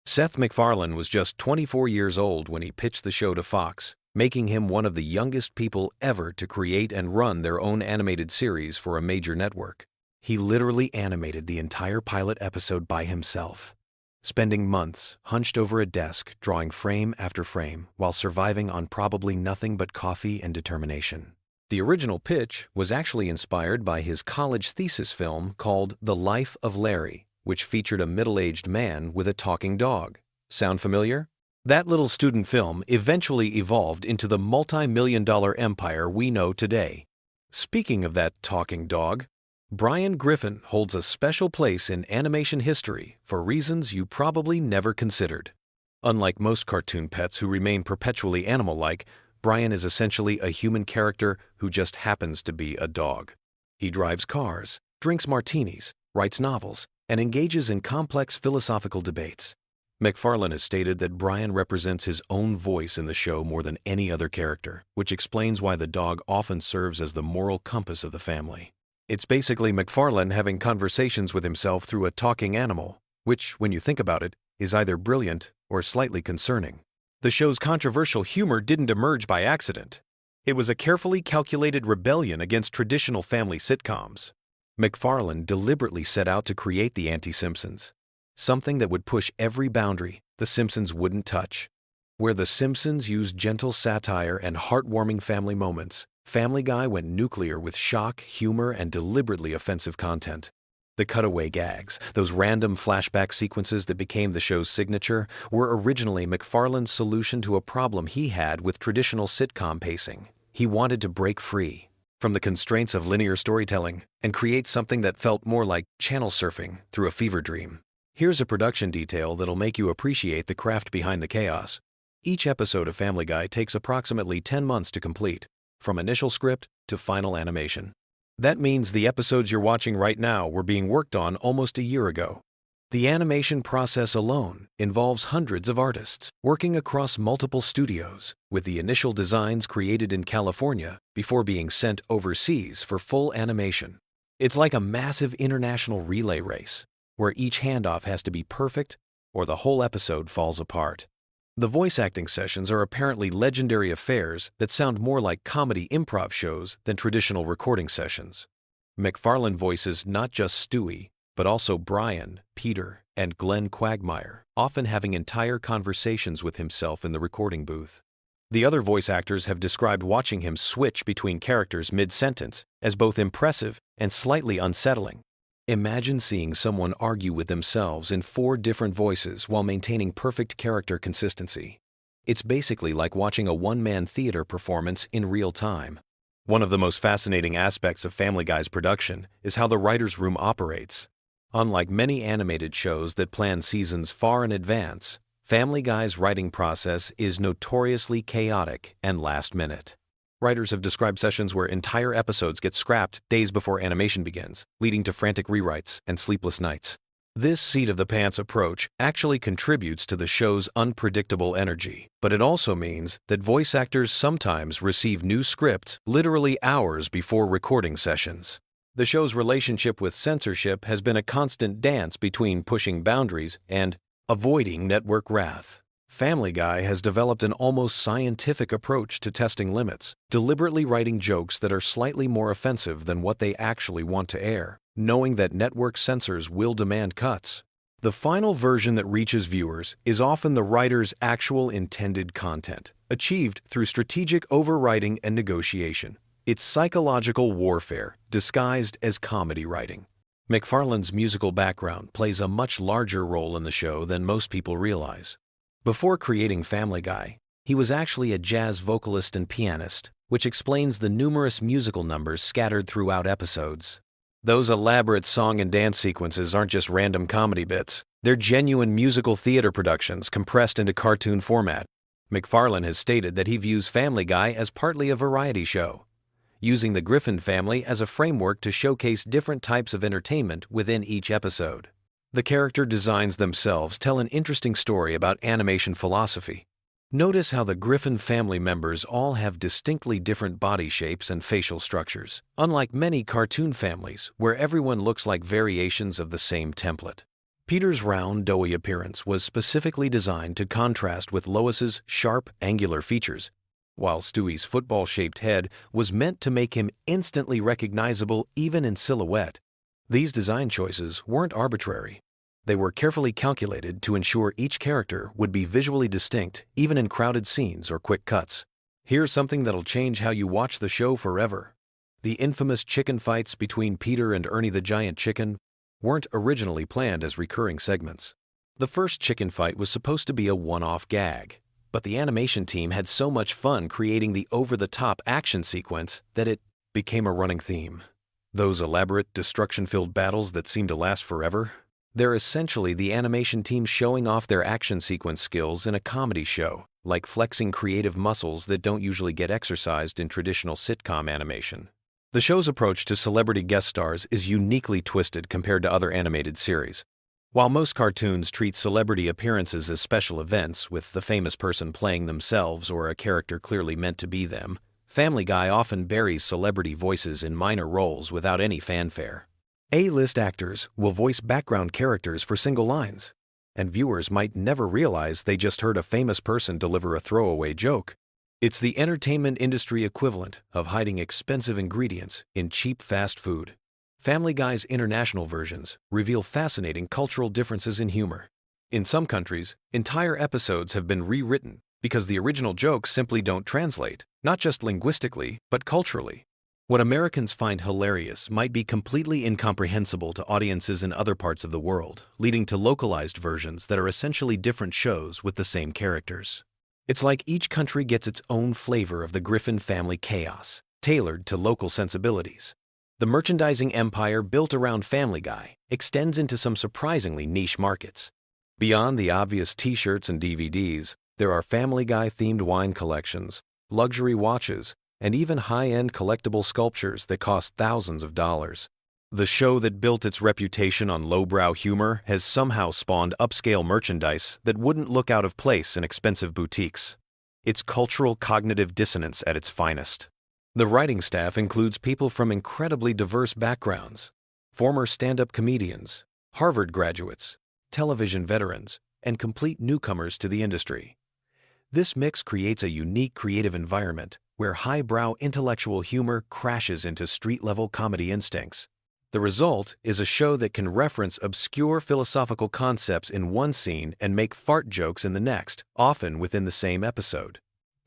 Seth MacFarlane was just 24 years old when he pitched the show to Fox, making him one of the youngest people ever to create and run their own animated series for a major network. He literally animated the entire pilot episode by himself, spending months hunched over a desk drawing frame after frame while surviving on probably nothing but coffee and determination. The original pitch was actually inspired by his college thesis film called The Life of Larry, which featured a middle-aged man with a talking dog. Sound familiar? That little student film eventually evolved into the multi-million-dollar empire we know today. Speaking of that talking dog, Brian Griffin holds a special place in animation history for reasons you probably never considered. Unlike most cartoon pets who remain perpetually animal-like, Brian is essentially a human character who just happens to be a dog. He drives cars, drinks martinis, writes novels, and engages in complex philosophical debates. MacFarlane has stated that Brian represents his own voice in the show more than any other character, which explains why the dog often serves as the moral compass of the family. It's basically MacFarlane having conversations with himself through a talking animal, which, when you think about it, is either brilliant or slightly concerning. The show's controversial humor didn't emerge by accident. It was a carefully calculated rebellion against traditional family sitcoms. MacFarlane deliberately set out to create the anti-Simpsons, something that would push every boundary the Simpsons wouldn't touch. Where the Simpsons used gentle satire and heartwarming family moments, Family Guy went nuclear with shock, humor, and deliberately offensive content. The cutaway gags, those random flashback sequences that became the show's signature, were originally MacFarlane's solution to a problem he had with traditional sitcom pacing. He wanted to break free from the constraints of linear storytelling and create something that felt more like channel surfing through a fever dream. Here's a production detail that'll make you appreciate the craft behind the chaos. Each episode of Family Guy takes approximately 10 months to complete, from initial script to final animation. That means the episodes you're watching right now were being worked on almost a year ago. The animation process alone involves hundreds of artists working across multiple studios, with the initial designs created in California before being sent overseas for full animation. It's like a massive international relay race, where each handoff has to be perfect or the whole episode falls apart. The voice acting sessions are apparently legendary affairs that sound more like comedy improv shows than traditional recording sessions. McFarlane voices not just Stewie, but also Brian, Peter, and Glenn Quagmire, often having entire conversations with himself in the recording booth. The other voice actors have described watching him switch between characters mid-sentence as both impressive and slightly unsettling. Imagine seeing someone argue with themselves in 4 different voices while maintaining perfect character consistency. It's basically like watching a one-man theater performance in real time. One of the most fascinating aspects of Family Guy's production is how the writer's room operates. Unlike many animated shows that plan seasons far in advance, Family Guy's writing process is notoriously chaotic and last-minute. Writers have described sessions where entire episodes get scrapped days before animation begins, leading to frantic rewrites and sleepless nights. This seat-of-the-pants approach actually contributes to the show's unpredictable energy, but it also means that voice actors sometimes receive new scripts literally hours before recording sessions. The show's relationship with censorship has been a constant dance between pushing boundaries and avoiding network wrath. Family Guy has developed an almost scientific approach to testing limits, deliberately writing jokes that are slightly more offensive than what they actually want to air, knowing that network censors will demand cuts. The final version that reaches viewers is often the writer's actual intended content, achieved through strategic overwriting and negotiation. It's psychological warfare, disguised as comedy writing. McFarlane's musical background plays a much larger role in the show than most people realize. Before creating Family Guy, he was actually a jazz vocalist and pianist, which explains the numerous musical numbers scattered throughout episodes. Those elaborate song and dance sequences aren't just random comedy bits. They're genuine musical theater productions compressed into cartoon format. McFarlane has stated that he views Family Guy as partly a variety show, using the Griffin family as a framework to showcase different types of entertainment within each episode. The character designs themselves tell an interesting story about animation philosophy. Notice how the Griffin family members all have distinctly different body shapes and facial structures, unlike many cartoon families where everyone looks like variations of the same template. Peter's round, doughy appearance was specifically designed to contrast with Lois's sharp, angular features, while Stewie's football-shaped head was meant to make him instantly recognizable even in silhouette. These design choices weren't arbitrary. They were carefully calculated to ensure each character would be visually distinct even in crowded scenes or quick cuts. Here's something that'll change how you watch the show forever. The infamous chicken fights between Peter and Ernie the Giant Chicken weren't originally planned as recurring segments. The first chicken fight was supposed to be a one-off gag, but the animation team had so much fun creating the over-the-top action sequence that it became a running theme. Those elaborate, destruction-filled battles that seem to last forever? They're essentially the animation team showing off their action sequence skills in a comedy show, like flexing creative muscles that don't usually get exercised in traditional sitcom animation. The show's approach to celebrity guest stars is uniquely twisted compared to other animated series. While most cartoons treat celebrity appearances as special events, with the famous person playing themselves or a character clearly meant to be them, Family Guy often buries celebrity voices in minor roles without any fanfare. A-list actors will voice background characters for single lines, and viewers might never realize they just heard a famous person deliver a throwaway joke. It's the entertainment industry equivalent of hiding expensive ingredients in cheap fast food. Family Guy's international versions reveal fascinating cultural differences in humor. In some countries, entire episodes have been rewritten because the original jokes simply don't translate, not just linguistically, but culturally. What Americans find hilarious might be completely incomprehensible to audiences in other parts of the world, leading to localized versions that are essentially different shows with the same characters. It's like each country gets its own flavor of the Griffin family chaos, tailored to local sensibilities. The merchandising empire built around Family Guy extends into some surprisingly niche markets. Beyond the obvious t-shirts and DVDs, there are Family Guy-themed wine collections, luxury watches, and even high-end collectible sculptures that cost thousands of dollars. The show that built its reputation on lowbrow humor has somehow spawned upscale merchandise that wouldn't look out of place in expensive boutiques. It's cultural cognitive dissonance at its finest. The writing staff includes people from incredibly diverse backgrounds: former stand-up comedians, Harvard graduates, television veterans, and complete newcomers to the industry. This mix creates a unique creative environment where highbrow intellectual humor crashes into street-level comedy instincts. The result is a show that can reference obscure philosophical concepts in one scene and make fart jokes in the next, often within the same episode.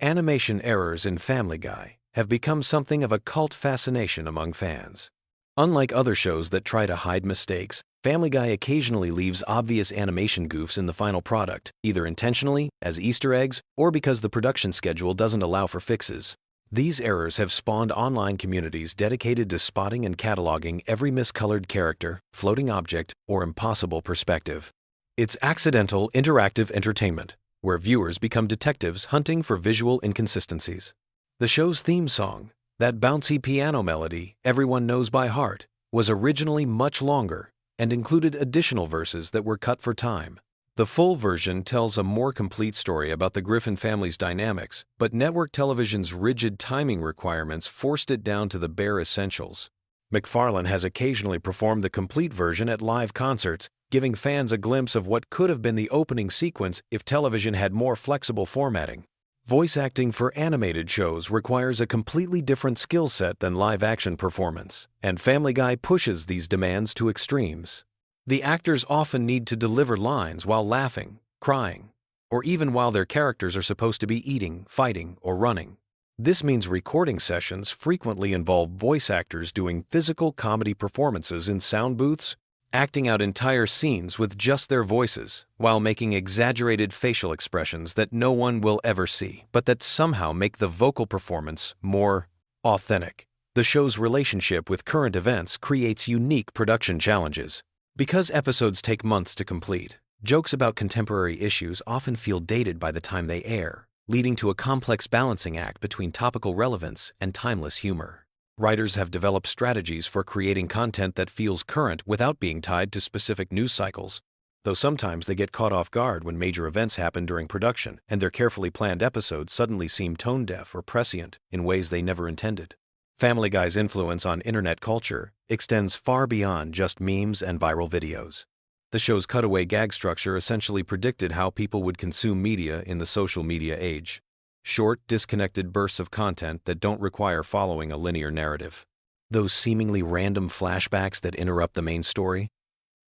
Animation errors in Family Guy have become something of a cult fascination among fans. Unlike other shows that try to hide mistakes, Family Guy occasionally leaves obvious animation goofs in the final product, either intentionally, as Easter eggs, or because the production schedule doesn't allow for fixes. These errors have spawned online communities dedicated to spotting and cataloging every miscolored character, floating object, or impossible perspective. It's accidental, interactive entertainment, where viewers become detectives hunting for visual inconsistencies. The show's theme song, that bouncy piano melody everyone knows by heart, was originally much longer and included additional verses that were cut for time. The full version tells a more complete story about the Griffin family's dynamics, but network television's rigid timing requirements forced it down to the bare essentials. MacFarlane has occasionally performed the complete version at live concerts, giving fans a glimpse of what could have been the opening sequence if television had more flexible formatting. Voice acting for animated shows requires a completely different skill set than live-action performance, and Family Guy pushes these demands to extremes. The actors often need to deliver lines while laughing, crying, or even while their characters are supposed to be eating, fighting, or running. This means recording sessions frequently involve voice actors doing physical comedy performances in sound booths, acting out entire scenes with just their voices, while making exaggerated facial expressions that no one will ever see, but that somehow make the vocal performance more authentic. The show's relationship with current events creates unique production challenges. Because episodes take months to complete, jokes about contemporary issues often feel dated by the time they air, leading to a complex balancing act between topical relevance and timeless humor. Writers have developed strategies for creating content that feels current without being tied to specific news cycles, though sometimes they get caught off guard when major events happen during production and their carefully planned episodes suddenly seem tone-deaf or prescient in ways they never intended. Family Guy's influence on internet culture extends far beyond just memes and viral videos. The show's cutaway gag structure essentially predicted how people would consume media in the social media age. Short, disconnected bursts of content that don't require following a linear narrative. Those seemingly random flashbacks that interrupt the main story.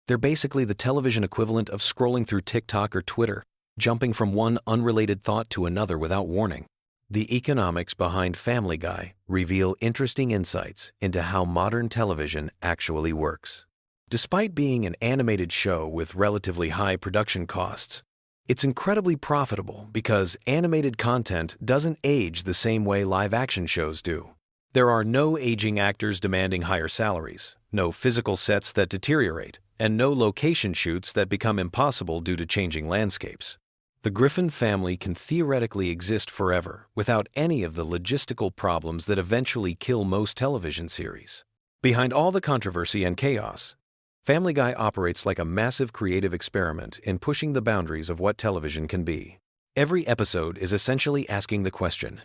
They're basically the television equivalent of scrolling through TikTok or Twitter, jumping from one unrelated thought to another without warning. The economics behind Family Guy reveal interesting insights into how modern television actually works. Despite being an animated show with relatively high production costs, it's incredibly profitable because animated content doesn't age the same way live-action shows do. There are no aging actors demanding higher salaries, no physical sets that deteriorate, and no location shoots that become impossible due to changing landscapes. The Griffin family can theoretically exist forever without any of the logistical problems that eventually kill most television series. Behind all the controversy and chaos, Family Guy operates like a massive creative experiment in pushing the boundaries of what television can be. Every episode is essentially asking the question,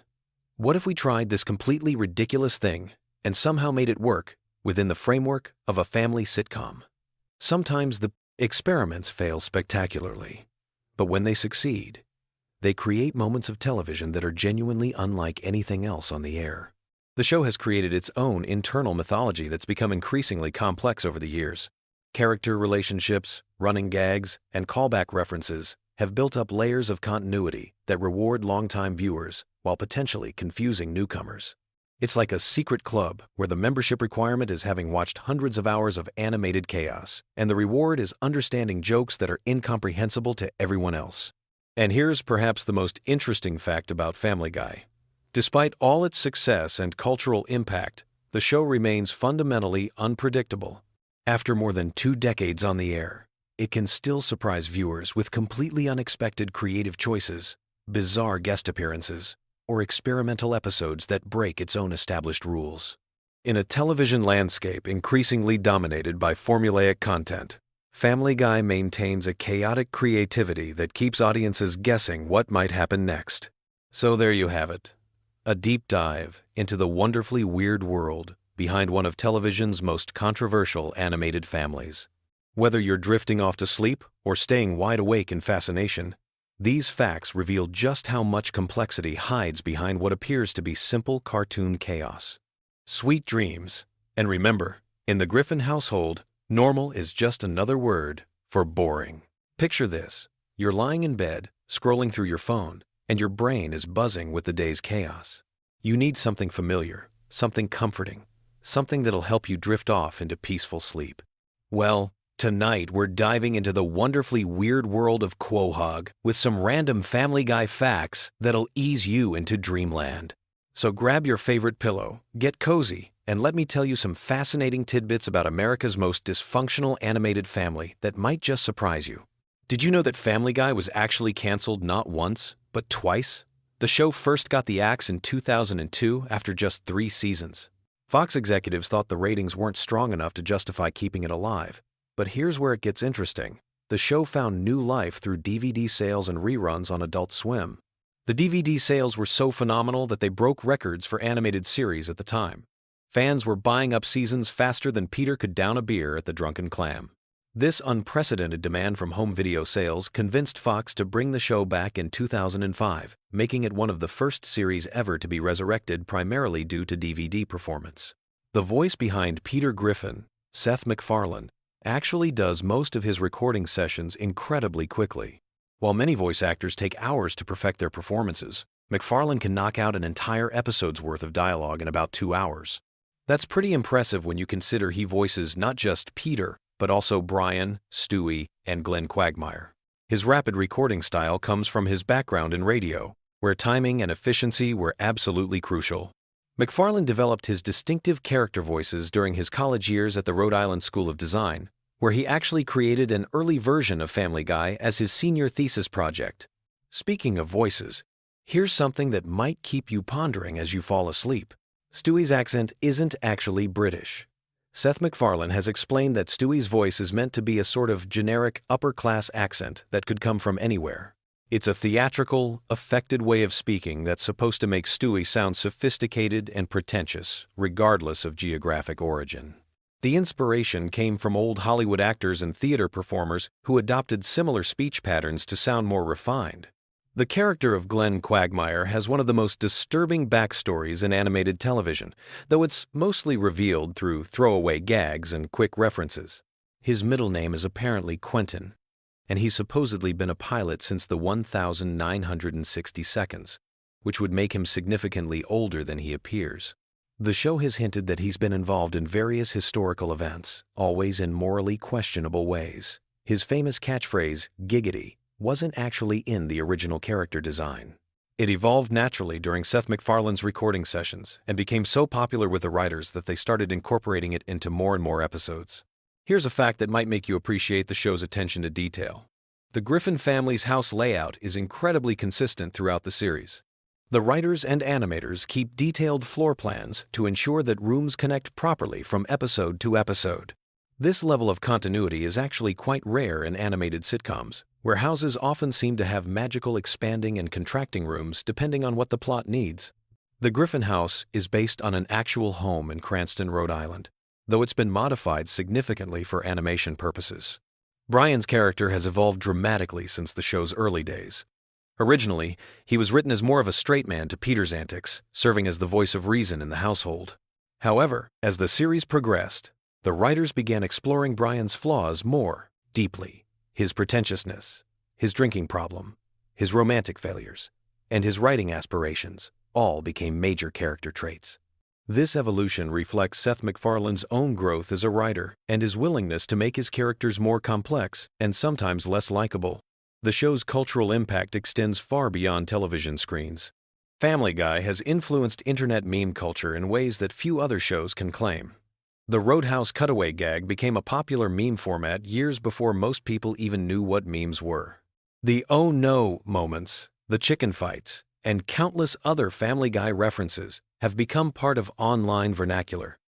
what if we tried this completely ridiculous thing and somehow made it work within the framework of a family sitcom? Sometimes the experiments fail spectacularly. But when they succeed, they create moments of television that are genuinely unlike anything else on the air. The show has created its own internal mythology that's become increasingly complex over the years. Character relationships, running gags, and callback references have built up layers of continuity that reward longtime viewers while potentially confusing newcomers. It's like a secret club where the membership requirement is having watched hundreds of hours of animated chaos, and the reward is understanding jokes that are incomprehensible to everyone else. And here's perhaps the most interesting fact about Family Guy. Despite all its success and cultural impact, the show remains fundamentally unpredictable. After more than 2 decades on the air, it can still surprise viewers with completely unexpected creative choices, bizarre guest appearances, or experimental episodes that break its own established rules. In a television landscape increasingly dominated by formulaic content, Family Guy maintains a chaotic creativity that keeps audiences guessing what might happen next. So there you have it, a deep dive into the wonderfully weird world behind one of television's most controversial animated families. Whether you're drifting off to sleep or staying wide awake in fascination, These facts reveal just how much complexity hides behind what appears to be simple cartoon chaos. Sweet dreams. And remember, in the Griffin household, normal is just another word for boring. Picture this. You're lying in bed, scrolling through your phone, and your brain is buzzing with the day's chaos. You need something familiar, something comforting, something that'll help you drift off into peaceful sleep. Well, tonight we're diving into the wonderfully weird world of Quahog with some random Family Guy facts that'll ease you into dreamland. So grab your favorite pillow, get cozy, and let me tell you some fascinating tidbits about America's most dysfunctional animated family that might just surprise you. Did you know that Family Guy was actually canceled not once, but twice? The show first got the axe in 2002 after just 3 seasons. Fox executives thought the ratings weren't strong enough to justify keeping it alive. But here's where it gets interesting. The show found new life through DVD sales and reruns on Adult Swim. The DVD sales were so phenomenal that they broke records for animated series at the time. Fans were buying up seasons faster than Peter could down a beer at the Drunken Clam. This unprecedented demand from home video sales convinced Fox to bring the show back in 2005, making it one of the first series ever to be resurrected primarily due to DVD performance. The voice behind Peter Griffin, Seth MacFarlane, actually does most of his recording sessions incredibly quickly. While many voice actors take hours to perfect their performances, MacFarlane can knock out an entire episode's worth of dialogue in about 2 hours. That's pretty impressive when you consider he voices not just Peter, but also Brian, Stewie, and Glenn Quagmire. His rapid recording style comes from his background in radio, where timing and efficiency were absolutely crucial. MacFarlane developed his distinctive character voices during his college years at the Rhode Island School of Design, where he actually created an early version of Family Guy as his senior thesis project. Speaking of voices, here's something that might keep you pondering as you fall asleep. Stewie's accent isn't actually British. Seth MacFarlane has explained that Stewie's voice is meant to be a sort of generic upper-class accent that could come from anywhere. It's a theatrical, affected way of speaking that's supposed to make Stewie sound sophisticated and pretentious, regardless of geographic origin. The inspiration came from old Hollywood actors and theater performers who adopted similar speech patterns to sound more refined. The character of Glenn Quagmire has one of the most disturbing backstories in animated television, though it's mostly revealed through throwaway gags and quick references. His middle name is apparently Quentin, and he's supposedly been a pilot since the 1960 seconds, which would make him significantly older than he appears. The show has hinted that he's been involved in various historical events, always in morally questionable ways. His famous catchphrase, "giggity," wasn't actually in the original character design. It evolved naturally during Seth MacFarlane's recording sessions and became so popular with the writers that they started incorporating it into more and more episodes. Here's a fact that might make you appreciate the show's attention to detail. The Griffin family's house layout is incredibly consistent throughout the series. The writers and animators keep detailed floor plans to ensure that rooms connect properly from episode to episode. This level of continuity is actually quite rare in animated sitcoms, where houses often seem to have magical expanding and contracting rooms depending on what the plot needs. The Griffin house is based on an actual home in Cranston, Rhode Island, though it's been modified significantly for animation purposes. Brian's character has evolved dramatically since the show's early days. Originally, he was written as more of a straight man to Peter's antics, serving as the voice of reason in the household. However, as the series progressed, the writers began exploring Brian's flaws more deeply. His pretentiousness, his drinking problem, his romantic failures, and his writing aspirations all became major character traits. This evolution reflects Seth MacFarlane's own growth as a writer and his willingness to make his characters more complex and sometimes less likable. The show's cultural impact extends far beyond television screens. Family Guy has influenced internet meme culture in ways that few other shows can claim. The Roadhouse cutaway gag became a popular meme format years before most people even knew what memes were. The "oh no" moments, the chicken fights, and countless other Family Guy references have become part of online vernacular.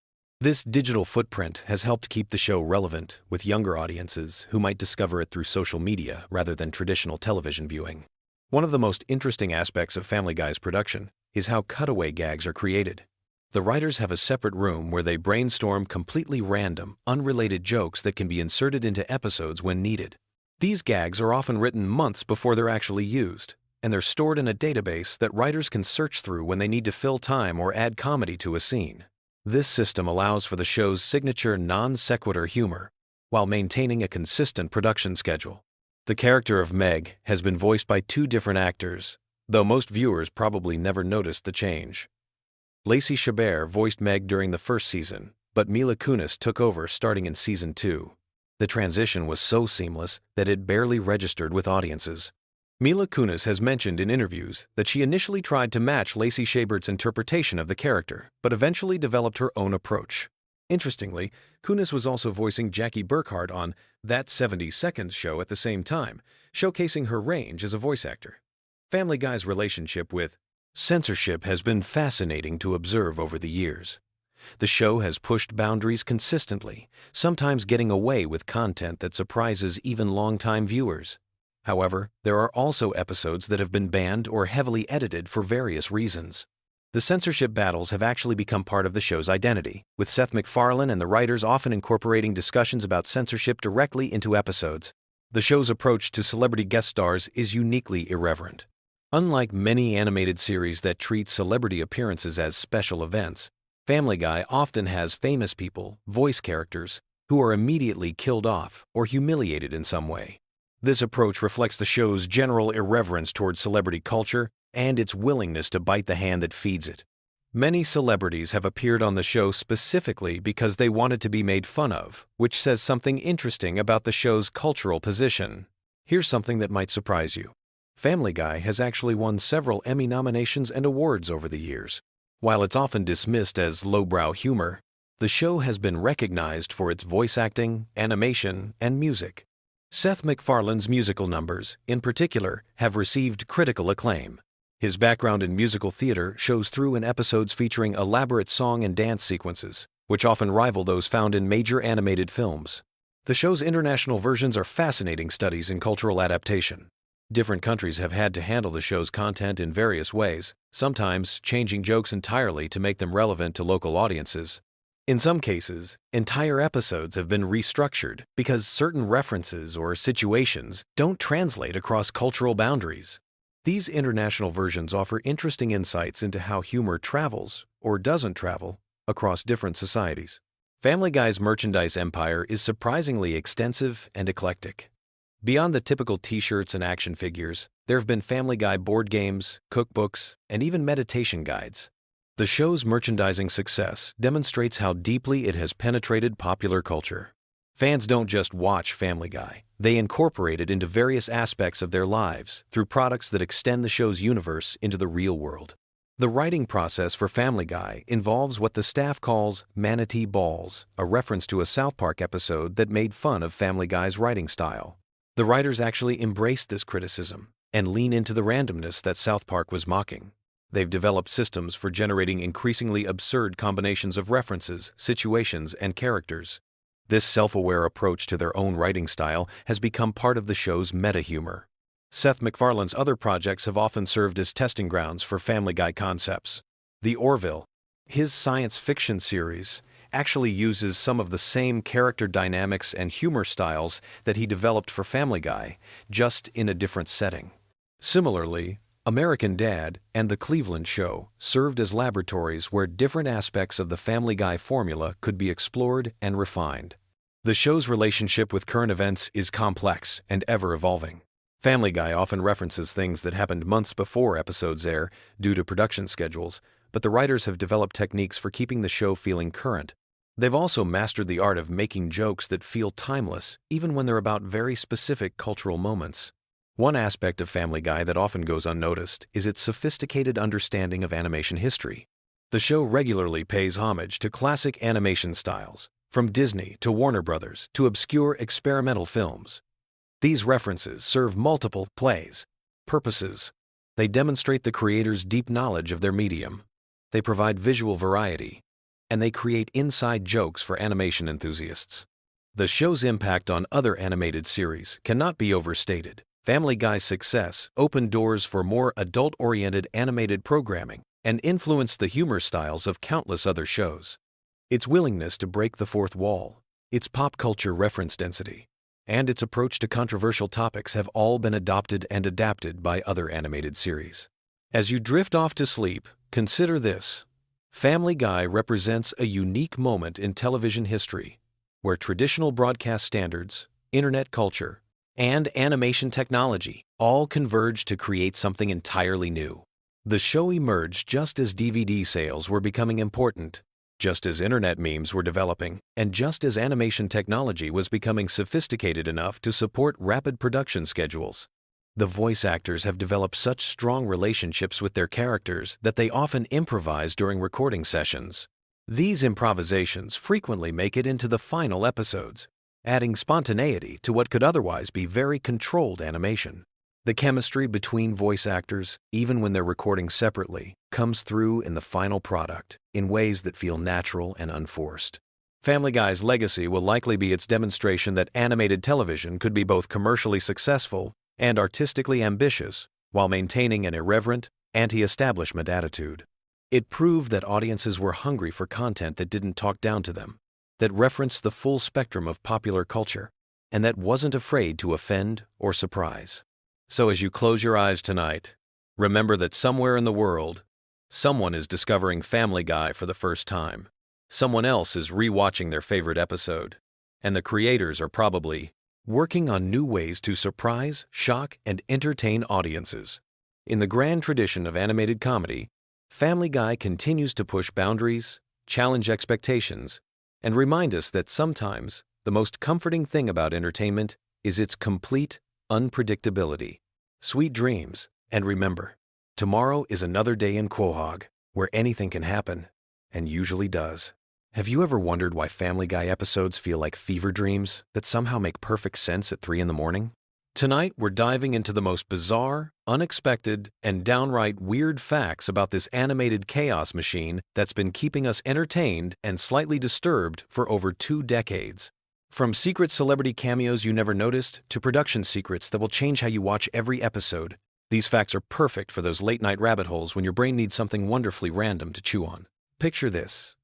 This digital footprint has helped keep the show relevant with younger audiences who might discover it through social media rather than traditional television viewing. One of the most interesting aspects of Family Guy's production is how cutaway gags are created. The writers have a separate room where they brainstorm completely random, unrelated jokes that can be inserted into episodes when needed. These gags are often written months before they're actually used, and they're stored in a database that writers can search through when they need to fill time or add comedy to a scene. This system allows for the show's signature non-sequitur humor, while maintaining a consistent production schedule. The character of Meg has been voiced by two different actors, though most viewers probably never noticed the change. Lacey Chabert voiced Meg during the first season, but Mila Kunis took over starting in season 2. The transition was so seamless that it barely registered with audiences. Mila Kunis has mentioned in interviews that she initially tried to match Lacey Chabert's interpretation of the character, but eventually developed her own approach. Interestingly, Kunis was also voicing Jackie Burkhardt on That 70 Seconds show at the same time, showcasing her range as a voice actor. Family Guy's relationship with censorship has been fascinating to observe over the years. The show has pushed boundaries consistently, sometimes getting away with content that surprises even longtime viewers. However, there are also episodes that have been banned or heavily edited for various reasons. The censorship battles have actually become part of the show's identity, with Seth MacFarlane and the writers often incorporating discussions about censorship directly into episodes. The show's approach to celebrity guest stars is uniquely irreverent. Unlike many animated series that treat celebrity appearances as special events, Family Guy often has famous people, voice characters, who are immediately killed off or humiliated in some way. This approach reflects the show's general irreverence towards celebrity culture and its willingness to bite the hand that feeds it. Many celebrities have appeared on the show specifically because they wanted to be made fun of, which says something interesting about the show's cultural position. Here's something that might surprise you. Family Guy has actually won several Emmy nominations and awards over the years. While it's often dismissed as lowbrow humor, the show has been recognized for its voice acting, animation, and music. Seth MacFarlane's musical numbers, in particular, have received critical acclaim. His background in musical theater shows through in episodes featuring elaborate song and dance sequences, which often rival those found in major animated films. The show's international versions are fascinating studies in cultural adaptation. Different countries have had to handle the show's content in various ways, sometimes changing jokes entirely to make them relevant to local audiences. In some cases, entire episodes have been restructured because certain references or situations don't translate across cultural boundaries. These international versions offer interesting insights into how humor travels, or doesn't travel, across different societies. Family Guy's merchandise empire is surprisingly extensive and eclectic. Beyond the typical t-shirts and action figures, there have been Family Guy board games, cookbooks, and even meditation guides. The show's merchandising success demonstrates how deeply it has penetrated popular culture. Fans don't just watch Family Guy, they incorporate it into various aspects of their lives through products that extend the show's universe into the real world. The writing process for Family Guy involves what the staff calls manatee balls, a reference to a South Park episode that made fun of Family Guy's writing style. The writers actually embraced this criticism and lean into the randomness that South Park was mocking. They've developed systems for generating increasingly absurd combinations of references, situations, and characters. This self-aware approach to their own writing style has become part of the show's meta-humor. Seth MacFarlane's other projects have often served as testing grounds for Family Guy concepts. The Orville, his science fiction series, actually uses some of the same character dynamics and humor styles that he developed for Family Guy, just in a different setting. Similarly, American Dad and The Cleveland Show served as laboratories where different aspects of the Family Guy formula could be explored and refined. The show's relationship with current events is complex and ever-evolving. Family Guy often references things that happened months before episodes air due to production schedules, but the writers have developed techniques for keeping the show feeling current. They've also mastered the art of making jokes that feel timeless, even when they're about very specific cultural moments. One aspect of Family Guy that often goes unnoticed is its sophisticated understanding of animation history. The show regularly pays homage to classic animation styles, from Disney to Warner Brothers to obscure experimental films. These references serve multiple purposes. They demonstrate the creator's deep knowledge of their medium. They provide visual variety, and they create inside jokes for animation enthusiasts. The show's impact on other animated series cannot be overstated. Family Guy's success opened doors for more adult-oriented animated programming and influenced the humor styles of countless other shows. Its willingness to break the fourth wall, its pop culture reference density, and its approach to controversial topics have all been adopted and adapted by other animated series. As you drift off to sleep, consider this. Family Guy represents a unique moment in television history, where traditional broadcast standards, internet culture, and animation technology all converged to create something entirely new. The show emerged just as DVD sales were becoming important, just as internet memes were developing, and just as animation technology was becoming sophisticated enough to support rapid production schedules. The voice actors have developed such strong relationships with their characters that they often improvise during recording sessions. These improvisations frequently make it into the final episodes, adding spontaneity to what could otherwise be very controlled animation. The chemistry between voice actors, even when they're recording separately, comes through in the final product in ways that feel natural and unforced. Family Guy's legacy will likely be its demonstration that animated television could be both commercially successful and artistically ambitious while maintaining an irreverent, anti-establishment attitude. It proved that audiences were hungry for content that didn't talk down to them, that referenced the full spectrum of popular culture, and that wasn't afraid to offend or surprise. So as you close your eyes tonight, remember that somewhere in the world, someone is discovering Family Guy for the first time. Someone else is rewatching their favorite episode, and the creators are probably working on new ways to surprise, shock, and entertain audiences. In the grand tradition of animated comedy, Family Guy continues to push boundaries, challenge expectations, and remind us that sometimes the most comforting thing about entertainment is its complete unpredictability. Sweet dreams, and remember, tomorrow is another day in Quahog, where anything can happen, and usually does. Have you ever wondered why Family Guy episodes feel like fever dreams that somehow make perfect sense at 3 in the morning? Tonight, we're diving into the most bizarre, unexpected, and downright weird facts about this animated chaos machine that's been keeping us entertained and slightly disturbed for over 2 decades. From secret celebrity cameos you never noticed to production secrets that will change how you watch every episode, these facts are perfect for those late-night rabbit holes when your brain needs something wonderfully random to chew on. Picture this.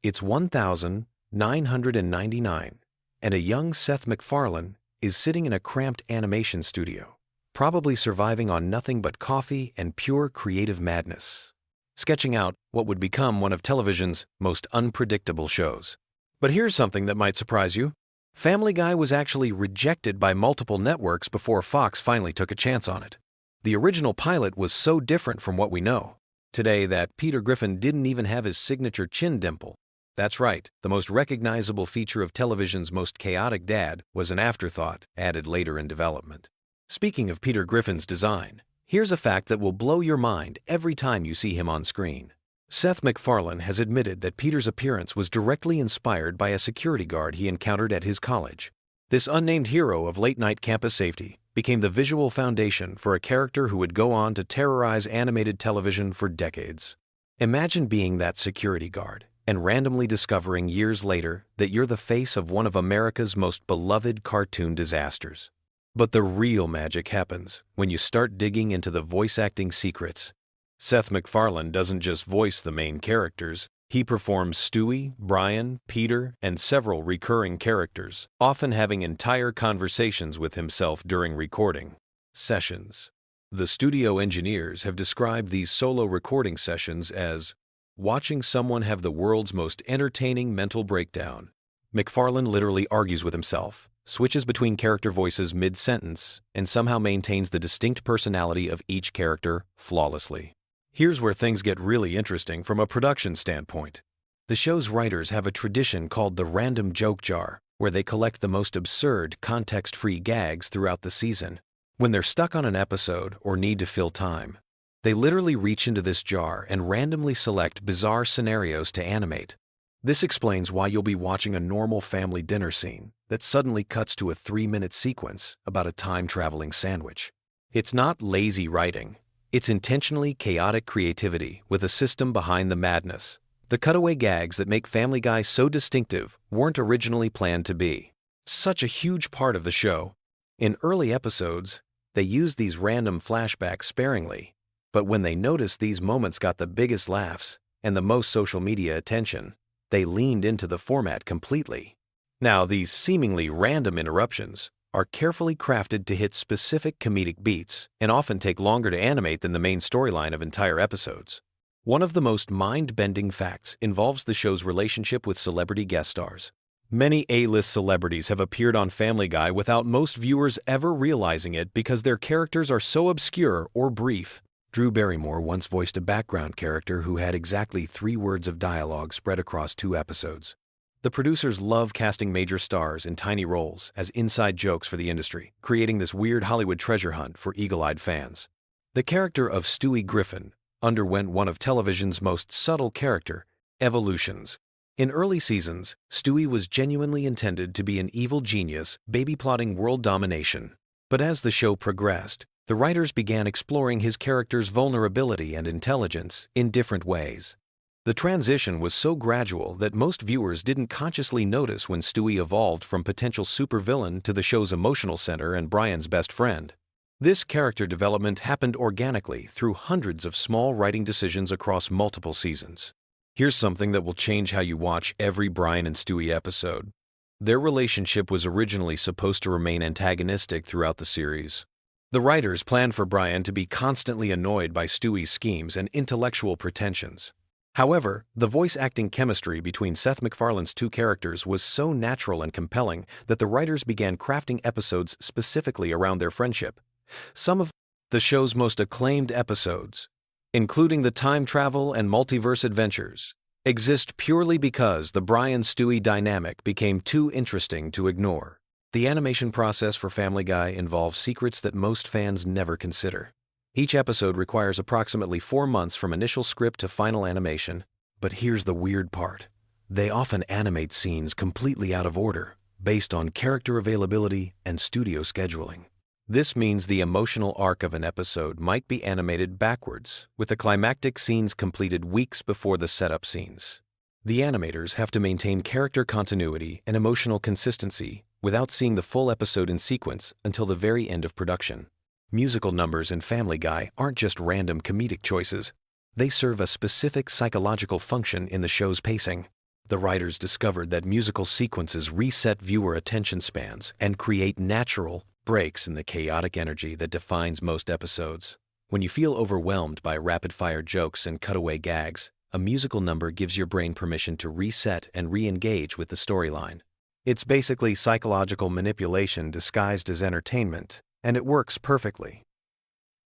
It's 1999, and a young Seth MacFarlane is sitting in a cramped animation studio, probably surviving on nothing but coffee and pure creative madness, sketching out what would become one of television's most unpredictable shows. But here's something that might surprise you. Family Guy was actually rejected by multiple networks before Fox finally took a chance on it. The original pilot was so different from what we know today that Peter Griffin didn't even have his signature chin dimple. That's right, the most recognizable feature of television's most chaotic dad was an afterthought added later in development. Speaking of Peter Griffin's design, here's a fact that will blow your mind every time you see him on screen. Seth MacFarlane has admitted that Peter's appearance was directly inspired by a security guard he encountered at his college. This unnamed hero of late-night campus safety became the visual foundation for a character who would go on to terrorize animated television for decades. Imagine being that security guard and randomly discovering years later that you're the face of one of America's most beloved cartoon disasters. But the real magic happens when you start digging into the voice acting secrets. Seth MacFarlane doesn't just voice the main characters, he performs Stewie, Brian, Peter, and several recurring characters, often having entire conversations with himself during recording sessions. The studio engineers have described these solo recording sessions as watching someone have the world's most entertaining mental breakdown. MacFarlane literally argues with himself, switches between character voices mid-sentence, and somehow maintains the distinct personality of each character flawlessly. Here's where things get really interesting from a production standpoint. The show's writers have a tradition called the random joke jar, where they collect the most absurd, context-free gags throughout the season. When they're stuck on an episode or need to fill time, they literally reach into this jar and randomly select bizarre scenarios to animate. This explains why you'll be watching a normal family dinner scene that suddenly cuts to a 3-minute sequence about a time-traveling sandwich. It's not lazy writing. It's intentionally chaotic creativity with a system behind the madness. The cutaway gags that make Family Guy so distinctive weren't originally planned to be such a huge part of the show. In early episodes, they used these random flashbacks sparingly, but when they noticed these moments got the biggest laughs and the most social media attention, they leaned into the format completely. Now, these seemingly random interruptions are carefully crafted to hit specific comedic beats and often take longer to animate than the main storyline of entire episodes. One of the most mind-bending facts involves the show's relationship with celebrity guest stars. Many A-list celebrities have appeared on Family Guy without most viewers ever realizing it because their characters are so obscure or brief. Drew Barrymore once voiced a background character who had exactly 3 words of dialogue spread across 2 episodes. The producers love casting major stars in tiny roles as inside jokes for the industry, creating this weird Hollywood treasure hunt for eagle-eyed fans. The character of Stewie Griffin underwent one of television's most subtle character evolutions. In early seasons, Stewie was genuinely intended to be an evil genius baby-plotting world domination. But as the show progressed, the writers began exploring his character's vulnerability and intelligence in different ways. The transition was so gradual that most viewers didn't consciously notice when Stewie evolved from potential supervillain to the show's emotional center and Brian's best friend. This character development happened organically through hundreds of small writing decisions across multiple seasons. Here's something that will change how you watch every Brian and Stewie episode. Their relationship was originally supposed to remain antagonistic throughout the series. The writers planned for Brian to be constantly annoyed by Stewie's schemes and intellectual pretensions. However, the voice-acting chemistry between Seth MacFarlane's 2 characters was so natural and compelling that the writers began crafting episodes specifically around their friendship. Some of the show's most acclaimed episodes, including the time travel and multiverse adventures, exist purely because the Brian-Stewie dynamic became too interesting to ignore. The animation process for Family Guy involves secrets that most fans never consider. Each episode requires approximately 4 months from initial script to final animation. But here's the weird part. They often animate scenes completely out of order, based on character availability and studio scheduling. This means the emotional arc of an episode might be animated backwards, with the climactic scenes completed weeks before the setup scenes. The animators have to maintain character continuity and emotional consistency without seeing the full episode in sequence until the very end of production. Musical numbers in Family Guy aren't just random comedic choices. They serve a specific psychological function in the show's pacing. The writers discovered that musical sequences reset viewer attention spans and create natural breaks in the chaotic energy that defines most episodes. When you feel overwhelmed by rapid-fire jokes and cutaway gags, a musical number gives your brain permission to reset and re-engage with the storyline. It's basically psychological manipulation disguised as entertainment, and it works perfectly.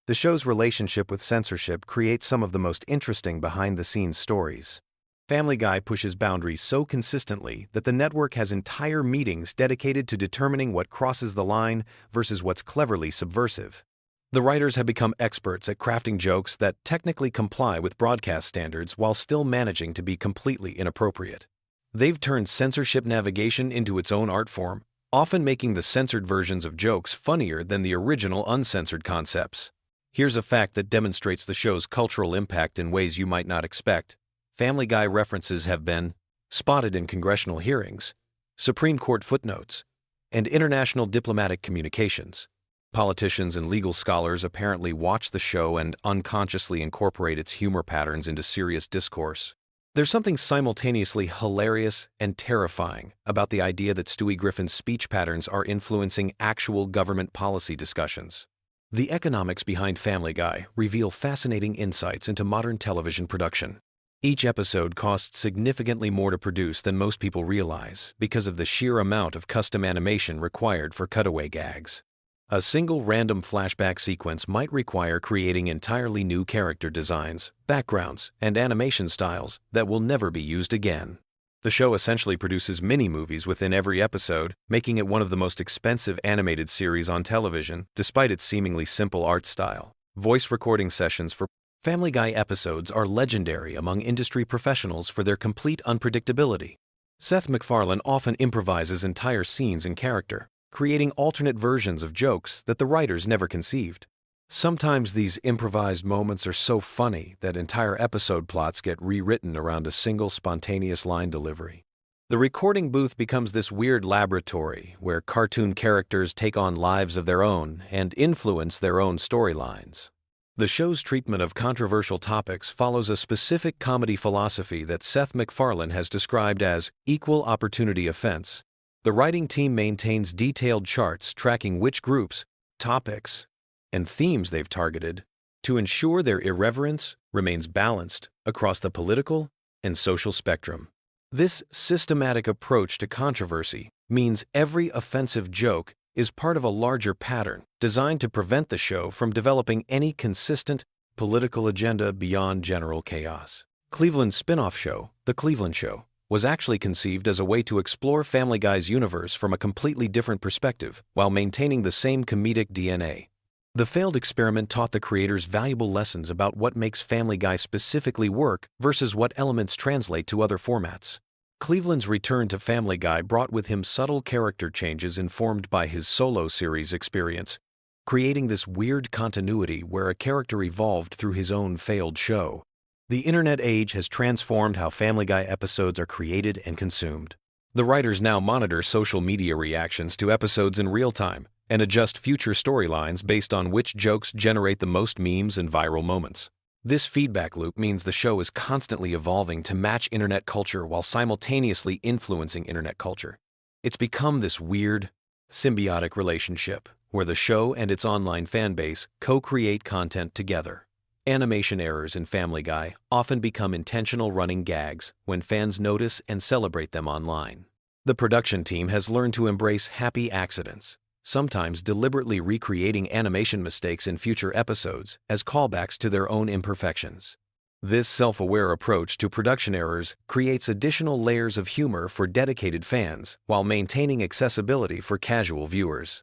The show's relationship with censorship creates some of the most interesting behind-the-scenes stories. Family Guy pushes boundaries so consistently that the network has entire meetings dedicated to determining what crosses the line versus what's cleverly subversive. The writers have become experts at crafting jokes that technically comply with broadcast standards while still managing to be completely inappropriate. They've turned censorship navigation into its own art form, often making the censored versions of jokes funnier than the original uncensored concepts. Here's a fact that demonstrates the show's cultural impact in ways you might not expect. Family Guy references have been spotted in congressional hearings, Supreme Court footnotes, and international diplomatic communications. Politicians and legal scholars apparently watch the show and unconsciously incorporate its humor patterns into serious discourse. There's something simultaneously hilarious and terrifying about the idea that Stewie Griffin's speech patterns are influencing actual government policy discussions. The economics behind Family Guy reveal fascinating insights into modern television production. Each episode costs significantly more to produce than most people realize because of the sheer amount of custom animation required for cutaway gags. A single random flashback sequence might require creating entirely new character designs, backgrounds, and animation styles that will never be used again. The show essentially produces mini-movies within every episode, making it one of the most expensive animated series on television, despite its seemingly simple art style. Voice recording sessions for Family Guy episodes are legendary among industry professionals for their complete unpredictability. Seth MacFarlane often improvises entire scenes in character, creating alternate versions of jokes that the writers never conceived. Sometimes these improvised moments are so funny that entire episode plots get rewritten around a single spontaneous line delivery. The recording booth becomes this weird laboratory where cartoon characters take on lives of their own and influence their own storylines. The show's treatment of controversial topics follows a specific comedy philosophy that Seth MacFarlane has described as equal opportunity offense. The writing team maintains detailed charts tracking which groups, topics, and themes they've targeted to ensure their irreverence remains balanced across the political and social spectrum. This systematic approach to controversy means every offensive joke is part of a larger pattern designed to prevent the show from developing any consistent political agenda beyond general chaos. Cleveland's spin-off show, The Cleveland Show, was actually conceived as a way to explore Family Guy's universe from a completely different perspective while maintaining the same comedic DNA. The failed experiment taught the creators valuable lessons about what makes Family Guy specifically work versus what elements translate to other formats. Cleveland's return to Family Guy brought with him subtle character changes informed by his solo series experience, creating this weird continuity where a character evolved through his own failed show. The internet age has transformed how Family Guy episodes are created and consumed. The writers now monitor social media reactions to episodes in real time and adjust future storylines based on which jokes generate the most memes and viral moments. This feedback loop means the show is constantly evolving to match internet culture while simultaneously influencing internet culture. It's become this weird, symbiotic relationship where the show and its online fanbase co-create content together. Animation errors in Family Guy often become intentional running gags when fans notice and celebrate them online. The production team has learned to embrace happy accidents, sometimes deliberately recreating animation mistakes in future episodes as callbacks to their own imperfections. This self-aware approach to production errors creates additional layers of humor for dedicated fans while maintaining accessibility for casual viewers.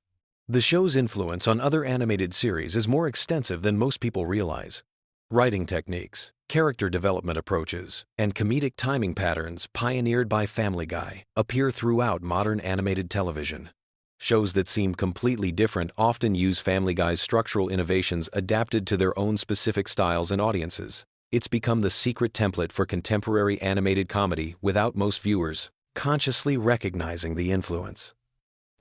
The show's influence on other animated series is more extensive than most people realize. Writing techniques, character development approaches, and comedic timing patterns pioneered by Family Guy appear throughout modern animated television. Shows that seem completely different often use Family Guy's structural innovations adapted to their own specific styles and audiences. It's become the secret template for contemporary animated comedy without most viewers consciously recognizing the influence.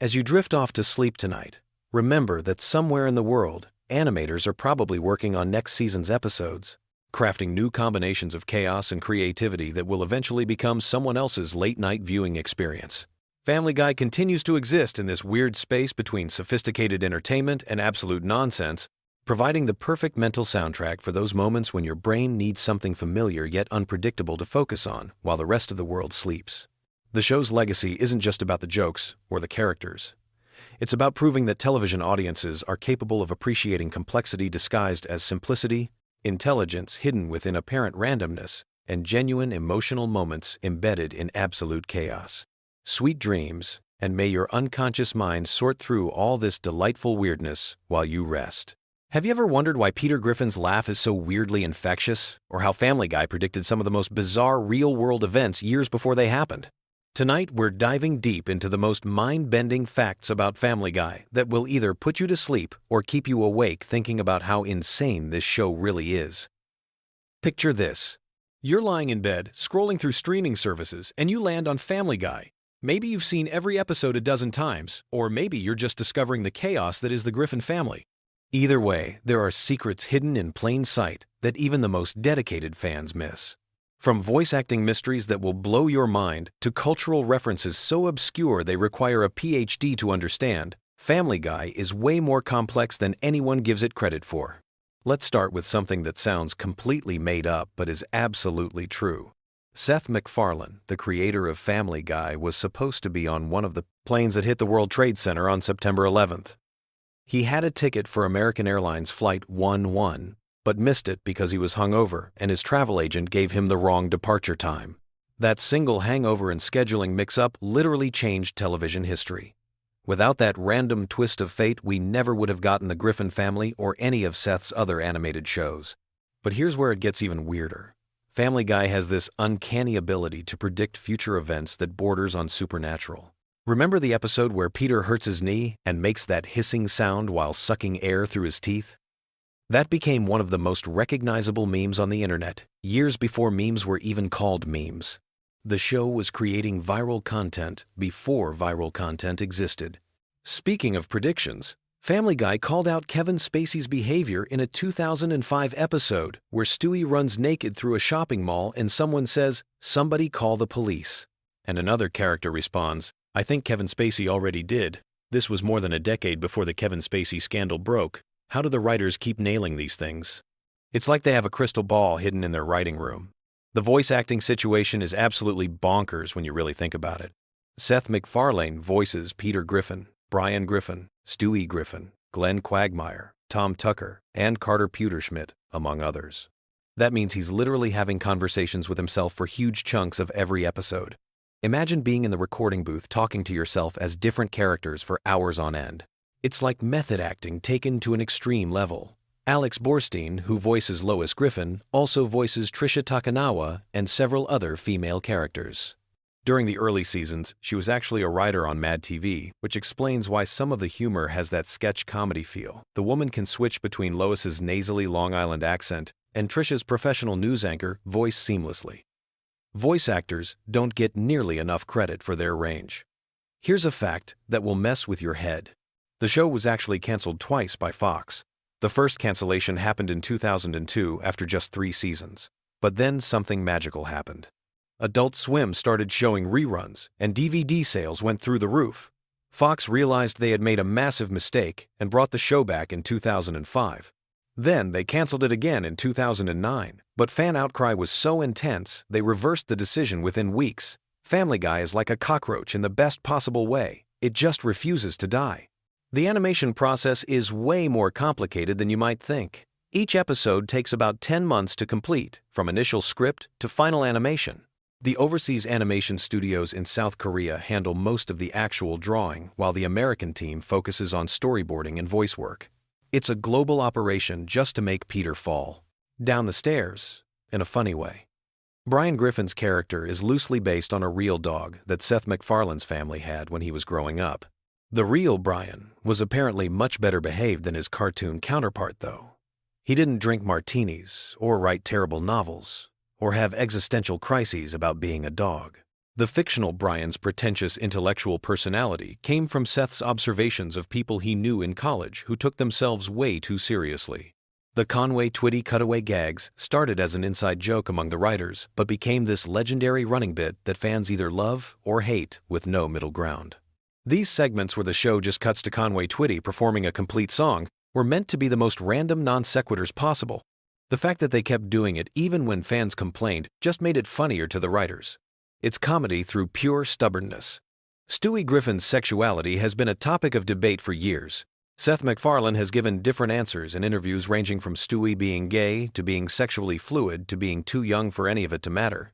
As you drift off to sleep tonight, remember that somewhere in the world, animators are probably working on next season's episodes, crafting new combinations of chaos and creativity that will eventually become someone else's late-night viewing experience. Family Guy continues to exist in this weird space between sophisticated entertainment and absolute nonsense, providing the perfect mental soundtrack for those moments when your brain needs something familiar yet unpredictable to focus on while the rest of the world sleeps. The show's legacy isn't just about the jokes or the characters. It's about proving that television audiences are capable of appreciating complexity disguised as simplicity, intelligence hidden within apparent randomness, and genuine emotional moments embedded in absolute chaos. Sweet dreams, and may your unconscious mind sort through all this delightful weirdness while you rest. Have you ever wondered why Peter Griffin's laugh is so weirdly infectious, or how Family Guy predicted some of the most bizarre real-world events years before they happened? Tonight, we're diving deep into the most mind-bending facts about Family Guy that will either put you to sleep or keep you awake thinking about how insane this show really is. Picture this. You're lying in bed, scrolling through streaming services, and you land on Family Guy. Maybe you've seen every episode a dozen times, or maybe you're just discovering the chaos that is the Griffin family. Either way, there are secrets hidden in plain sight that even the most dedicated fans miss. From voice acting mysteries that will blow your mind to cultural references so obscure they require a PhD to understand, Family Guy is way more complex than anyone gives it credit for. Let's start with something that sounds completely made up but is absolutely true. Seth MacFarlane, the creator of Family Guy, was supposed to be on one of the planes that hit the World Trade Center on September 11th. He had a ticket for American Airlines Flight 11, but missed it because he was hungover and his travel agent gave him the wrong departure time. That single hangover and scheduling mix-up literally changed television history. Without that random twist of fate, we never would have gotten the Griffin family or any of Seth's other animated shows. But here's where it gets even weirder. Family Guy has this uncanny ability to predict future events that borders on supernatural. Remember the episode where Peter hurts his knee and makes that hissing sound while sucking air through his teeth? That became one of the most recognizable memes on the internet, years before memes were even called memes. The show was creating viral content before viral content existed. Speaking of predictions, Family Guy called out Kevin Spacey's behavior in a 2005 episode where Stewie runs naked through a shopping mall and someone says, "Somebody call the police." And another character responds, I think Kevin Spacey already did. This was more than a decade before the Kevin Spacey scandal broke. How do the writers keep nailing these things? It's like they have a crystal ball hidden in their writing room. The voice acting situation is absolutely bonkers when you really think about it. Seth MacFarlane voices Peter Griffin, Brian Griffin, Stewie Griffin, Glenn Quagmire, Tom Tucker, and Carter Pewterschmidt, among others. That means he's literally having conversations with himself for huge chunks of every episode. Imagine being in the recording booth talking to yourself as different characters for hours on end. It's like method acting taken to an extreme level. Alex Borstein, who voices Lois Griffin, also voices Trisha Takanawa and several other female characters. During the early seasons, she was actually a writer on Mad TV, which explains why some of the humor has that sketch comedy feel. The woman can switch between Lois's nasally Long Island accent and Trisha's professional news anchor voice seamlessly. Voice actors don't get nearly enough credit for their range. Here's a fact that will mess with your head. The show was actually canceled twice by Fox. The first cancellation happened in 2002 after just 3 seasons. But then something magical happened. Adult Swim started showing reruns, and DVD sales went through the roof. Fox realized they had made a massive mistake and brought the show back in 2005. Then they canceled it again in 2009, but fan outcry was so intense they reversed the decision within weeks. Family Guy is like a cockroach in the best possible way. It just refuses to die. The animation process is way more complicated than you might think. Each episode takes about 10 months to complete, from initial script to final animation. The overseas animation studios in South Korea handle most of the actual drawing, while the American team focuses on storyboarding and voice work. It's a global operation just to make Peter fall down the stairs in a funny way. Brian Griffin's character is loosely based on a real dog that Seth MacFarlane's family had when he was growing up. The real Brian was apparently much better behaved than his cartoon counterpart, though. He didn't drink martinis or write terrible novels or have existential crises about being a dog. The fictional Brian's pretentious intellectual personality came from Seth's observations of people he knew in college who took themselves way too seriously. The Conway Twitty cutaway gags started as an inside joke among the writers, but became this legendary running bit that fans either love or hate with no middle ground. These segments where the show just cuts to Conway Twitty performing a complete song were meant to be the most random non sequiturs possible. The fact that they kept doing it even when fans complained just made it funnier to the writers. It's comedy through pure stubbornness. Stewie Griffin's sexuality has been a topic of debate for years. Seth MacFarlane has given different answers in interviews ranging from Stewie being gay to being sexually fluid to being too young for any of it to matter.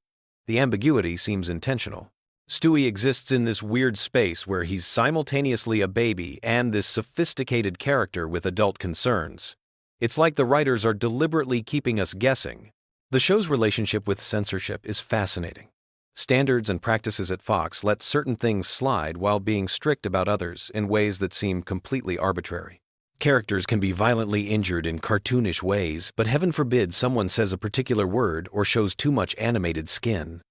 The ambiguity seems intentional. Stewie exists in this weird space where he's simultaneously a baby and this sophisticated character with adult concerns. It's like the writers are deliberately keeping us guessing. The show's relationship with censorship is fascinating. Standards and practices at Fox let certain things slide while being strict about others in ways that seem completely arbitrary. Characters can be violently injured in cartoonish ways, but heaven forbid someone says a particular word or shows too much animated skin.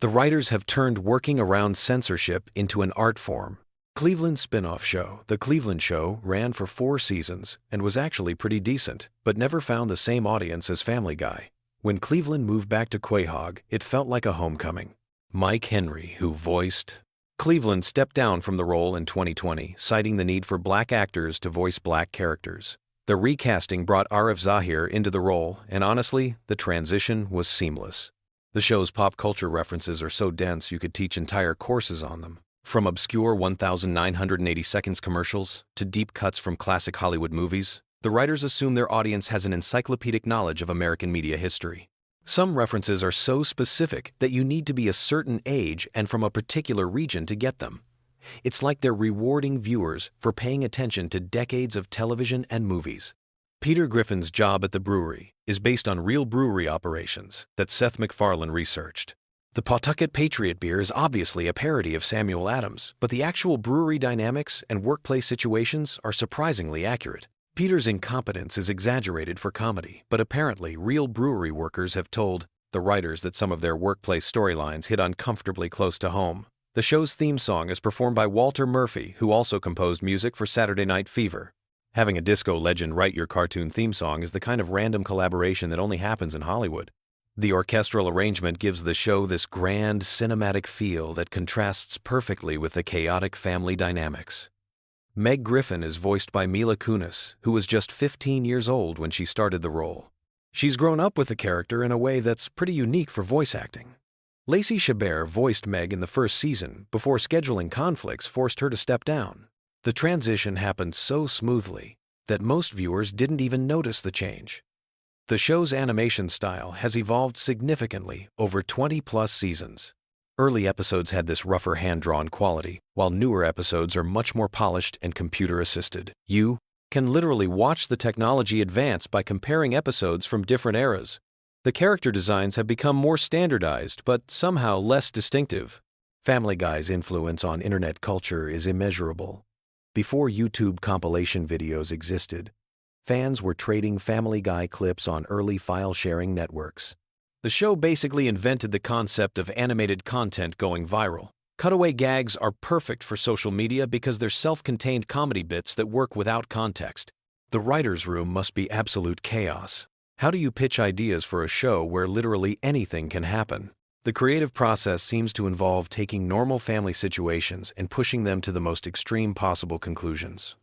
The writers have turned working around censorship into an art form. Cleveland's spin-off show, The Cleveland Show, ran for 4 seasons and was actually pretty decent, but never found the same audience as Family Guy. When Cleveland moved back to Quahog, it felt like a homecoming. Mike Henry, who voiced Cleveland, stepped down from the role in 2020, citing the need for black actors to voice black characters. The recasting brought Arif Zahir into the role, and honestly, the transition was seamless. The show's pop culture references are so dense you could teach entire courses on them. From obscure 1,980 seconds commercials to deep cuts from classic Hollywood movies, the writers assume their audience has an encyclopedic knowledge of American media history. Some references are so specific that you need to be a certain age and from a particular region to get them. It's like they're rewarding viewers for paying attention to decades of television and movies. Peter Griffin's job at the brewery is based on real brewery operations that Seth MacFarlane researched. The Pawtucket Patriot beer is obviously a parody of Samuel Adams, but the actual brewery dynamics and workplace situations are surprisingly accurate. Peter's incompetence is exaggerated for comedy, but apparently real brewery workers have told the writers that some of their workplace storylines hit uncomfortably close to home. The show's theme song is performed by Walter Murphy, who also composed music for Saturday Night Fever. Having a disco legend write your cartoon theme song is the kind of random collaboration that only happens in Hollywood. The orchestral arrangement gives the show this grand cinematic feel that contrasts perfectly with the chaotic family dynamics. Meg Griffin is voiced by Mila Kunis, who was just 15 years old when she started the role. She's grown up with the character in a way that's pretty unique for voice acting. Lacey Chabert voiced Meg in the first season before scheduling conflicts forced her to step down. The transition happened so smoothly that most viewers didn't even notice the change. The show's animation style has evolved significantly over 20-plus seasons. Early episodes had this rougher hand-drawn quality, while newer episodes are much more polished and computer-assisted. You can literally watch the technology advance by comparing episodes from different eras. The character designs have become more standardized, but somehow less distinctive. Family Guy's influence on internet culture is immeasurable. Before YouTube compilation videos existed, fans were trading Family Guy clips on early file-sharing networks. The show basically invented the concept of animated content going viral. Cutaway gags are perfect for social media because they're self-contained comedy bits that work without context. The writer's room must be absolute chaos. How do you pitch ideas for a show where literally anything can happen? The creative process seems to involve taking normal family situations and pushing them to the most extreme possible conclusions.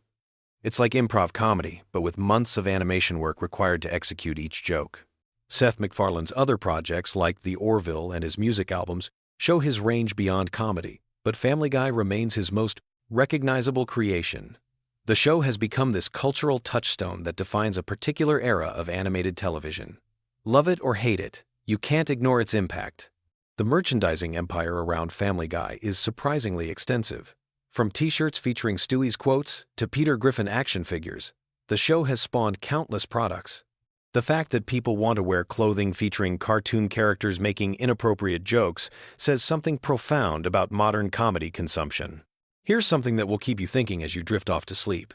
It's like improv comedy, but with months of animation work required to execute each joke. Seth MacFarlane's other projects, like The Orville and his music albums, show his range beyond comedy, but Family Guy remains his most recognizable creation. The show has become this cultural touchstone that defines a particular era of animated television. Love it or hate it, you can't ignore its impact. The merchandising empire around Family Guy is surprisingly extensive. From t-shirts featuring Stewie's quotes to Peter Griffin action figures, the show has spawned countless products. The fact that people want to wear clothing featuring cartoon characters making inappropriate jokes says something profound about modern comedy consumption. Here's something that will keep you thinking as you drift off to sleep.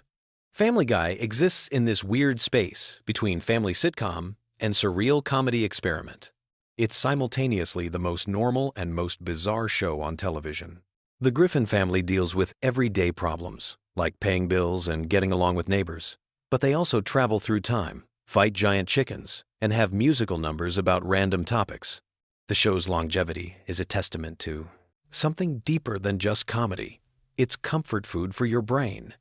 Family Guy exists in this weird space between family sitcom and surreal comedy experiment. It's simultaneously the most normal and most bizarre show on television. The Griffin family deals with everyday problems, like paying bills and getting along with neighbors. But they also travel through time, fight giant chickens, and have musical numbers about random topics. The show's longevity is a testament to something deeper than just comedy. It's comfort food for your brain.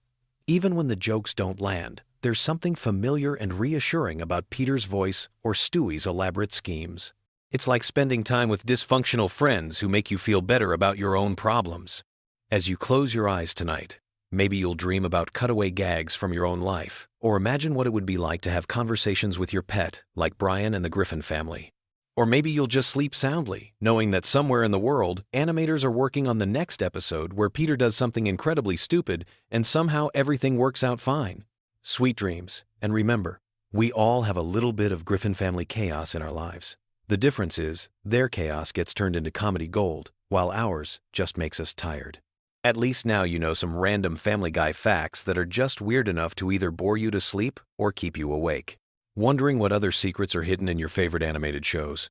Even when the jokes don't land, there's something familiar and reassuring about Peter's voice or Stewie's elaborate schemes. It's like spending time with dysfunctional friends who make you feel better about your own problems. As you close your eyes tonight, maybe you'll dream about cutaway gags from your own life, or imagine what it would be like to have conversations with your pet, like Brian and the Griffin family. Or maybe you'll just sleep soundly, knowing that somewhere in the world, animators are working on the next episode where Peter does something incredibly stupid and somehow everything works out fine. Sweet dreams, and remember, we all have a little bit of Griffin family chaos in our lives. The difference is, their chaos gets turned into comedy gold, while ours just makes us tired. At least now you know some random Family Guy facts that are just weird enough to either bore you to sleep or keep you awake. Wondering what other secrets are hidden in your favorite animated shows?